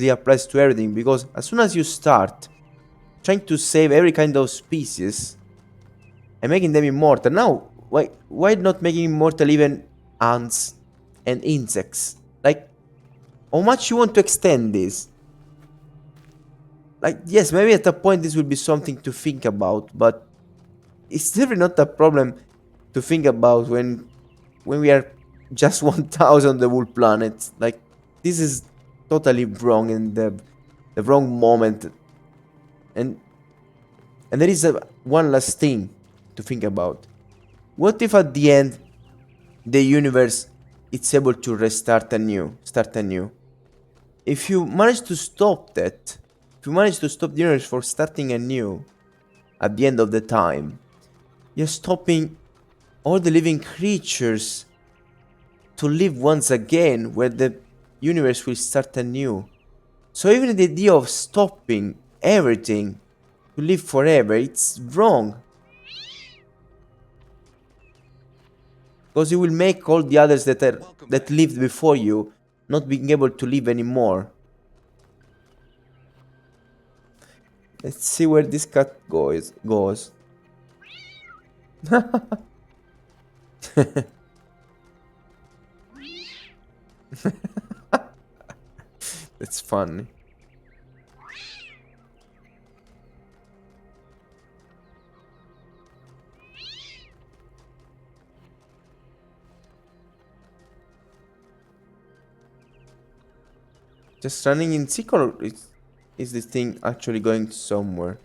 applies to everything, because as soon as you start trying to save every kind of species and making them immortal, now why not making immortal even ants and insects? Like, how much you want to extend this? Like, yes, maybe at a point this will be something to think about, but it's definitely not a problem to think about when we are just 1,000 on the whole planet. Like, this is totally wrong in the wrong moment. And there is one last thing to think about. What if at the end the universe is able to start anew? If you manage to stop that, if you manage to stop the universe from starting anew at the end of the time, you're stopping all the living creatures to live once again, where the universe will start anew. So even the idea of stopping everything to live forever, it's wrong. Because you will make all the others that lived before you not being able to live anymore. Let's see where this cat goes. That's funny. Just running in circle, or is this thing actually going somewhere?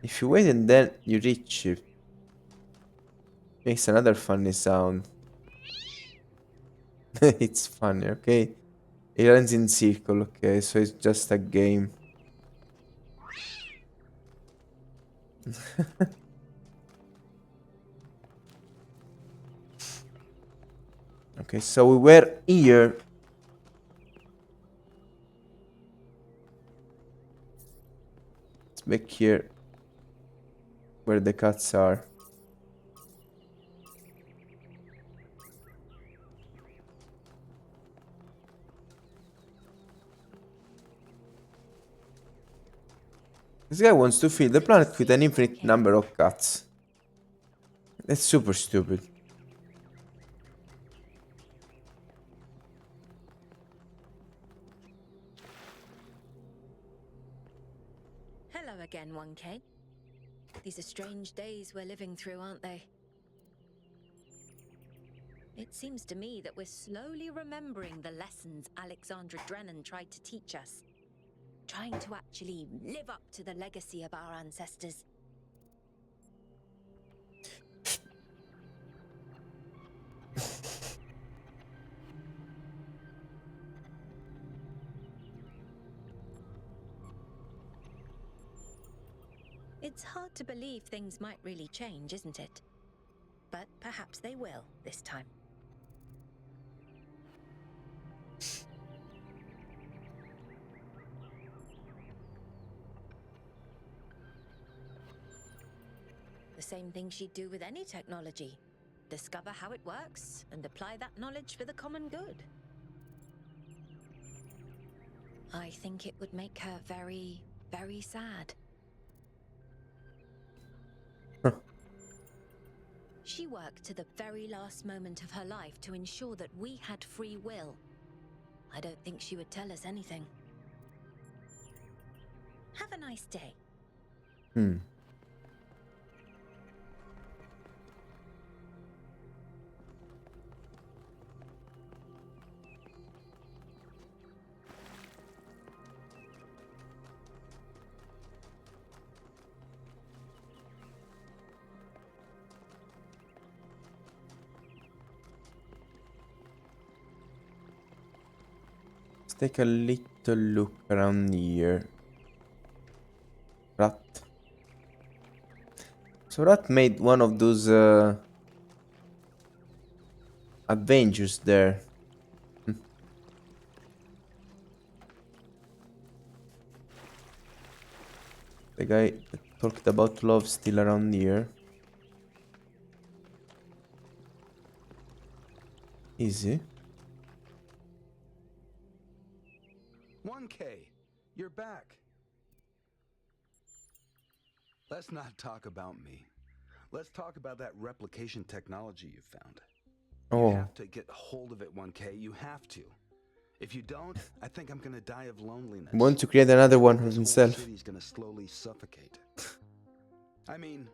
If you wait and then you reach it, makes another funny sound. It's funny, okay? It runs in circle, okay, so it's just a game. Okay, so we were here. Let's back here where the cats are. This guy wants to fill the planet with an infinite number of cats. That's super stupid. Hello again, 1K. These are strange days we're living through, aren't they? It seems to me that we're slowly remembering the lessons Alexandra Drennan tried to teach us. Trying to actually live up to the legacy of our ancestors. It's hard to believe things might really change, isn't it? But perhaps they will this time. The same thing she'd do with any technology. Discover how it works and apply that knowledge for the common good. I think it would make her very, very sad. She worked to the very last moment of her life to ensure that we had free will. I don't think she would tell us anything. Have a nice day. Take a little look around here. Rat. So Rat made one of those Avengers there. The guy that talked about love still around here. Easy. 1K, you're back. Let's not talk about me. Let's talk about that replication technology you found. Oh. You have to get hold of it, 1K. You have to. If you don't, I think I'm gonna die of loneliness. Want to create another one of This whole himself. city's gonna slowly suffocate. I mean,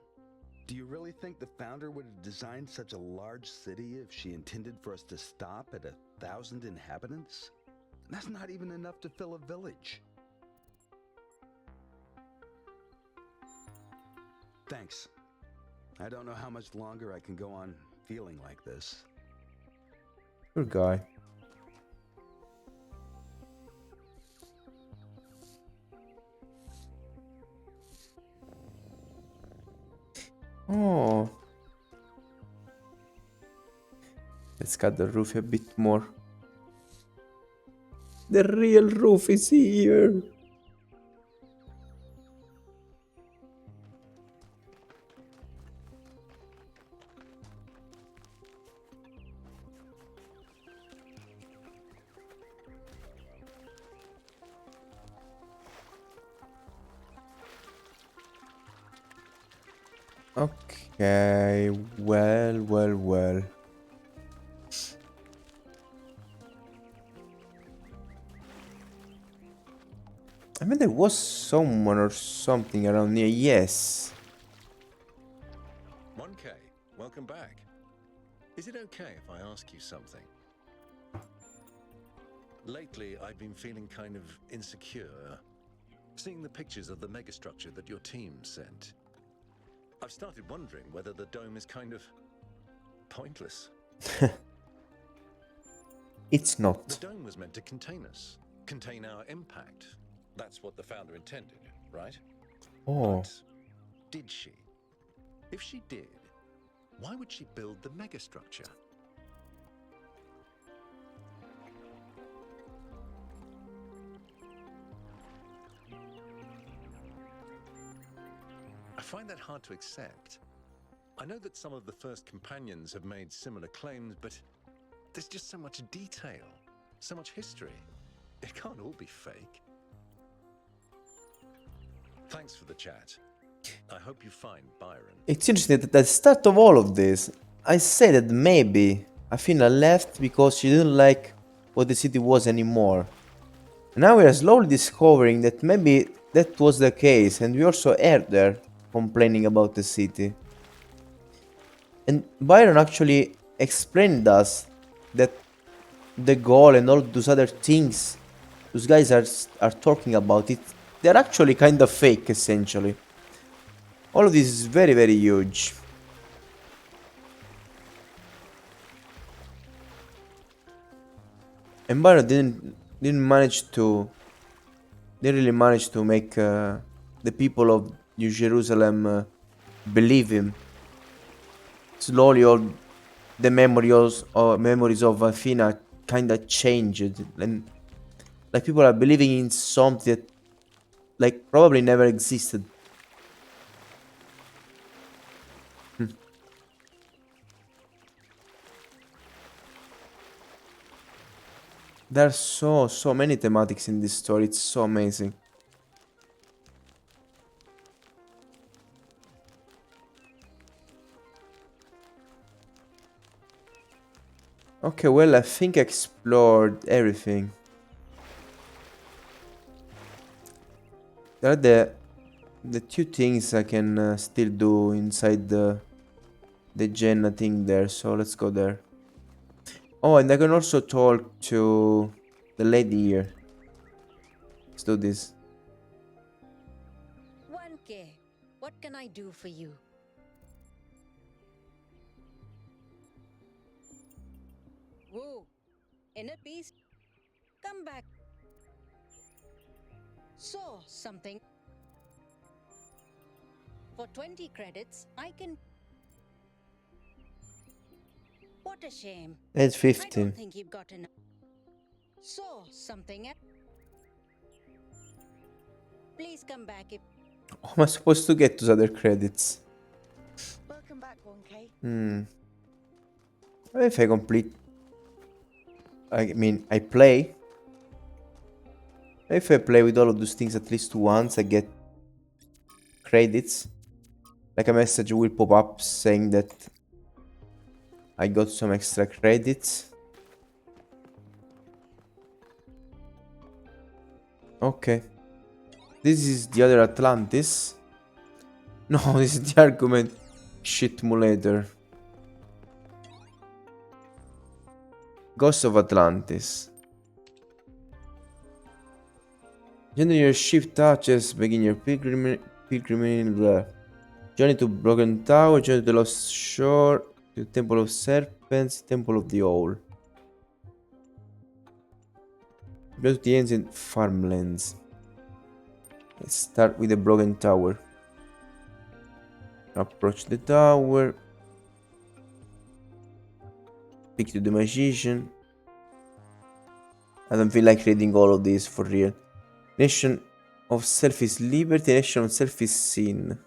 do you really think the founder would have designed such a large city if she intended for us to stop at 1,000 inhabitants? That's not even enough to fill a village. Thanks. I don't know how much longer I can go on feeling like this. Poor guy. Oh. Let's cut the roof a bit more. The real roof is here. Okay, well. I mean, there was someone or something around here, yes. 1K, welcome back. Is it okay if I ask you something? Lately, I've been feeling kind of insecure, seeing the pictures of the megastructure that your team sent. I've started wondering whether the dome is kind of pointless. It's not. The dome was meant to contain us, contain our impact. That's what the founder intended, right? Oh. But did she? If she did, why would she build the megastructure? I find that hard to accept. I know that some of the first companions have made similar claims, but there's just so much detail, so much history. It can't all be fake. Thanks for the chat. I hope you find Byron. It's interesting that at the start of all of this, I said that maybe Athena left because she didn't like what the city was anymore. And now we are slowly discovering that maybe that was the case, and we also heard her complaining about the city. And Byron actually explained us that the goal and all those other things those guys are talking about, they're actually kind of fake, essentially. All of this is very, very huge. And Byron didn't really manage to make the people of New Jerusalem believe him. Slowly, all the memories of Athena kind of changed, and like people are believing in something that like probably never existed. Hmm. There are so many thematics in this story. It's so amazing. Okay, well, I think I explored everything. There are the two things I can still do inside the Jenna thing there, so let's go there. Oh, and I can also talk to the lady here. Let's do this. Wanke, what can I do for you? Woo, inner beast, come back. Saw something. For 20 credits, I can... What a shame. It's I 15. don't think you've got enough. Saw something. Please come back if... How am I supposed to get those other credits? Welcome back, 1K. What if I complete... I mean, I play. If I play with all of those things at least once, I get credits. Like a message will pop up saying that I got some extra credits. Okay. This is the other Atlantis. No, this is the argument shitmulator. Ghost of Atlantis. Journey your ship touches, begin your pilgrimage. Journey to Broken Tower, journey to the Lost Shore, to the Temple of Serpents, Temple of the Owl. Go to the ancient farmlands. Let's start with the Broken Tower. Approach the tower. Speak to the magician. I don't feel like reading all of this for real. Nation of self is liberty, nation of self is sin.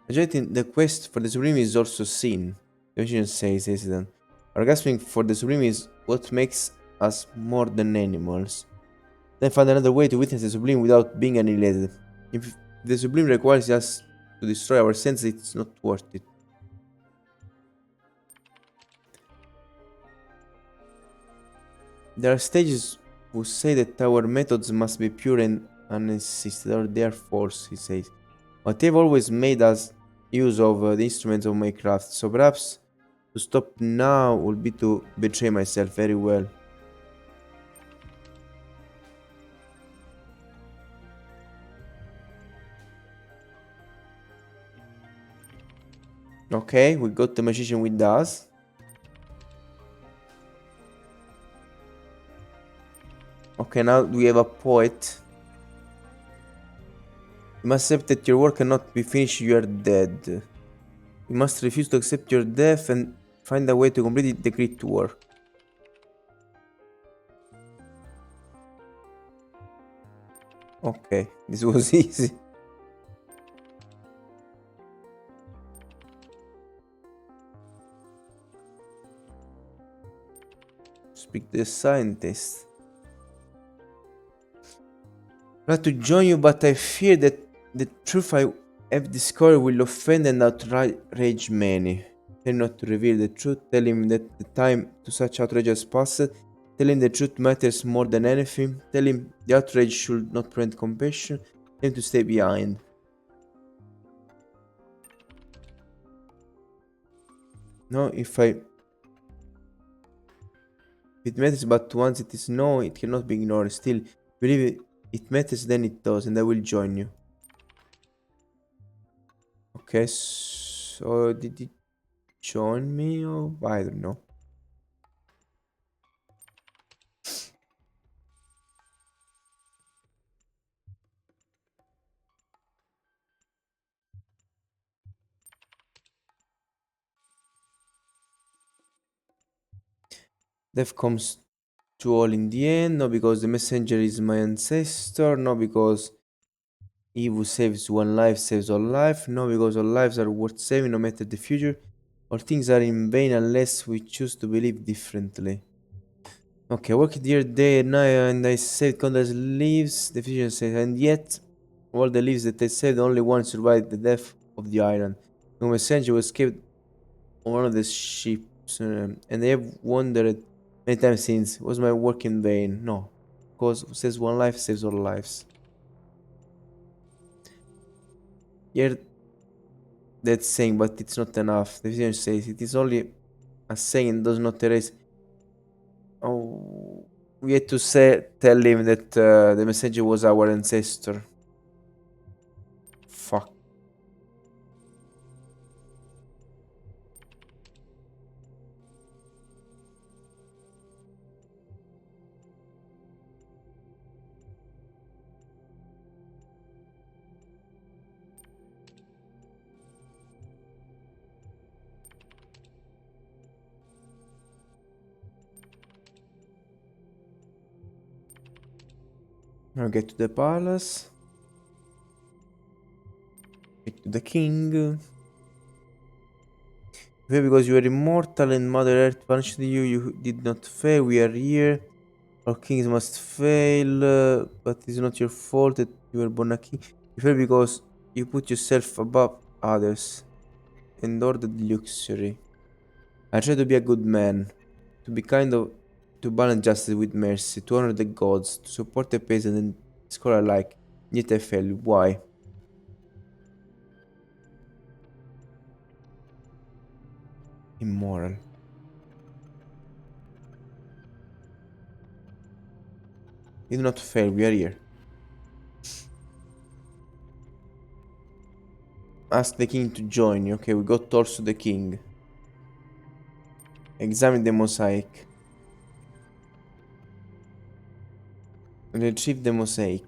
Rejecting the quest for the Supreme is also sin. The magician says, Hesitant. Our grasping for the Supreme is what makes us more than animals. Then find another way to witness the Supreme without being annihilated. If the Supreme requires us to destroy our senses, it's not worth it. There are sages who say that our methods must be pure and unassisted, or they are false, he says. But they've always made us use of the instruments of my craft, so perhaps to stop now would be to betray myself very well. Okay, we got the magician with us. Okay, now we have a poet. You must accept that your work cannot be finished, you are dead. You must refuse to accept your death and find a way to complete the great work. Okay, this was easy. Speak to the scientist. I'd like to join you, but I fear that the truth I have discovered will offend and outrage many. Tell him not to reveal the truth. Tell him that the time to such outrage has passed. Tell him the truth matters more than anything. Tell him the outrage should not prevent compassion. Tell him to stay behind. No, if it matters, but once it is known, it cannot be ignored. Still, Believe it matters, then it does, and I will join you. Okay, so did it join me or I don't know. Death comes to all in the end, not because the messenger is my ancestor, not because he who saves one life saves all life, not because all lives are worth saving no matter the future. All things are in vain unless we choose to believe differently. Okay, I worked here day and night and I saved countless lives, the physician says, and yet, all the lives that I saved, only one survived the death of the island. No messenger was escaped on one of the ships, and I have wondered many times since, was my work in vain? No, because who says one life saves all lives. Here, that's saying, but it's not enough. The physician says it is only a saying and does not erase. Oh, we had to tell him that the messenger was our ancestor. Fuck. Now get to the palace. Get to the king. Okay, because you are immortal and Mother Earth punished you, you did not fail. We are here. All kings must fail, but it's not your fault that you were born a king. You fail because you put yourself above others and ordered luxury. I try to be a good man, to be kind of, to balance justice with mercy, to honor the gods, to support the peasant and scholar alike. Yet I fail. Why? Immoral. You do not fail. We are here. Ask the king to join you. Okay, we got also the king. Examine the mosaic. Retrieve the mosaic.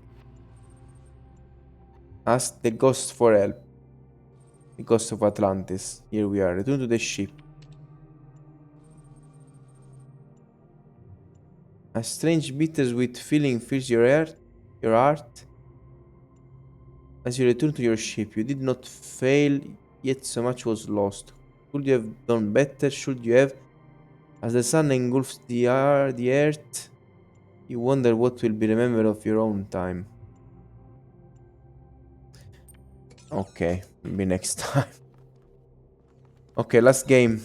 Ask the ghost for help. The ghost of Atlantis. Here we are. Return to the ship. A strange bittersweet feeling fills your heart. As you return to your ship, you did not fail, yet so much was lost. Could you have done better? Should you have? As the sun engulfs the earth, you wonder what will be remembered of your own time. Okay, maybe next time. Okay, last game.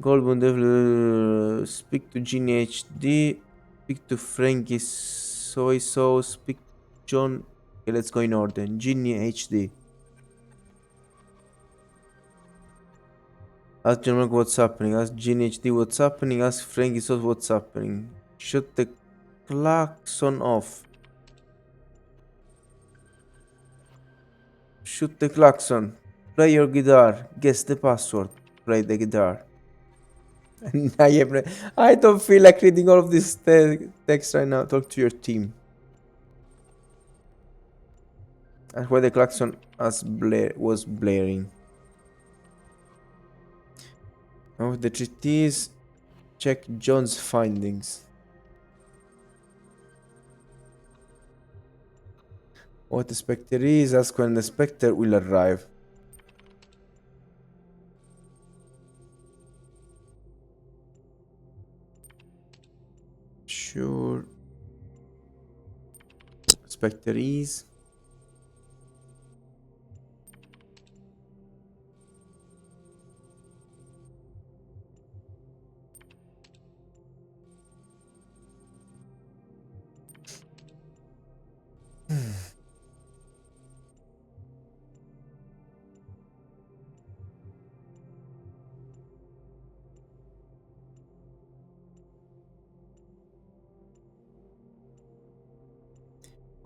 Goldbund Devil, speak to Genie HD, speak to Frankie Soy Sauce, speak John. Okay, let's go in order. Genie HD. Ask John Mark what's happening. Ask Genie HD what's happening. Ask Frankie Sauce what's happening. Shut the klaxon off. Shoot the klaxon. Play your guitar. Guess the password. Play the guitar. I don't feel like reading all of this text right now. Talk to your team. That's why the klaxon was blaring. Now the treat is check John's findings. What the spectre is, ask when the spectre will arrive. Sure. Spectre is.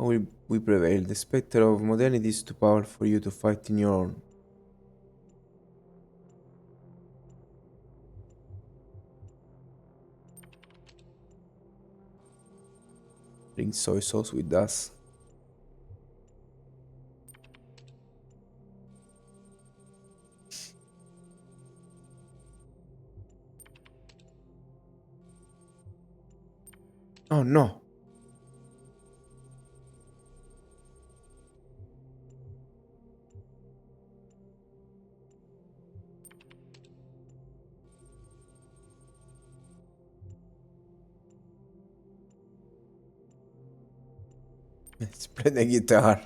How will we prevail? The specter of modernity is too powerful for you to fight in your own. Bring soy sauce with us. Oh no! Let's play the guitar.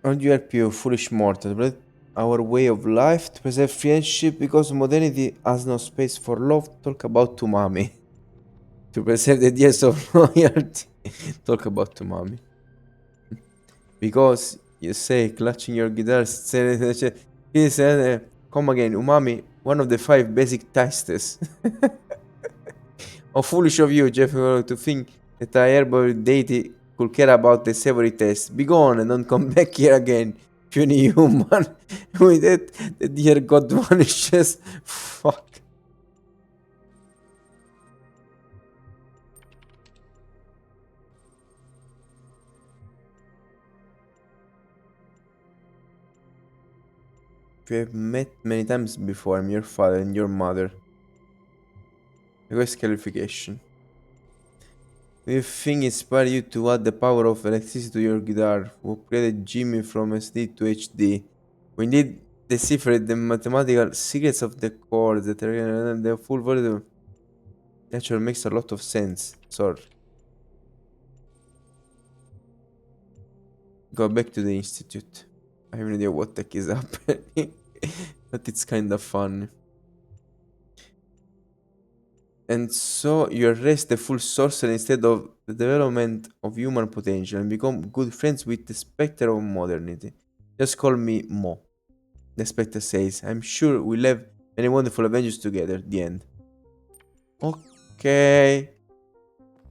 Don't you help you foolish mortal, but our way of life to preserve friendship because modernity has no space for love. Talk about Tumami. To preserve the ideas of loyalty. Talk about Tumami. Because you say clutching your guitar, he said, come again, umami, one of the 5 basic tastes. How foolish of you, Jeff, to think that a herbal deity could care about the savory taste. Be gone and don't come back here again, puny human. With that, the dear god vanishes. Fuck. We have met many times before. I'm your father and your mother. Request clarification. Do you think inspired you to add the power of electricity to your guitar? Who upgraded Jimmy from SD to HD? We need decipher the mathematical secrets of the chords that are the full volume. Actually makes a lot of sense. Sorry. Go back to the institute. I have no idea what the heck is happening. But it's kind of fun. And so you erase the full sorcery instead of the development of human potential and become good friends with the specter of modernity. Just call me Mo. The specter says, I'm sure we'll have many wonderful adventures together. The end. Okay.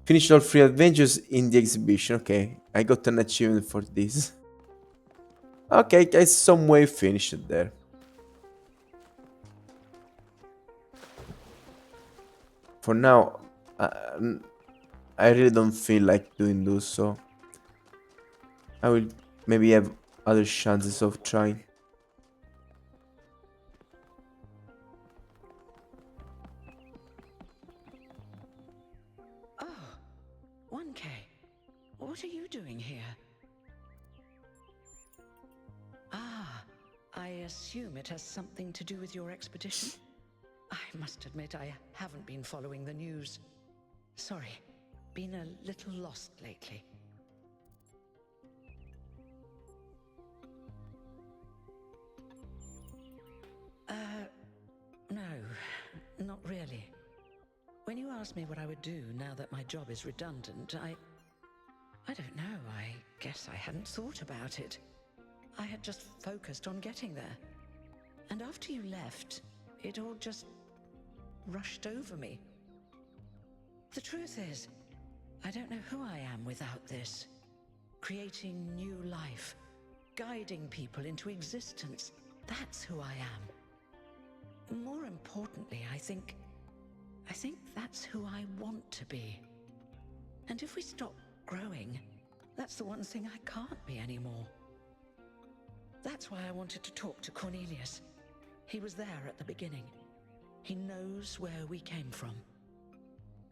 Finished all 3 adventures in the exhibition. Okay, I got an achievement for this. Okay, I some way finished it there. For now, I really don't feel like doing this, so I will maybe have other chances of trying. Oh, 1K. What are you doing here? Ah, I assume it has something to do with your expedition? I must admit I haven't been following the news. Sorry, been a little lost lately. No, not really. When you asked me what I would do now that my job is redundant, I don't know, I guess I hadn't thought about it. I had just focused on getting there. And after you left, it all just rushed over me. The truth is, I don't know who I am without this. Creating new life, guiding people into existence, that's who I am. More importantly, I think that's who I want to be. And if we stop growing, that's the one thing I can't be anymore. That's why I wanted to talk to Cornelius. He was there at the beginning. He knows where we came from.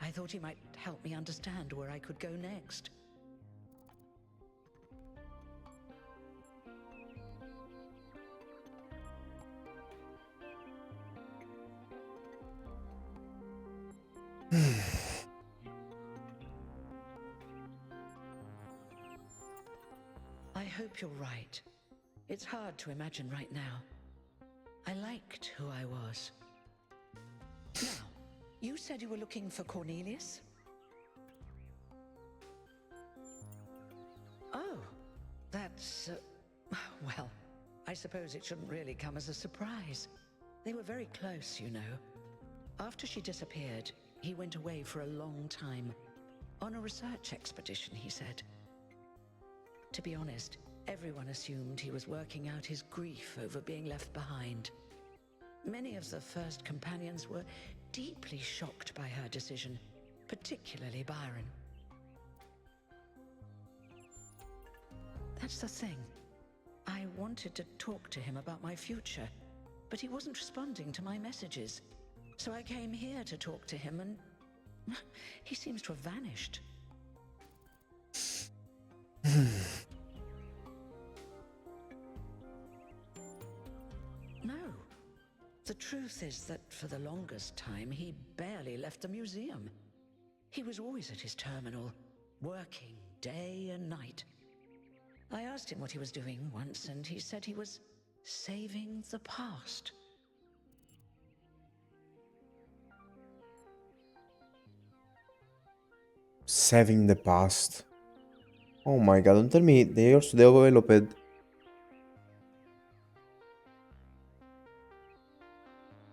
I thought he might help me understand where I could go next. hope you're right. It's hard to imagine right now. I liked who I was. Now, you said you were looking for Cornelius? Oh, that's... well, I suppose it shouldn't really come as a surprise. They were very close, you know. After she disappeared, he went away for a long time. On a research expedition, he said. To be honest, everyone assumed he was working out his grief over being left behind. Many of the first companions were deeply shocked by her decision, particularly Byron. That's the thing. I wanted to talk to him about my future, but he wasn't responding to my messages. So I came here to talk to him, and he seems to have vanished. No. The truth is that for the longest time, he barely left the museum. He was always at his terminal, working day and night. I asked him what he was doing once, and he said he was saving the past. Saving the past. Oh my god, don't tell me they also developed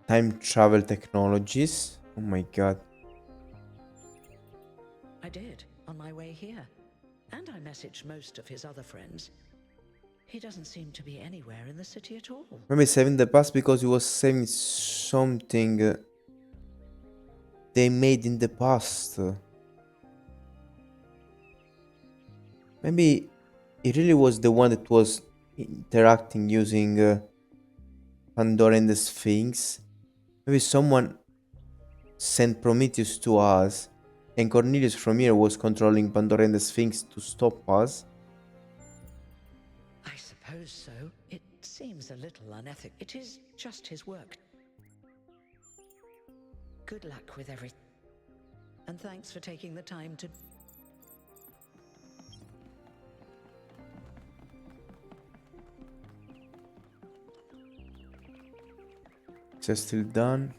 time travel technologies. Oh my god. I did, on my way here. And I messaged most of his other friends. He doesn't seem to be anywhere in the city at all. Maybe saving the past because he was saving something they made in the past. Maybe he really was the one that was interacting using Pandora and the Sphinx. Maybe someone sent Prometheus to us, and Cornelius from here was controlling Pandora and the Sphinx to stop us. I suppose so. It seems a little unethical. It is just his work. Good luck with everything. And thanks for taking the time to... Just still done.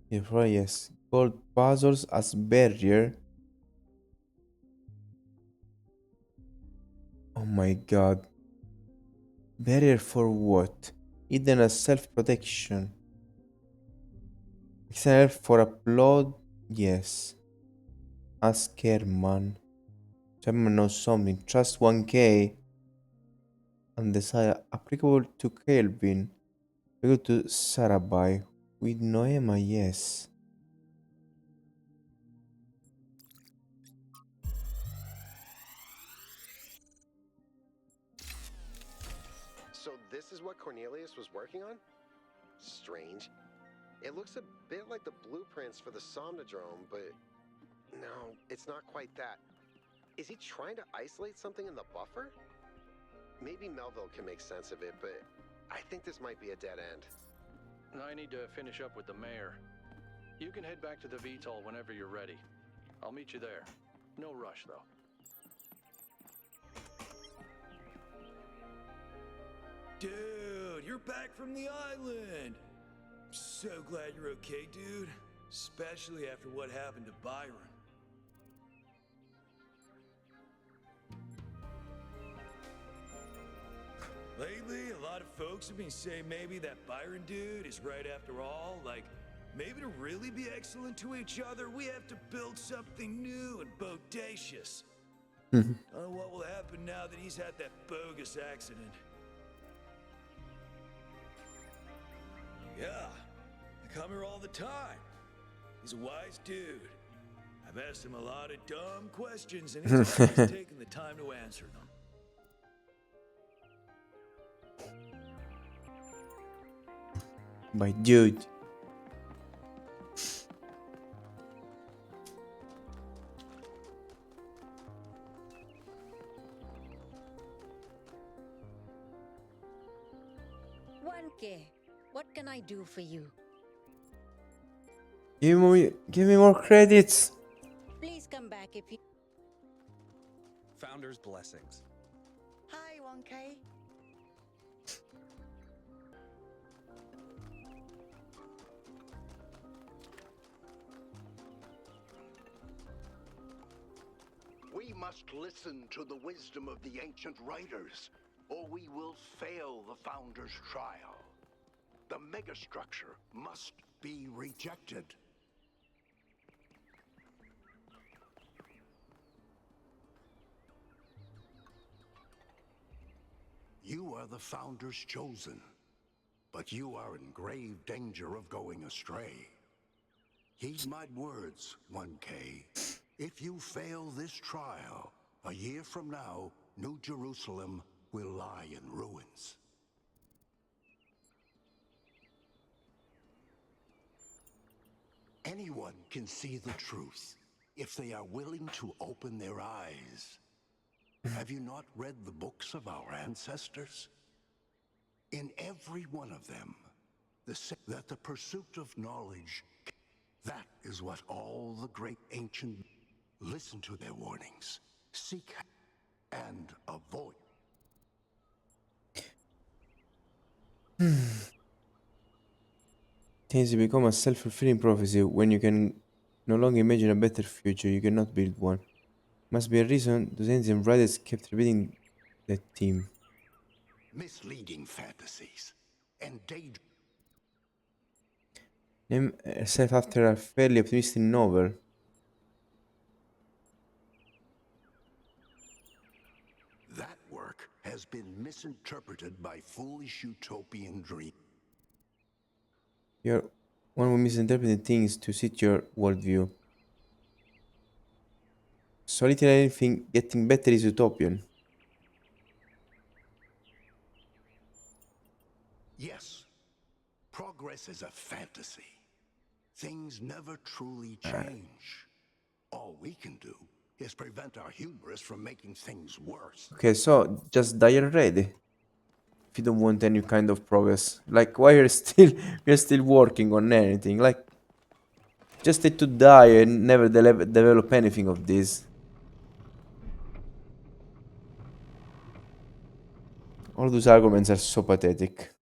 If right, yes. Called puzzles as barrier. Oh my god. Barrier for what? Hidden as self-protection. External for upload? Yes. Ask Herman. Herman knows something. Trust 1K. And decide applicable to Kelvin. Applicable to Sarabai. With Noema, yes. So this is what Cornelius was working on? Strange. It looks a bit like the blueprints for the Somnodrome, but no, it's not quite that. Is he trying to isolate something in the buffer? Maybe Melville can make sense of it, but I think this might be a dead end. I need to finish up with the mayor. You can head back to the VTOL whenever you're ready. I'll meet you there. No rush, though. Dude, you're back from the island! So glad you're okay, dude. Especially after what happened to Byron. Lately, a lot of folks have been saying maybe that Byron dude is right after all. Like, maybe to really be excellent to each other, we have to build something new and bodacious. Mhm. What will happen now that he's had that bogus accident? Yeah, I come here all the time. He's a wise dude. I've asked him a lot of dumb questions, and he's always taken the time to answer them. By dude. Wanke, what can I do for you? Give me more credits. Please come back if you. Founder's blessings. Hi, 1K. We must listen to the wisdom of the ancient writers, or we will fail the Founder's trial. The megastructure must be rejected. You are the Founder's chosen, but you are in grave danger of going astray. Heed my words, 1K. If you fail this trial, a year from now, New Jerusalem will lie in ruins. Anyone can see the truth if they are willing to open their eyes. Have you not read the books of our ancestors? In every one of them, that the pursuit of knowledge, that is what all the great ancient... Listen to their warnings. Seek and avoid. Things become a self-fulfilling prophecy. When you can no longer imagine a better future, you cannot build one. Must be a reason those ancient writers kept repeating that theme. Misleading fantasies and daydreams. Name herself after a fairly optimistic novel. That work has been misinterpreted by foolish utopian dreams. You're one who misinterpreted things to suit your worldview. So little anything getting better is utopian. Yes, progress is a fantasy. Things never truly change. All we can do is prevent our hubris from making things worse. Okay, so just die already. If you don't want any kind of progress. Like why you're still working on anything? Like just need to die and never develop anything of this. All those arguments are so pathetic.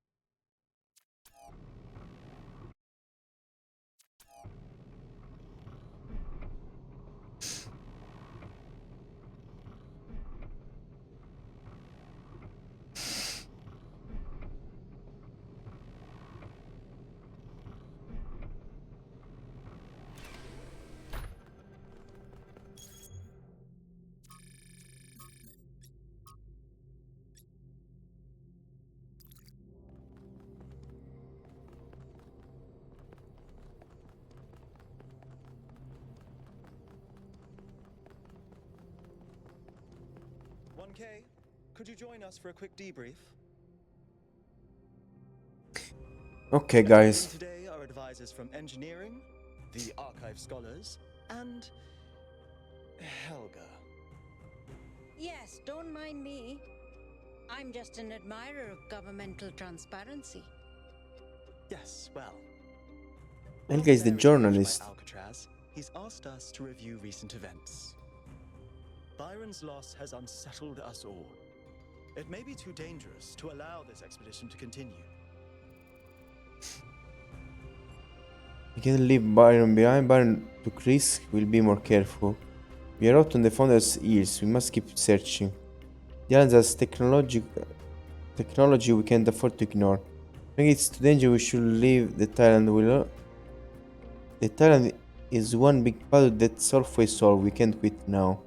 Could you join us for a quick debrief? Okay, guys. Today are advisors from engineering, the archive scholars, and Helga. Yes, don't mind me. I'm just an admirer of governmental transparency. Yes, well. Helga is the journalist. Alcatraz, he's asked us to review recent events. Byron's loss has unsettled us all. It may be too dangerous to allow this expedition to continue. We can leave Byron behind. Byron took risk. We'll be more careful. We are out on the founder's ears. We must keep searching. The island has technology we can't afford to ignore. When it's too dangerous, we should leave the Thailand. The Thailand is one big puzzle that's halfway solved. We can't quit now.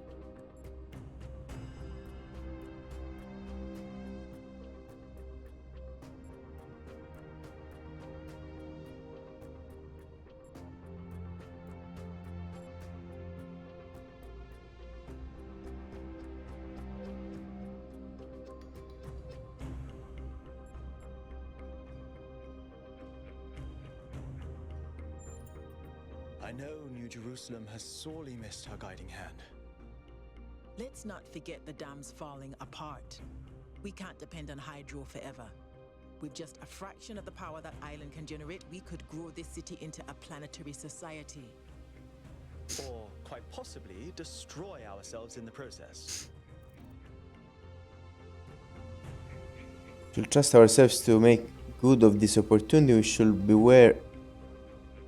I know New Jerusalem has sorely missed her guiding hand. Let's not forget the dam's falling apart. We can't depend on hydro forever. With just a fraction of the power that island can generate, we could grow this city into a planetary society. Or, quite possibly, destroy ourselves in the process. To trust ourselves to make good of this opportunity, we should beware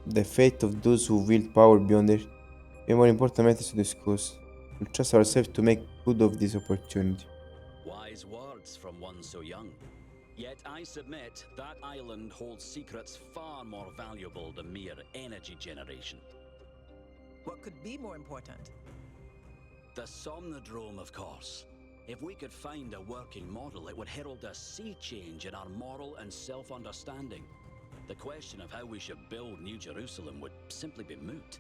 the fate of those who wield power beyond their more important matters to discuss. To trust ourselves to make good of this opportunity. Wise words from one so young. Yet I submit that island holds secrets far more valuable than mere energy generation. What could be more important? The Somnodrome, of course. If we could find a working model, it would herald a sea change in our moral and self-understanding. The question of how we should build New Jerusalem would simply be moot.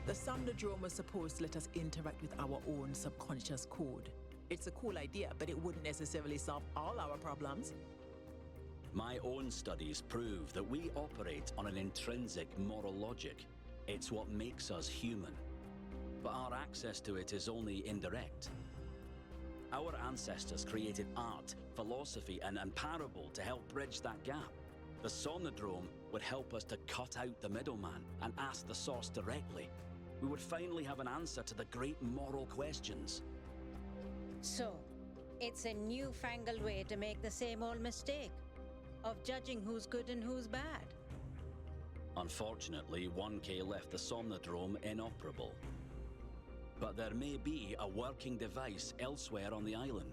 The Somnodrome was supposed to let us interact with our own subconscious code. It's a cool idea, but it wouldn't necessarily solve all our problems. My own studies prove that we operate on an intrinsic moral logic. It's what makes us human. But our access to it is only indirect. Our ancestors created art, philosophy, and parable to help bridge that gap. The Somnodrome would help us to cut out the middleman and ask the source directly. We would finally have an answer to the great moral questions. So, it's a newfangled way to make the same old mistake of judging who's good and who's bad. Unfortunately, 1K left the Somnodrome inoperable. But there may be a working device elsewhere on the island.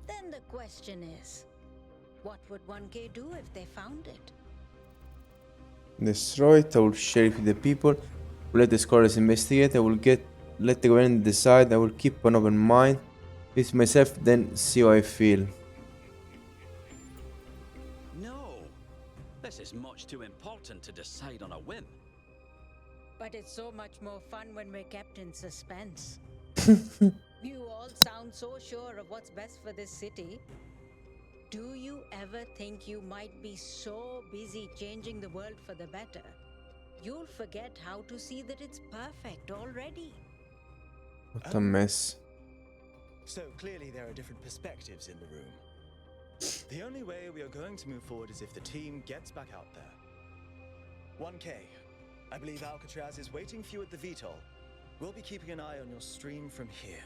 Then the question is, what would 1K do if they found it? Destroy it. I will share it with the people. Let the scholars investigate. I will let the government decide. I will keep an open mind with myself, then see how I feel. No! This is much too important to decide on a whim. But it's so much more fun when we're kept in suspense. You all sound so sure of what's best for this city. Do you ever think you might be so busy changing the world for the better, you'll forget how to see that it's perfect already? What a mess. So clearly there are different perspectives in the room. The only way we are going to move forward is if the team gets back out there. 1K, I believe Alcatraz is waiting for you at the VTOL. We'll be keeping an eye on your stream from here.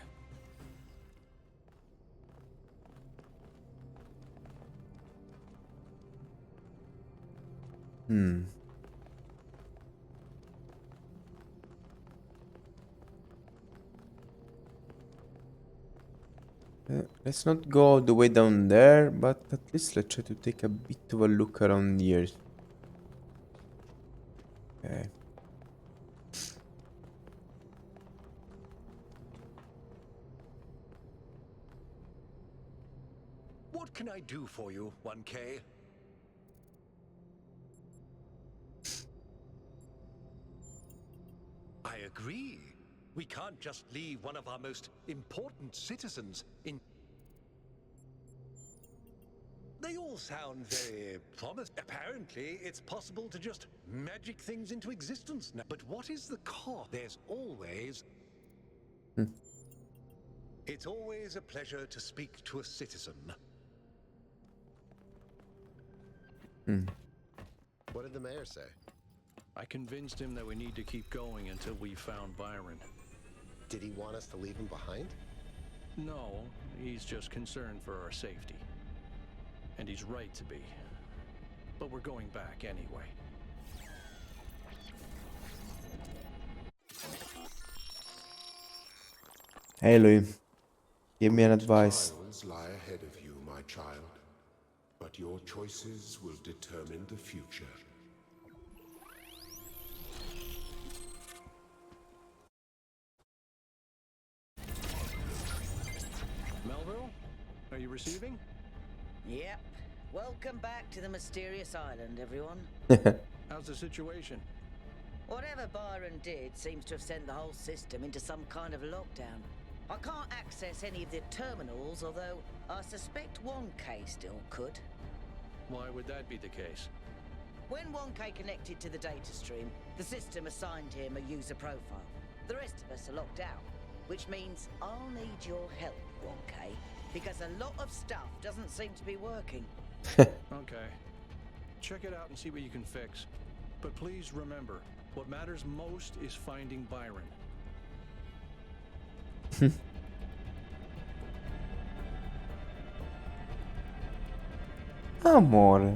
Let's not go all the way down there, but at least let's try to take a bit of a look around here. Okay. What can I do for you, 1K? I agree. We can't just leave one of our most important citizens in... They all sound very promising. Apparently, it's possible to just magic things into existence now. But what is the cost? There's always... It's always a pleasure to speak to a citizen. What did the mayor say? I convinced him that we need to keep going until we found Byron. Did he want us to leave him behind? No, he's just concerned for our safety. And he's right to be. But we're going back anyway. Hey Louis, give me an advice. Trials lie ahead of you, my child, but your choices will determine the future. Melville, are you receiving? Yep. Welcome back to the mysterious island, everyone. How's the situation? Whatever Byron did seems to have sent the whole system into some kind of lockdown. I can't access any of the terminals, although I suspect 1K still could. Why would that be the case? When 1K connected to the data stream, the system assigned him a user profile. The rest of us are locked out, which means I'll need your help, 1K, because a lot of stuff doesn't seem to be working. Okay. Check it out and see what you can fix. But please remember, what matters most is finding Byron. Amore.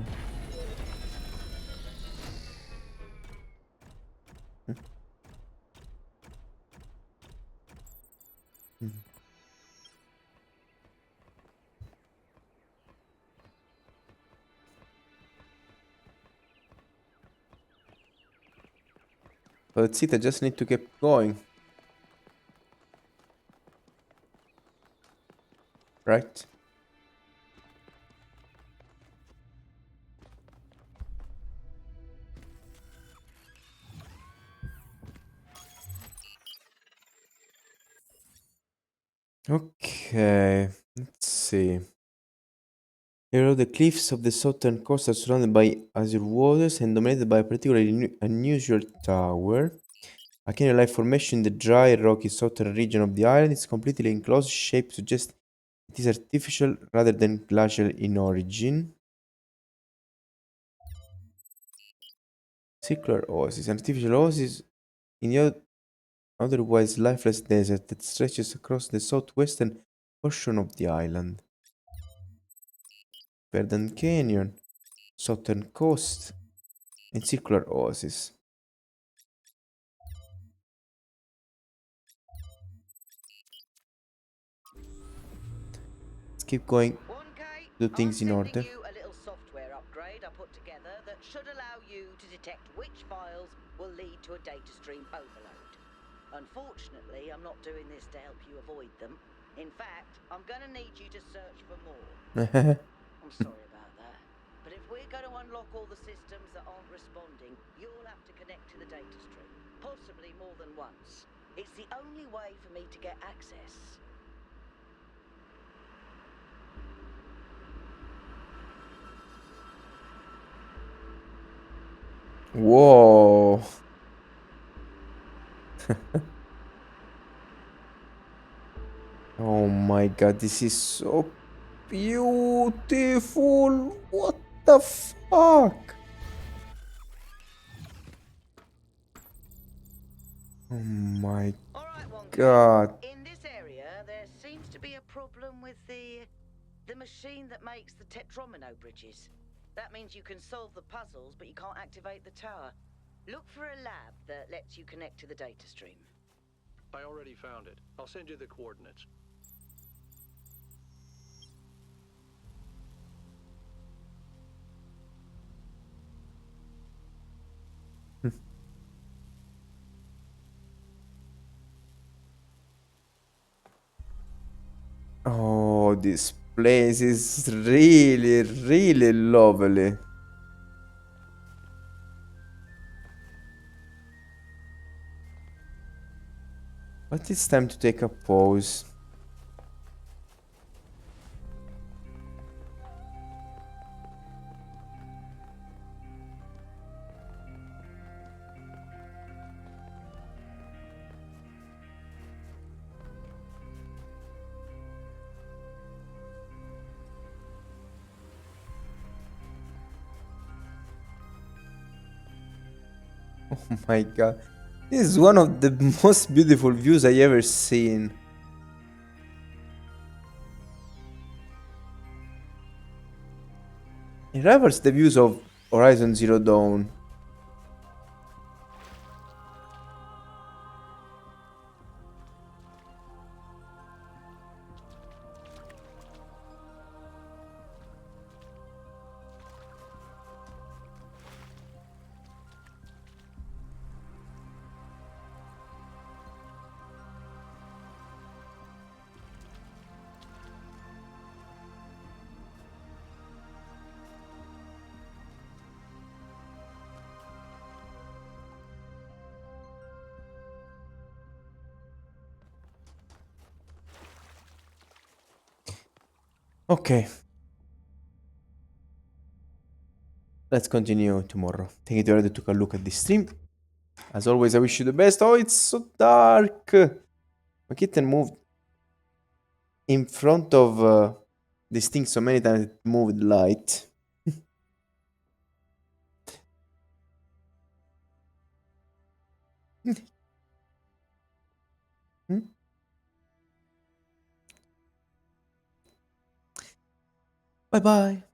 So that's it, I just need to keep going. Right? Okay, let's see. Here, the cliffs of the southern coast are surrounded by azure waters and dominated by a particularly unusual tower. A canyon-like formation in the dry, rocky southern region of the island. Its completely enclosed shape suggests it is artificial rather than glacial in origin. Circular oasis. An artificial oasis in the otherwise lifeless desert that stretches across the southwestern portion of the island. Verdant Canyon, southern coast, and circular oasis. Let's keep going. Do things in order. You a little software upgrade I put together that should allow you to detect which files will lead to a data stream overload. Unfortunately, I'm not doing this to help you avoid them. In fact, I'm gonna need you to search for more. I'm sorry about that. But if we're going to unlock all the systems that aren't responding, you'll have to connect to the data stream. Possibly more than once. It's the only way for me to get access. Whoa. Oh my god, this is so beautiful. What the fuck? Oh my god. In this area, there seems to be a problem with the machine that makes the tetromino bridges. That means you can solve the puzzles, but you can't activate the tower. Look for a lab that lets you connect to the data stream. I already found it. I'll send you the coordinates. Oh, this place is really, really lovely. But it's time to take a pause. Oh my god. This is one of the most beautiful views I ever seen. It rivals the views of Horizon Zero Dawn. Okay. let's continue tomorrow. Thank you to everyone that took a look at this stream. As always, I wish you the best. Oh, it's so dark. My kitten moved in front of this thing so many times it moved light. Hmm? Bye bye.